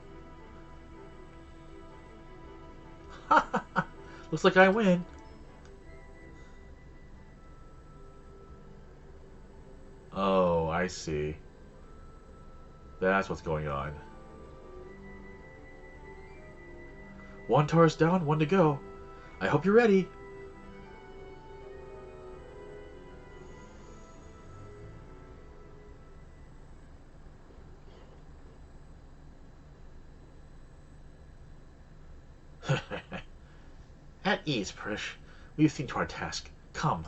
Looks like I win. Oh, I see. That's what's going on. One Taurus down, one to go. I hope you're ready. At ease, Prish. We've seen to our task. Come.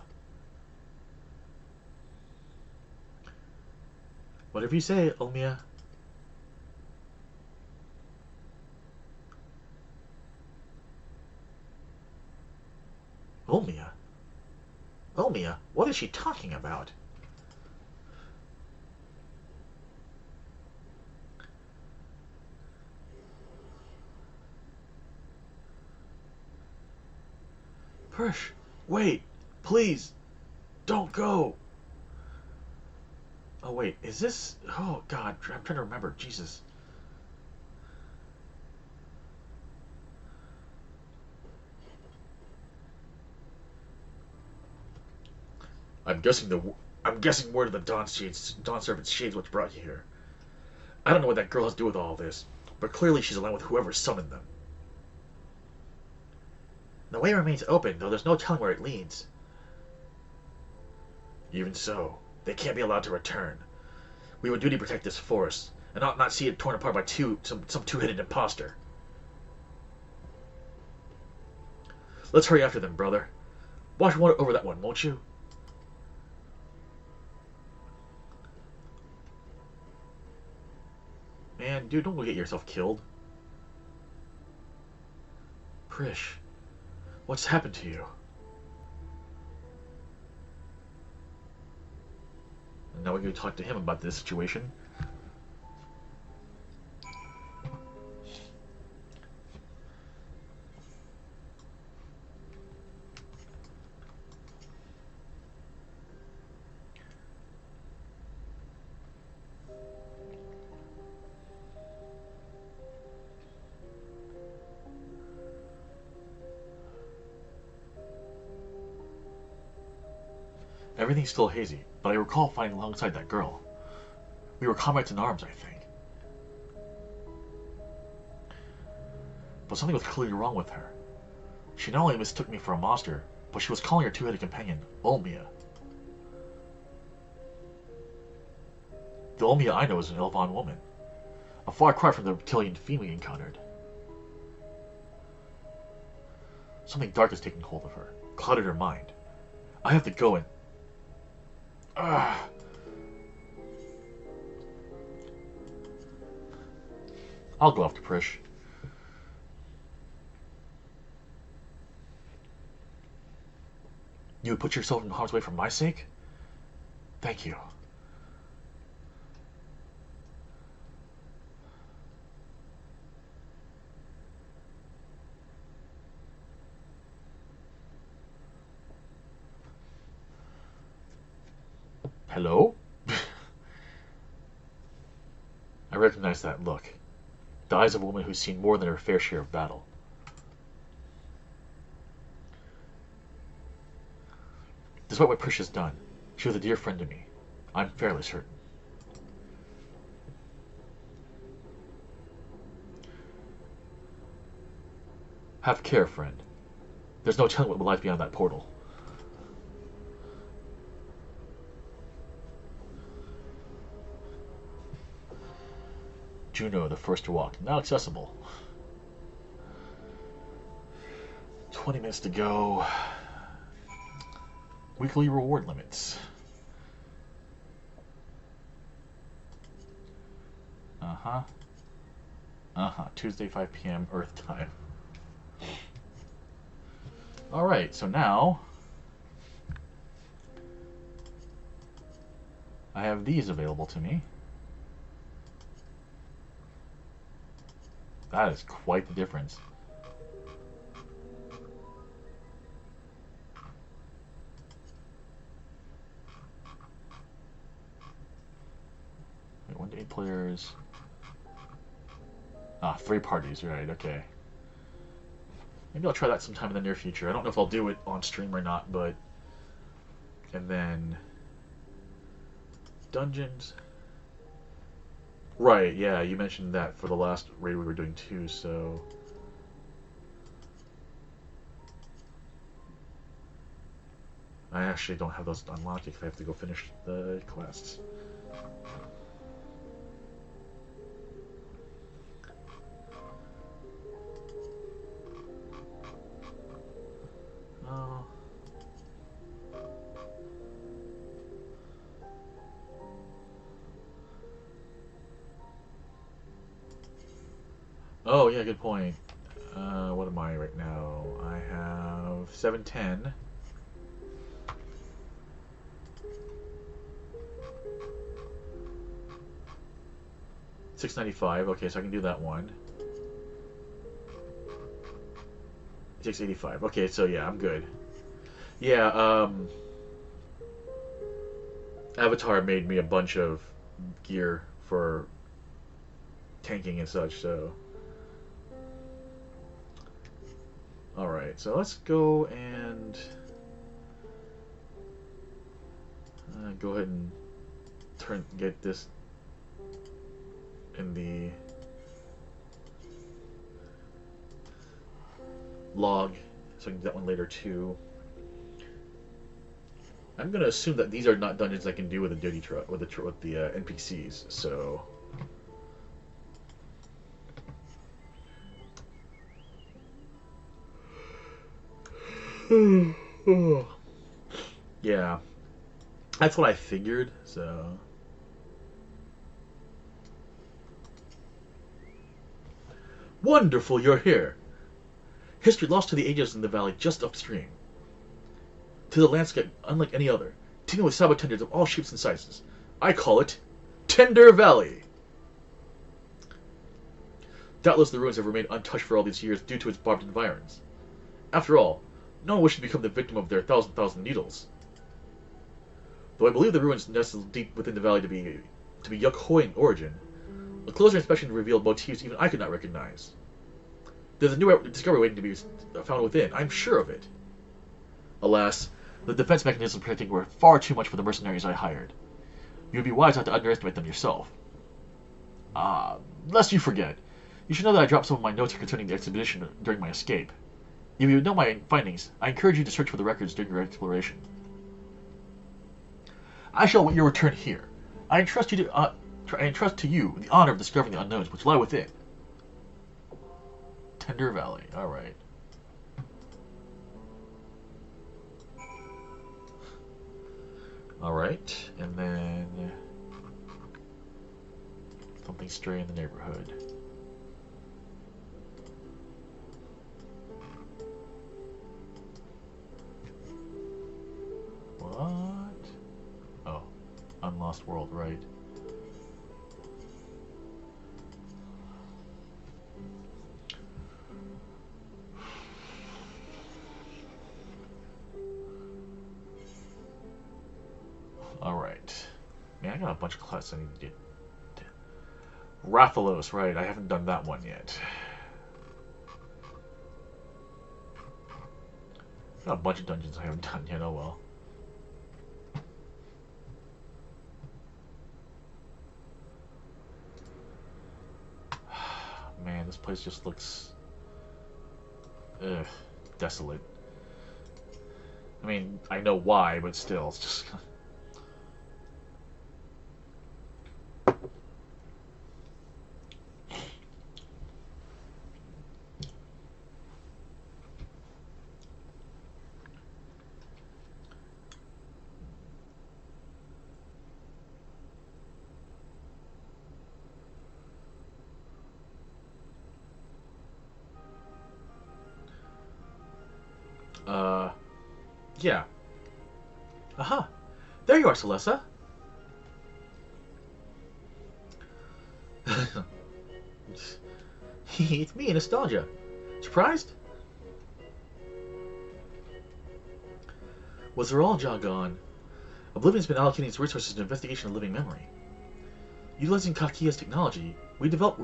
Whatever you say, Olmia. Olmia? Olmia? What is she talking about? Prish, wait, please, don't go. Oh wait, is this? Oh God, I'm trying to remember. Jesus. I'm guessing word of the Dawn Servant's shades what brought you here. I don't know what that girl has to do with all this, but clearly she's aligned with whoever summoned them. The way remains open, though there's no telling where it leads. Even so, they can't be allowed to return. We would duty protect this forest, and ought not see it torn apart by some two-headed imposter. Let's hurry after them, brother. Watch over that one, won't you? Man, dude, don't go get yourself killed. Prish, what's happened to you? And now we can talk to him about this situation. Everything's still hazy, but I recall fighting alongside that girl. We were comrades in arms, I think. But something was clearly wrong with her. She not only mistook me for a monster, but she was calling her two-headed companion Olmia. The Olmia I know is an Elvan woman, a far cry from the reptilian fiend we encountered. Something dark has taken hold of her, clouded her mind. I have to go and... I'll go after Prish. You would put yourself in harm's way for my sake? Thank you. Hello? I recognize that look. The eyes of a woman who's seen more than her fair share of battle. Despite what Prish has done, she was a dear friend to me. I'm fairly certain. Have care, friend. There's no telling what lies beyond that portal. Juno, the first to walk, now accessible. 20 minutes to go. Weekly reward limits. Uh-huh. Tuesday 5 p.m. Earth time. Alright, so now I have these available to me. That is quite the difference. Wait, 1 to 8 players. 3 parties, right, okay. Maybe I'll try that sometime in the near future. I don't know if I'll do it on stream or not, but... And then... Dungeons. Right, yeah, you mentioned that for the last raid we were doing too, so... I actually don't have those unlocked if I have to go finish the quests. Oh, yeah, good point. What am I right now? I have 710. $695. Okay, so I can do that one. $685. Okay, so yeah, I'm good. Yeah, Avatar made me a bunch of gear for tanking and such, so... Alright, so let's go and go ahead and get this in the log, so I can do that one later too. I'm gonna assume that these are not dungeons I can do with the duty truck with the NPCs, so. Yeah, that's what I figured, so. Wonderful, you're here. History lost to the ages in the valley just upstream. To the landscape unlike any other, teeming with sabotenders of all shapes and sizes. I call it Tender Valley. Doubtless the ruins have remained untouched for all these years due to its barbed environs. After all, no one wishes to become the victim of their thousand needles. Though I believe the ruins nestle deep within the valley to be Yukhoi in origin, a closer inspection revealed motifs even I could not recognize. There's a new discovery waiting to be found within, I'm sure of it. Alas, the defense mechanisms protecting were far too much for the mercenaries I hired. You would be wise not to underestimate them yourself. Lest you forget, you should know that I dropped some of my notes concerning the expedition during my escape. If you know my findings, I encourage you to search for the records during your exploration. I shall await your return here. I entrust to you the honor of discovering the unknowns which lie within. Tender Valley, alright. Alright, and then something stray in the neighborhood. What? Oh, Unlost World, right. Alright. Man, I got a bunch of quests I need to get. Rathalos, right, I haven't done that one yet. Got a bunch of dungeons I haven't done yet, oh well. Man, this place just looks... desolate. I mean, I know why, but still, it's just... Yeah. Aha! There you are, Celessa! It's me, Nostalgia. Surprised? Was there all gone? Oblivion's been allocating its resources to investigation of living memory. Utilizing Kakia's technology, we developed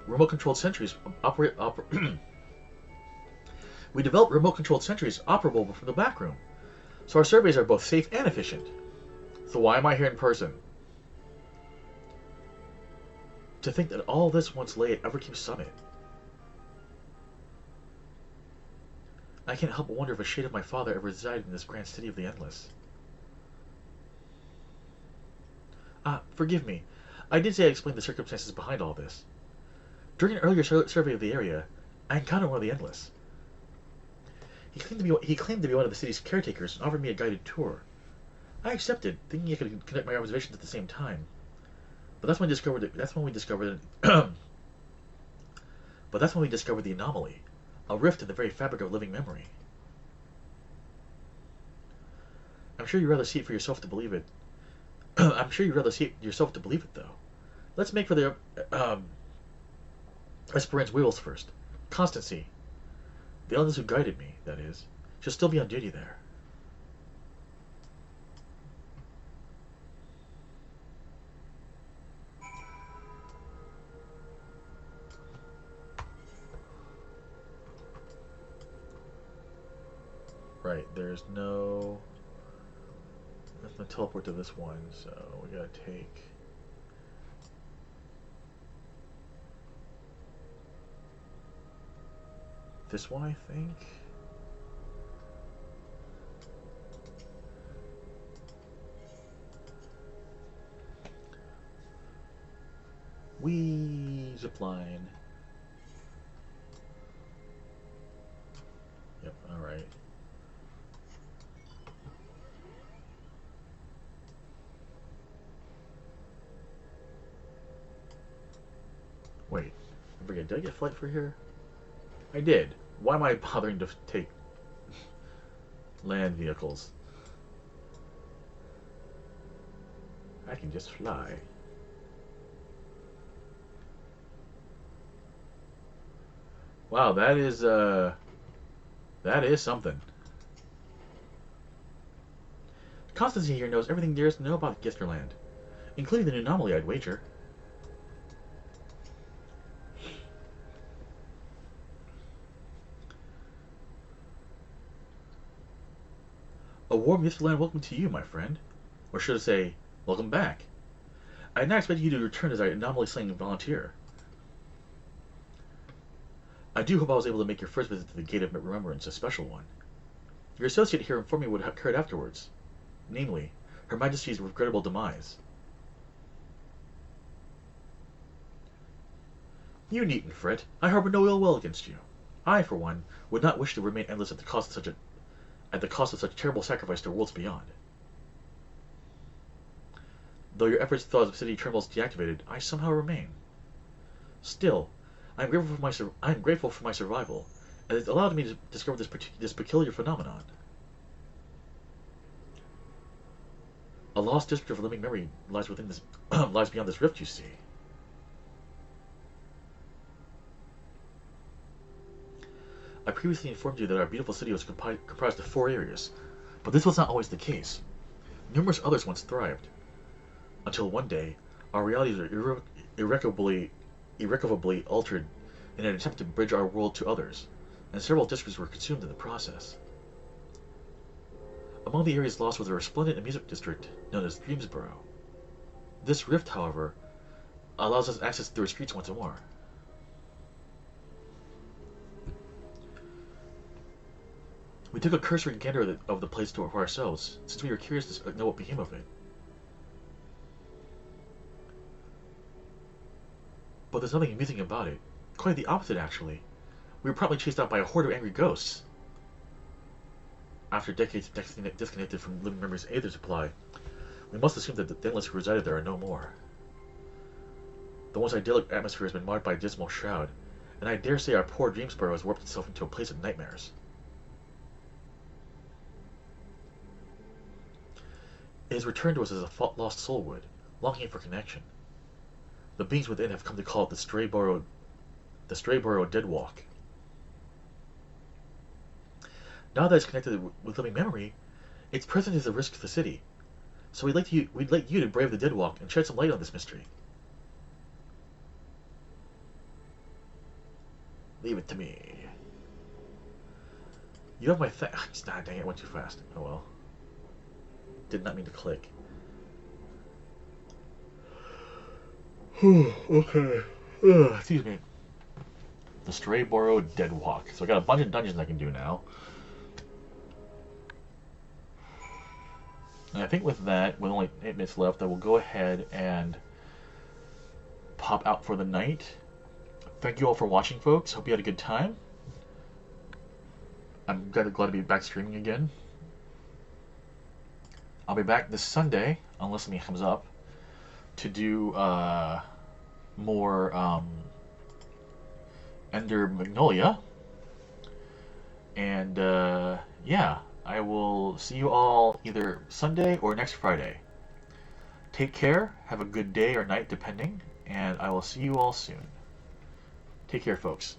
remote-controlled sentries we developed remote-controlled sentries operable from the back room, so our surveys are both safe and efficient. So why am I here in person? To think that all this once lay at Everkeep Summit. I can't help but wonder if a shade of my father ever resided in this grand city of the Endless. Forgive me. I did say I explained the circumstances behind all this. During an earlier survey of the area, I encountered one of the Endless. He claimed to be one of the city's caretakers and offered me a guided tour. I accepted, thinking I could connect my observations at the same time. But that's when we discovered the anomaly, a rift in the very fabric of living memory. I'm sure you'd rather see it for yourself to believe it. I'm sure you'd rather see it yourself to believe it, though. Let's make for the Esperance wheels first. Constancy, the elders who guided me, that is, she'll still be on duty there. Right, there's no... That's gonna teleport to this one, so we gotta take... this one, I think? Wee zipline. Yep, alright. Wait, I forget, did I get flight for here? I did. Why am I bothering to take land vehicles? I can just fly. Wow, that is something. Constancy here knows everything there is to know about Gisterland, including the new anomaly, I'd wager. A warm Gisterland welcome to you, my friend. Or should I say, welcome back. I had not expected you to return as an anomaly-slaying volunteer. I do hope I was able to make your first visit to the Gate of Remembrance a special one. Your associate here informed me what occurred afterwards, namely, Her Majesty's regrettable demise. You needn't fret. I harbor no ill will against you. I, for one, would not wish to remain endless at the cost of such terrible sacrifice to worlds beyond. Though your efforts to thaw the city trembles deactivated, I somehow remain. Still, I am grateful for my survival, and it allowed me to discover this peculiar phenomenon. A lost district of living memory lies within this lies beyond this rift, you see. I previously informed you that our beautiful city was comprised of 4 areas, but this was not always the case. Numerous others once thrived, until one day our realities were irrevocably altered in an attempt to bridge our world to others, and several districts were consumed in the process. Among the areas lost was a resplendent music district known as Dreamsboro. This rift, however, allows us access through its streets once more. We took a cursory gander of the place for ourselves, since we were curious to know what became of it. But there's nothing amusing about it. Quite the opposite, actually. We were promptly chased out by a horde of angry ghosts. After decades disconnected from living memory's aether supply, we must assume that the Endless who resided there are no more. The once idyllic atmosphere has been marred by a dismal shroud, and I dare say our poor Dreamsboro has warped itself into a place of nightmares. It has returned to us as a lost soul would, longing for connection. The beings within have come to call it the stray burrow dead walk. Now that it's connected with living memory, its presence is a risk to the city. So we'd like you to brave the dead walk and shed some light on this mystery. Leave it to me. You have my ah, dang it, I went too fast. Oh well. Did not mean to click. Okay. Excuse me. The Stray Burrow Dead Walk. So I got a bunch of dungeons I can do now. And I think with that, with only 8 minutes left, I will go ahead and pop out for the night. Thank you all for watching, folks. Hope you had a good time. I'm glad to be back streaming again. I'll be back this Sunday, unless something comes up, to do more Ender Magnolia. And yeah, I will see you all either Sunday or next Friday. Take care, have a good day or night depending, and I will see you all soon. Take care, folks.